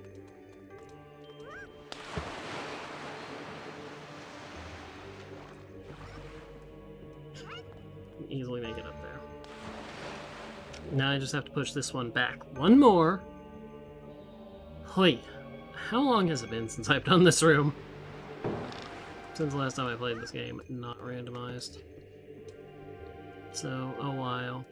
Speaker 1: Easily make it up there. Now I just have to push this one back. One more. Hoi. How long has it been since I've done this room? Since the last time I played this game, not randomized. So, a while.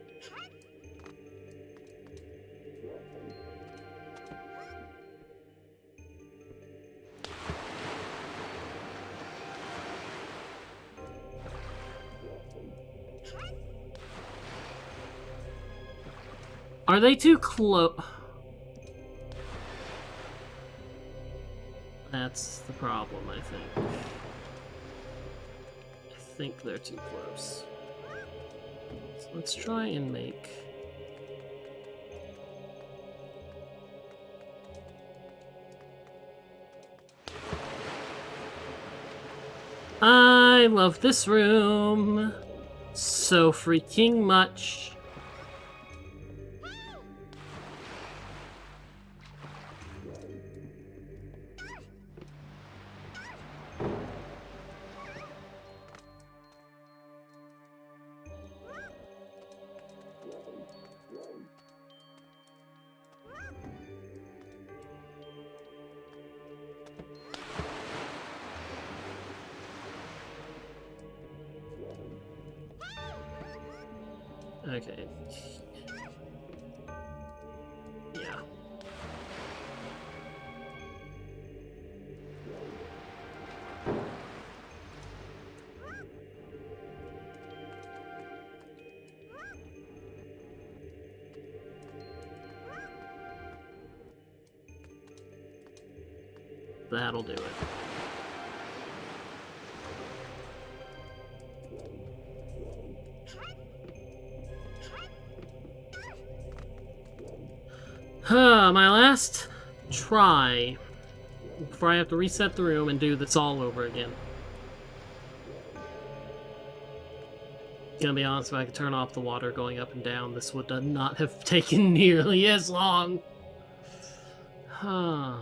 Speaker 1: Are they too close? That's the problem, I think. I think they're too close. So let's try and make... I love this room so freaking much. Okay. Yeah. That'll do it. My last try before I have to reset the room and do this all over again. Gonna be honest, if I could turn off the water going up and down, this would not have taken nearly as long. Huh.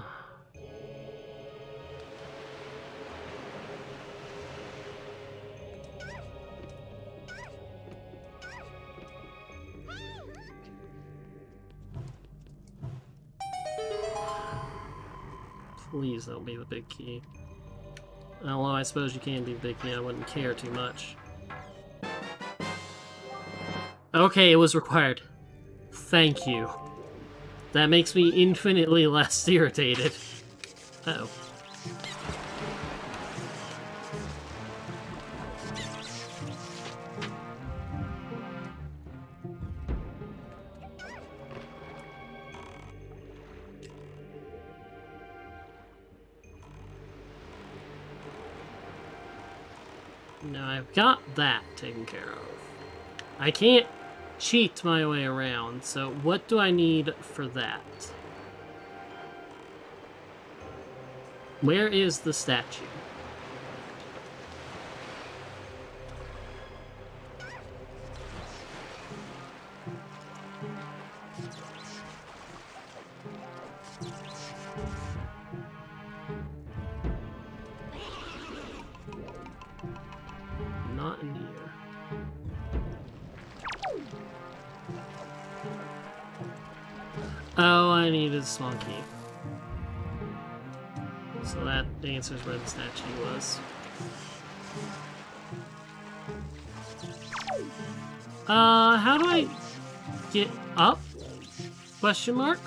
Speaker 1: Please don't be the big key. Although I suppose you can be the big key, I wouldn't care too much. Okay, it was required. Thank you. That makes me infinitely less irritated. Uh-oh. Now I've got that taken care of. I can't cheat my way around, so what do I need for that? Where is the statue? Not in here. Oh, I needed a small key. So that answers where the statue was. How do I get up? Question mark?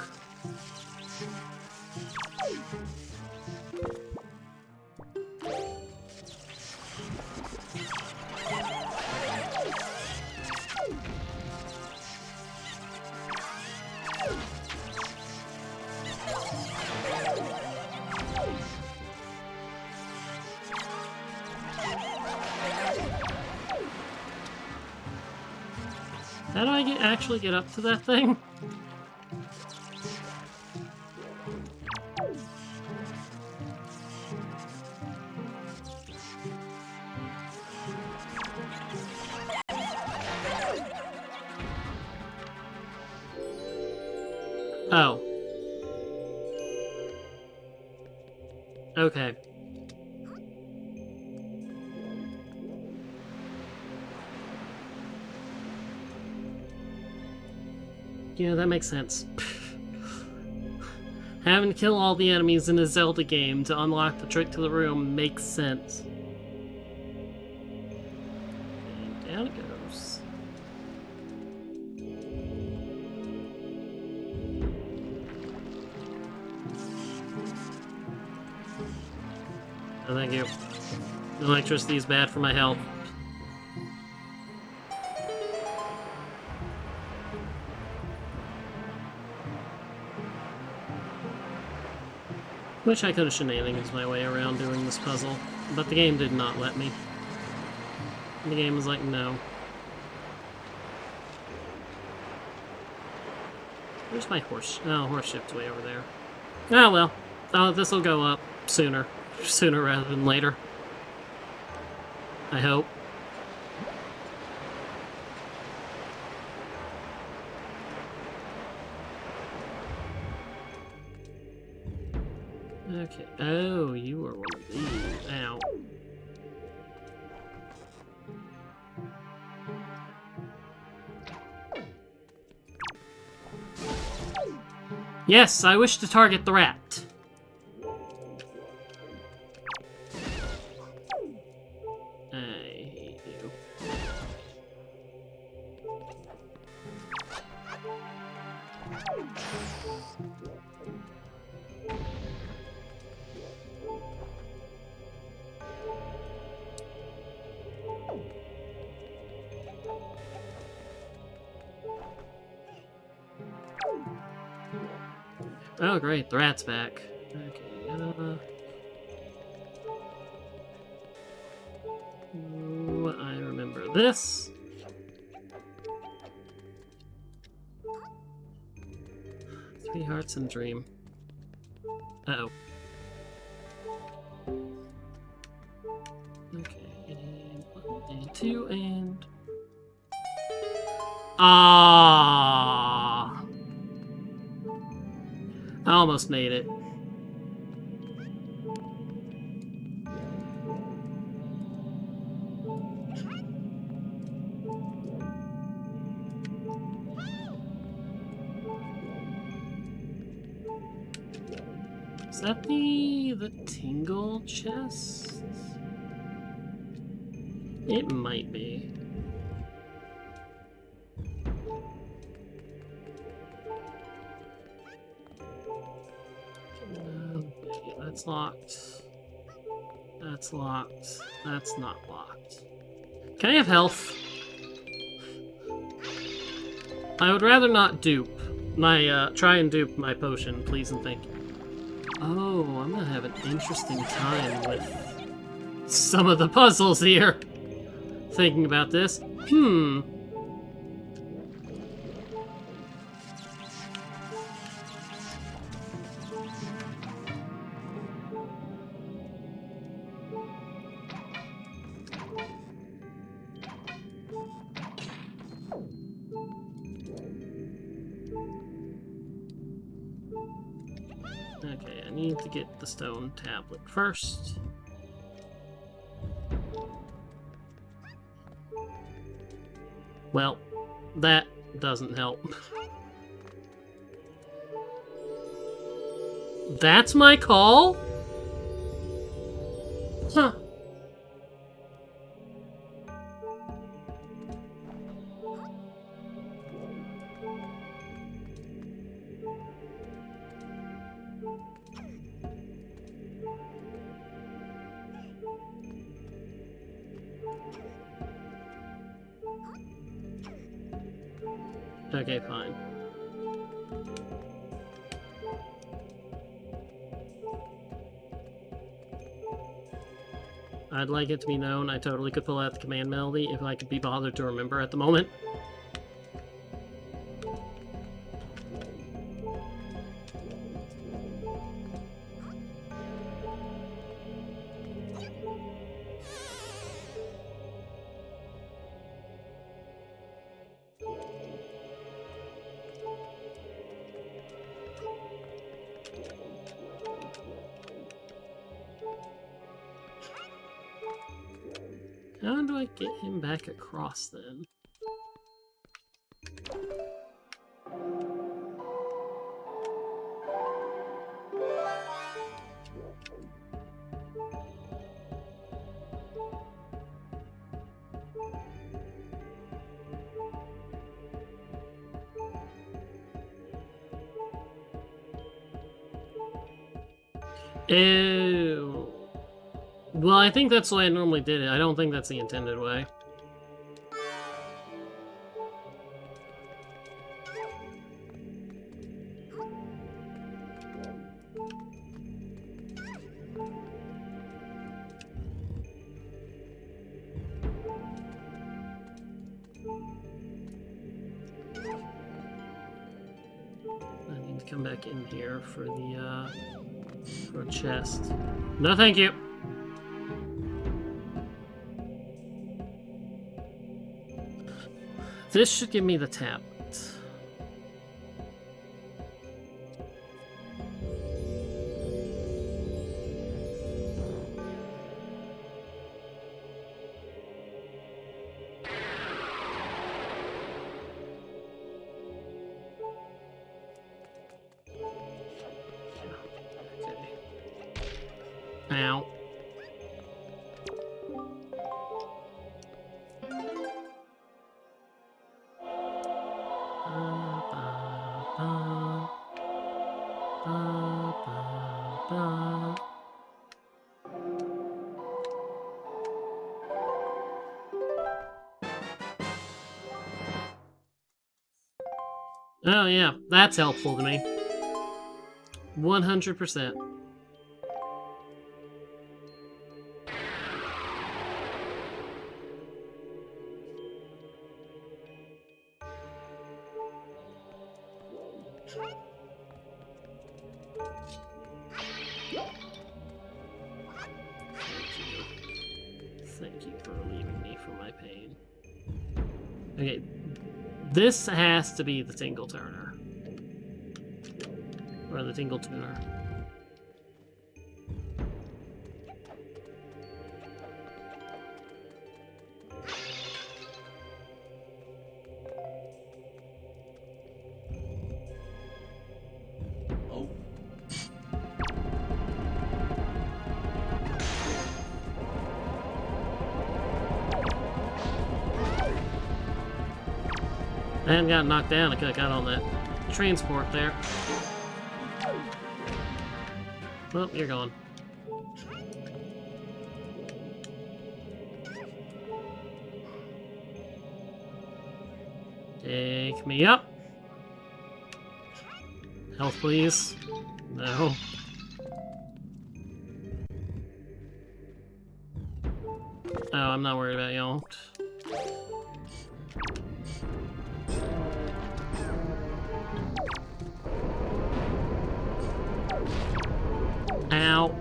Speaker 1: How do I actually get up to that thing? Oh. Okay. Yeah, that makes sense. Having to kill all the enemies in a Zelda game to unlock the trick to the room makes sense. And down it goes. Oh, thank you. Electricity is bad for my health. Wish I could have shenanigans my way around doing this puzzle, but the game did not let me. The game was like, no. Where's my horse? Oh, horse ship's way over there. Oh well. Oh, this'll go up sooner. Sooner rather than later. I hope. Okay. Oh, you are one of these. Ow. Yes, I wish to target the rat. I hate you. Oh, great, the rat's back. Okay, ooh, I remember this. 3 hearts and dream. Uh-oh. Okay, and 1 and 2 and... Ah! I almost made it. Is that the tingle chest? It might be. Okay, that's locked. That's locked. That's not locked. Can I have health? I would rather not dupe my, try and dupe my potion, please and thank you. Oh, I'm gonna have an interesting time with some of the puzzles here. Thinking about this. need to get the stone tablet first. Well, that doesn't help. That's my call? Huh. Okay, fine. I'd like it to be known I totally could pull out the command melody if I could be bothered to remember at the moment. How do I get him back across then? Ew. Well, I think that's the way I normally did it. I don't think that's the intended way. I need to come back in here for the, for a chest. No, thank you. This should give me the tablet. Okay. Ow. Oh yeah, that's helpful to me. 100%. Thank you for relieving me from my pain. Okay, this has to be the Tingle Turner. Or the Tingle Tuner. I hadn't got knocked down, I could have got on that transport there. Well, you're gone. Take me up. Health, please. No. Oh, I'm not worried about y'all. Ow.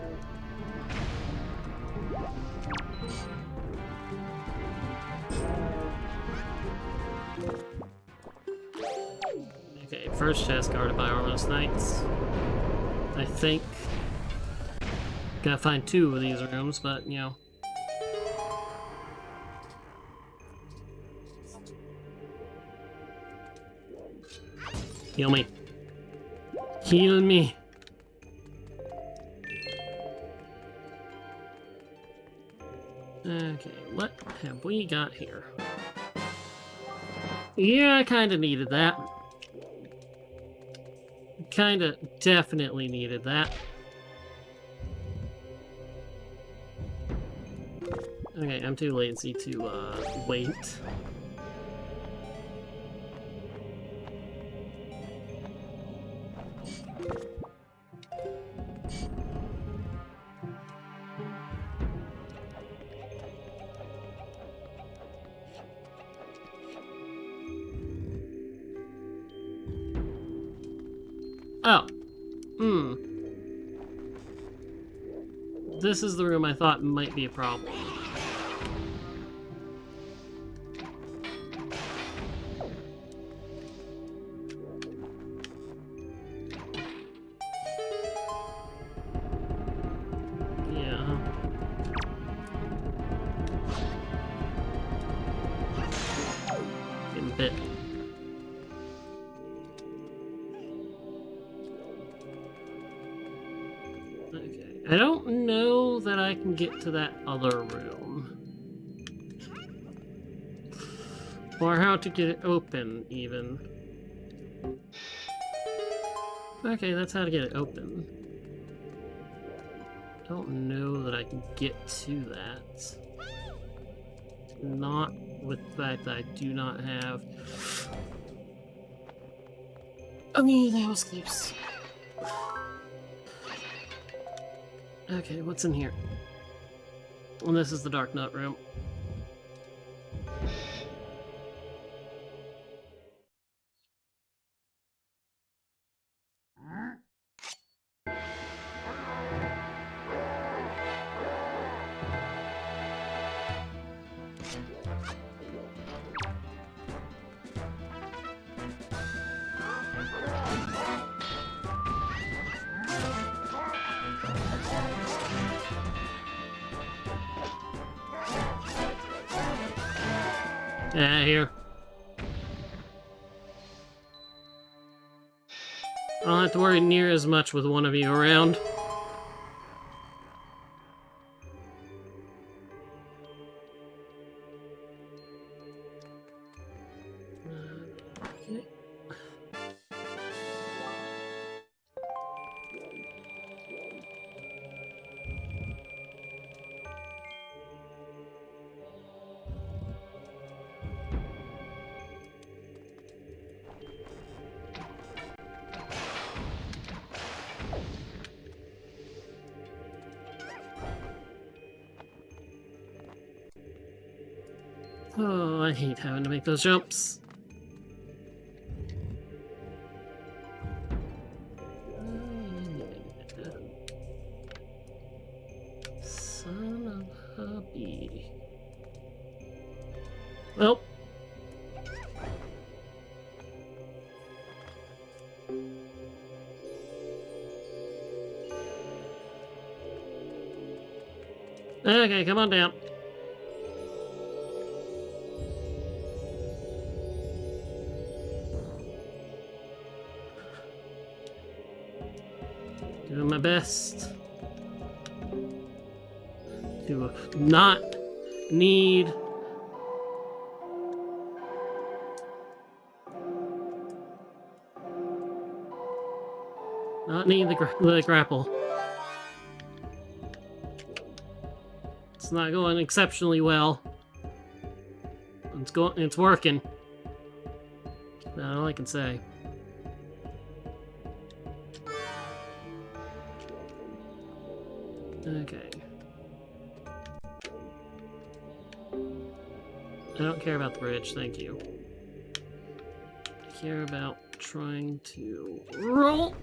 Speaker 1: Okay, first chest guarded by Armos Knights. I think. Gotta find 2 of these rooms, but, you know. Heal me. Heal me. Okay, what have we got here? Yeah, I kinda needed that. Kinda definitely needed that. Okay, I'm too lazy to, wait. Oh. Hmm. This is the room I thought might be a problem. Yeah. Getting bit. Okay. I don't know that I can get to that other room. Or how to get it open, even. Okay, that's how to get it open. Don't know that I can get to that. Not with the fact that I do not have... Oh, that was close. Okay, what's in here? Well, this is the Dark Nut room. Here. I don't have to worry near as much with one of you around. Okay. Oh, I hate having to make those jumps. Son of a bee. Well. Okay, come on down. Doing my best to not need the grapple. It's not going exceptionally well. It's working. That's all I can say. Okay. I don't care about the bridge, thank you. I care about trying to roll.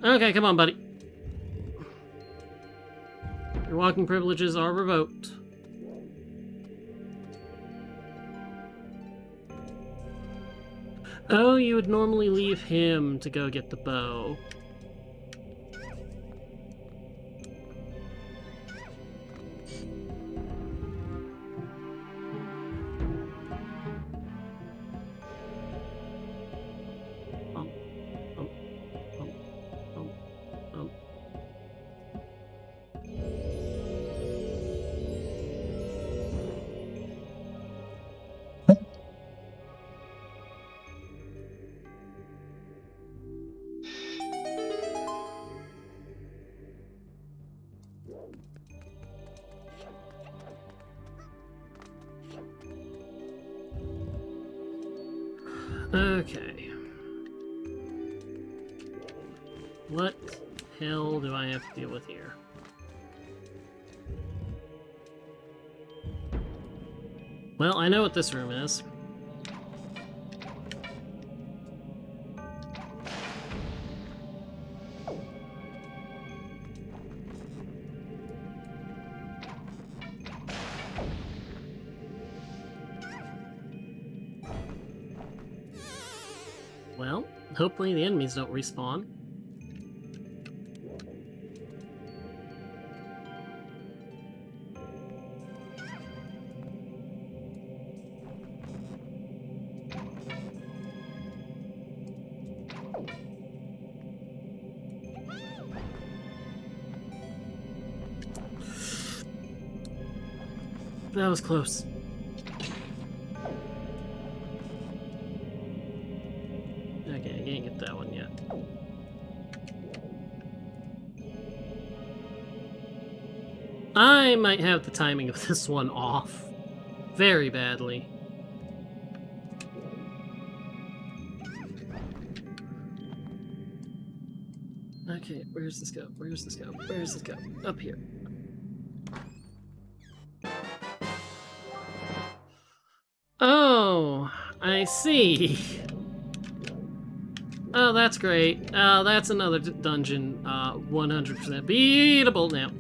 Speaker 1: Okay, come on, buddy. Your walking privileges are revoked. Oh, you would normally leave him to go get the bow. Okay. What hell do I have to deal with here? Well, I know what this room is. Well, hopefully the enemies don't respawn. That was close. Okay, I can't get that one yet. I might have the timing of this one off very badly. Okay, where's this go? Where's this go? Where's this go? Up here. Oh, I see. Oh, that's great. That's another dungeon, 100% beatable now.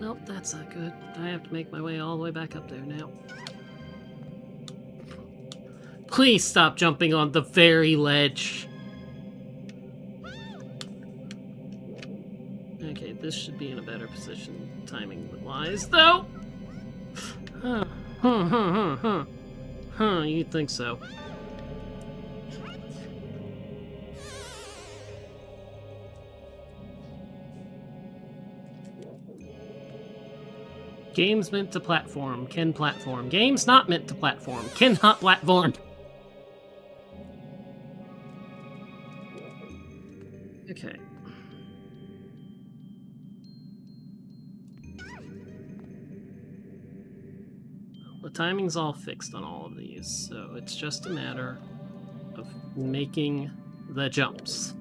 Speaker 1: Nope, that's not good. I have to make my way all the way back up there now. Please stop jumping on the very ledge. Okay, this should be in a better position timing-wise, though. You'd think so. Games meant to platform, can platform. Games not meant to platform, cannot platform. Okay. The timing's all fixed on all of these, so it's just a matter of making the jumps.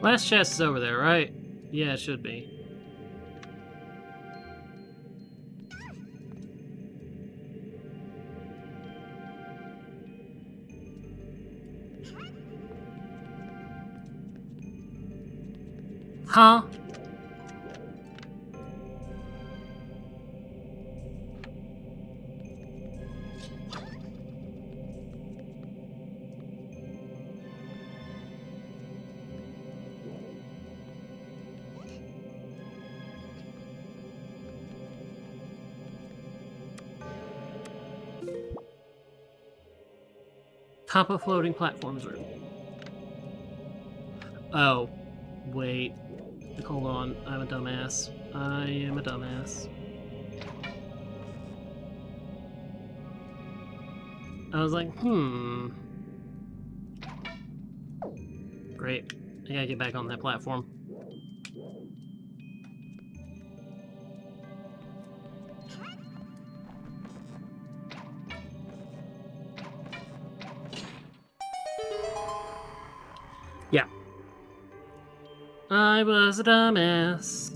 Speaker 1: Last chest is over there, right? Yeah, it should be. Huh? Top of floating platforms room. Oh, wait. Hold on, I'm a dumbass. I am a dumbass. I was like, Great. I gotta get back on that platform. Yeah. I was a dumbass.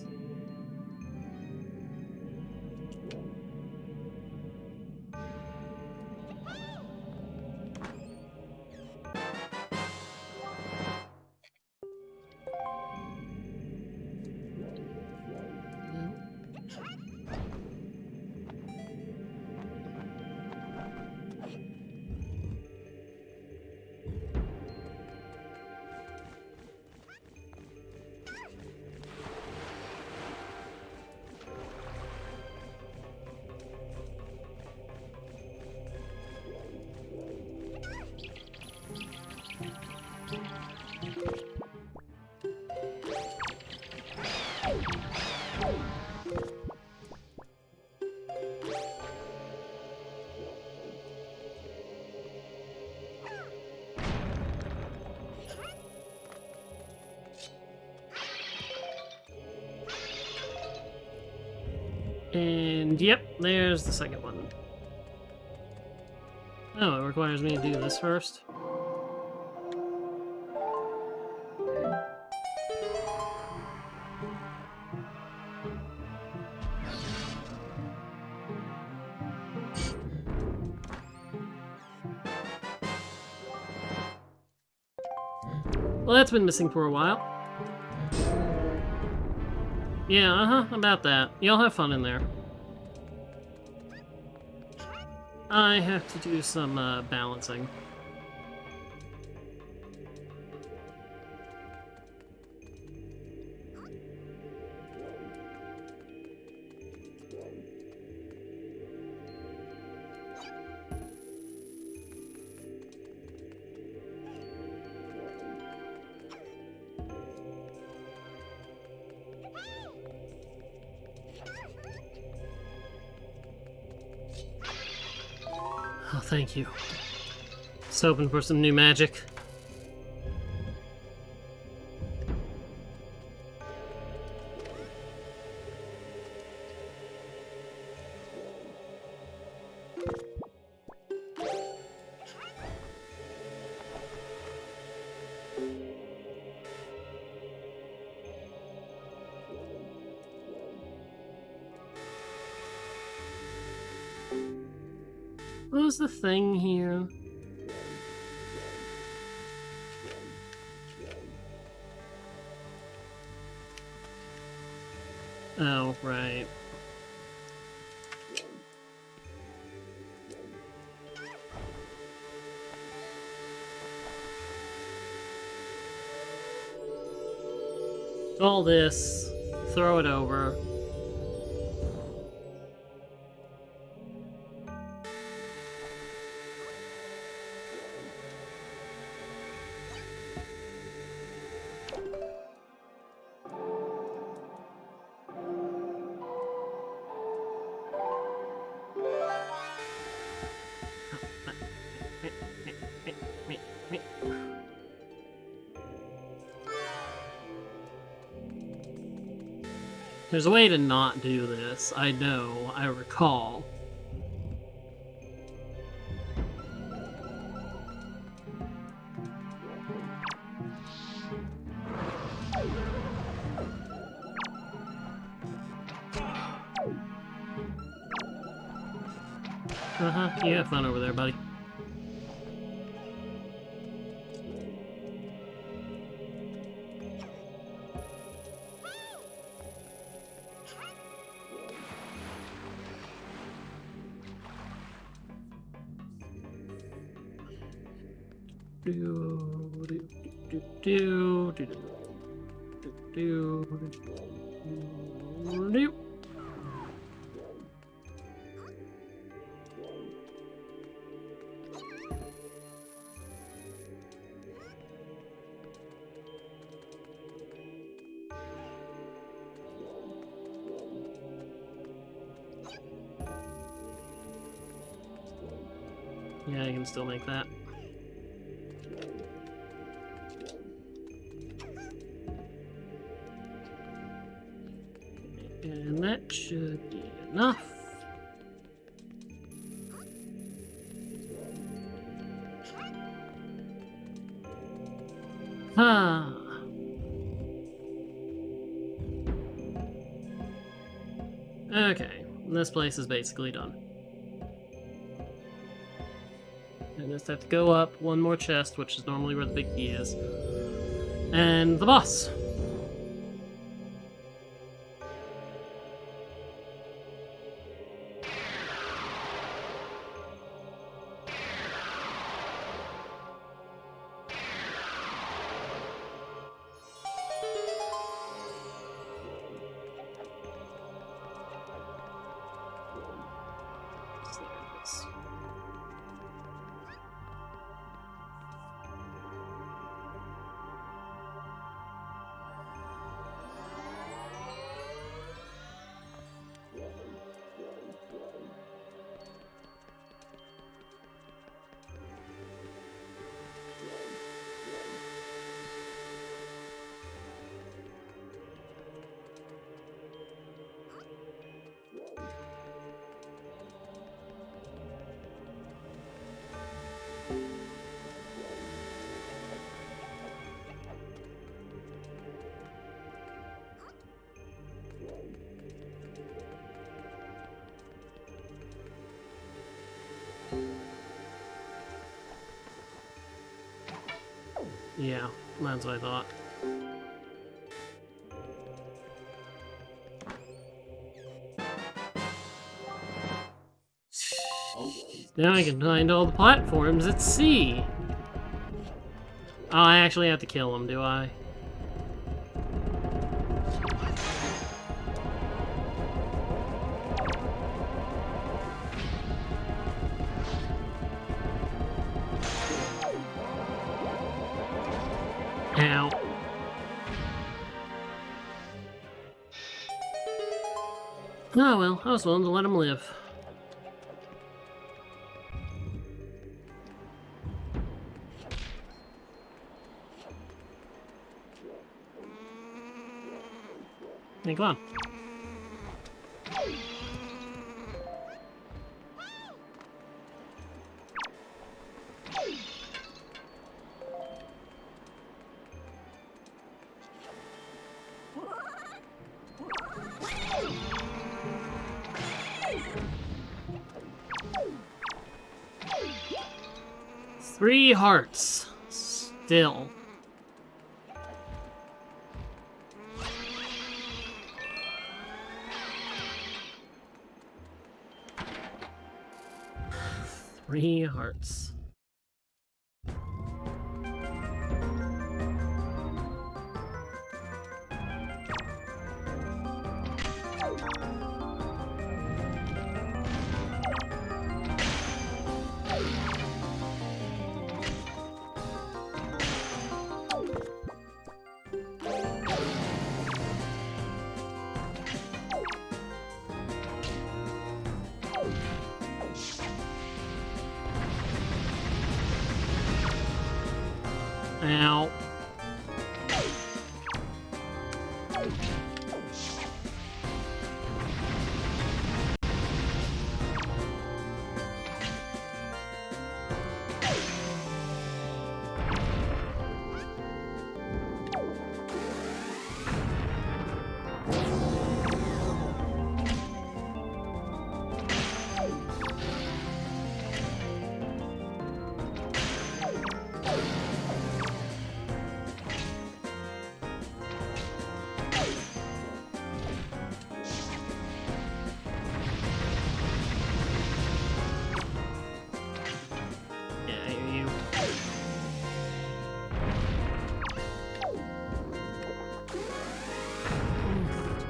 Speaker 1: And yep, there's the second one. Oh, it requires me to do this first. Well, that's been missing for a while. Yeah, about that. Y'all have fun in there. I have to do some balancing. Oh, thank you. Just hoping for some new magic. What was the thing here? Oh, right. All this, throw it over. There's a way to not do this. I know. I recall. You have fun over there, buddy. Yeah, I can still make that. And that should be enough. Ah. Okay, this place is basically done. I just have to go up one more chest, which is normally where the big key is. And the boss! There it is. Yeah, that's what I thought. Now I can find all the platforms at sea. Oh, I actually have to kill him, do I? Ow. Oh well, I was willing to let him live. Hey, come on. Three hearts. Still. Three hearts. Ow.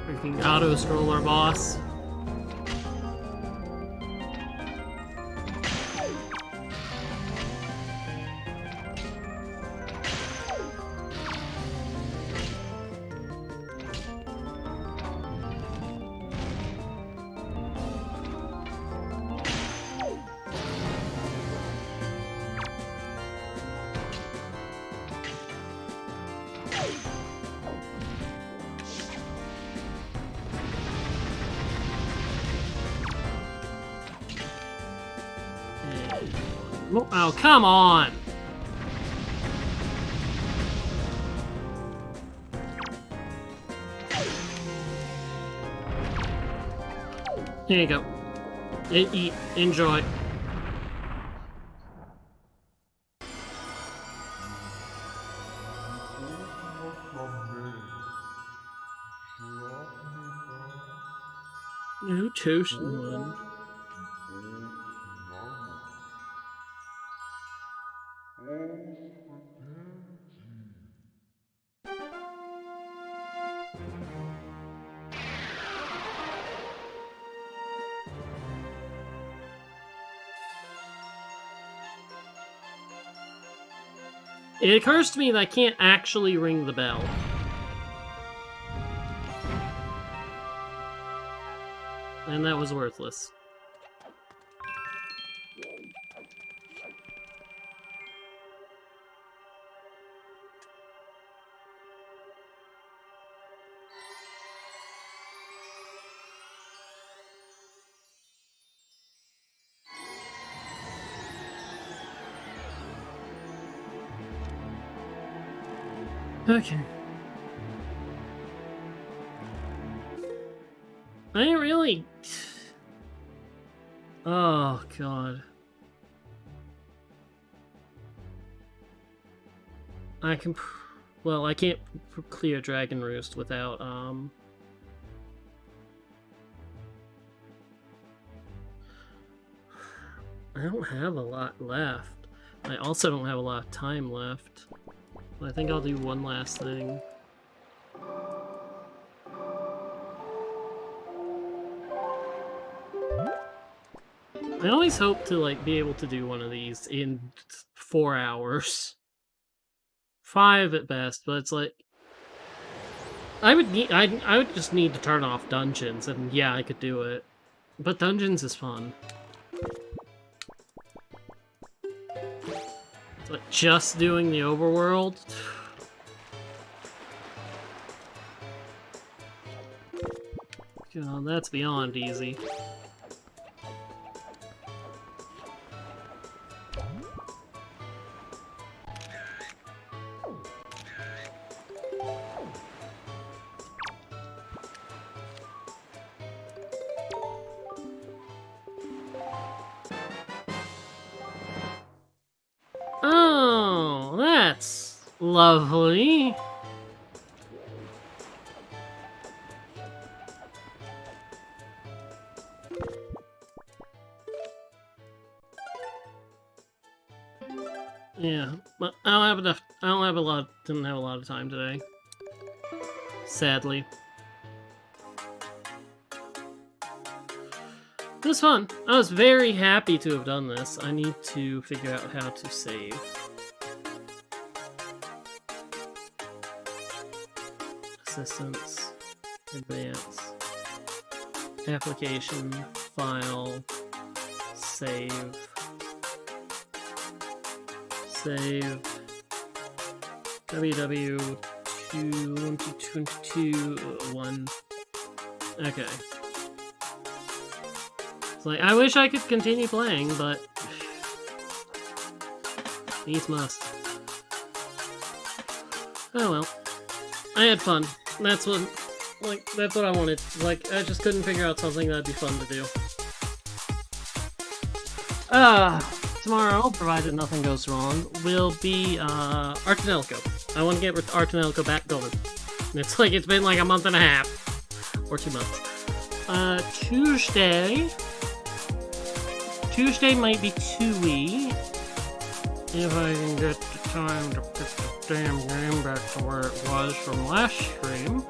Speaker 1: Freaking auto-scroller boss. Oh, come on! Here you go. Eat. Enjoy. No toast one. It occurs to me that I can't actually ring the bell. And that was worthless. Okay. I didn't really... Oh, God. I can... Well, I can't clear Dragon Roost without, I don't have a lot left. I also don't have a lot of time left. I think I'll do one last thing. I always hope to, like, be able to do one of these in 4 hours. 5 at best, but it's like... I would just need to turn off dungeons, and yeah, I could do it. But dungeons is fun. It's like just doing the overworld. God, that's beyond easy. Oh, that's lovely. Yeah, but I don't have enough. I don't have a lot. Didn't have a lot of time today. Sadly. It was fun. I was very happy to have done this. I need to figure out how to save. Assistance. Advance. Application. File. Save. Save. ww2 Okay. It's like, I wish I could continue playing, but needs must. Oh well. I had fun. That's what I wanted. Like, I just couldn't figure out something that'd be fun to do. Tomorrow, provided nothing goes wrong, will be, Artanelco. I want to get Artanelco back going. It's like, it's been like a month and a half. Or 2 months. Tuesday might be 2-y. If I can get the time to put the damn game back to where it was from last stream.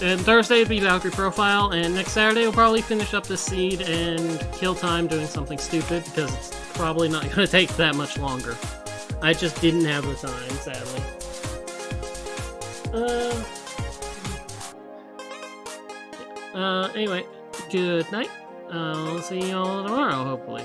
Speaker 1: And Thursday would be Valkyrie Profile, and next Saturday we'll probably finish up this seed and kill time doing something stupid, because it's probably not going to take that much longer. I just didn't have the time, sadly. Anyway, good night. I'll see you all tomorrow, hopefully.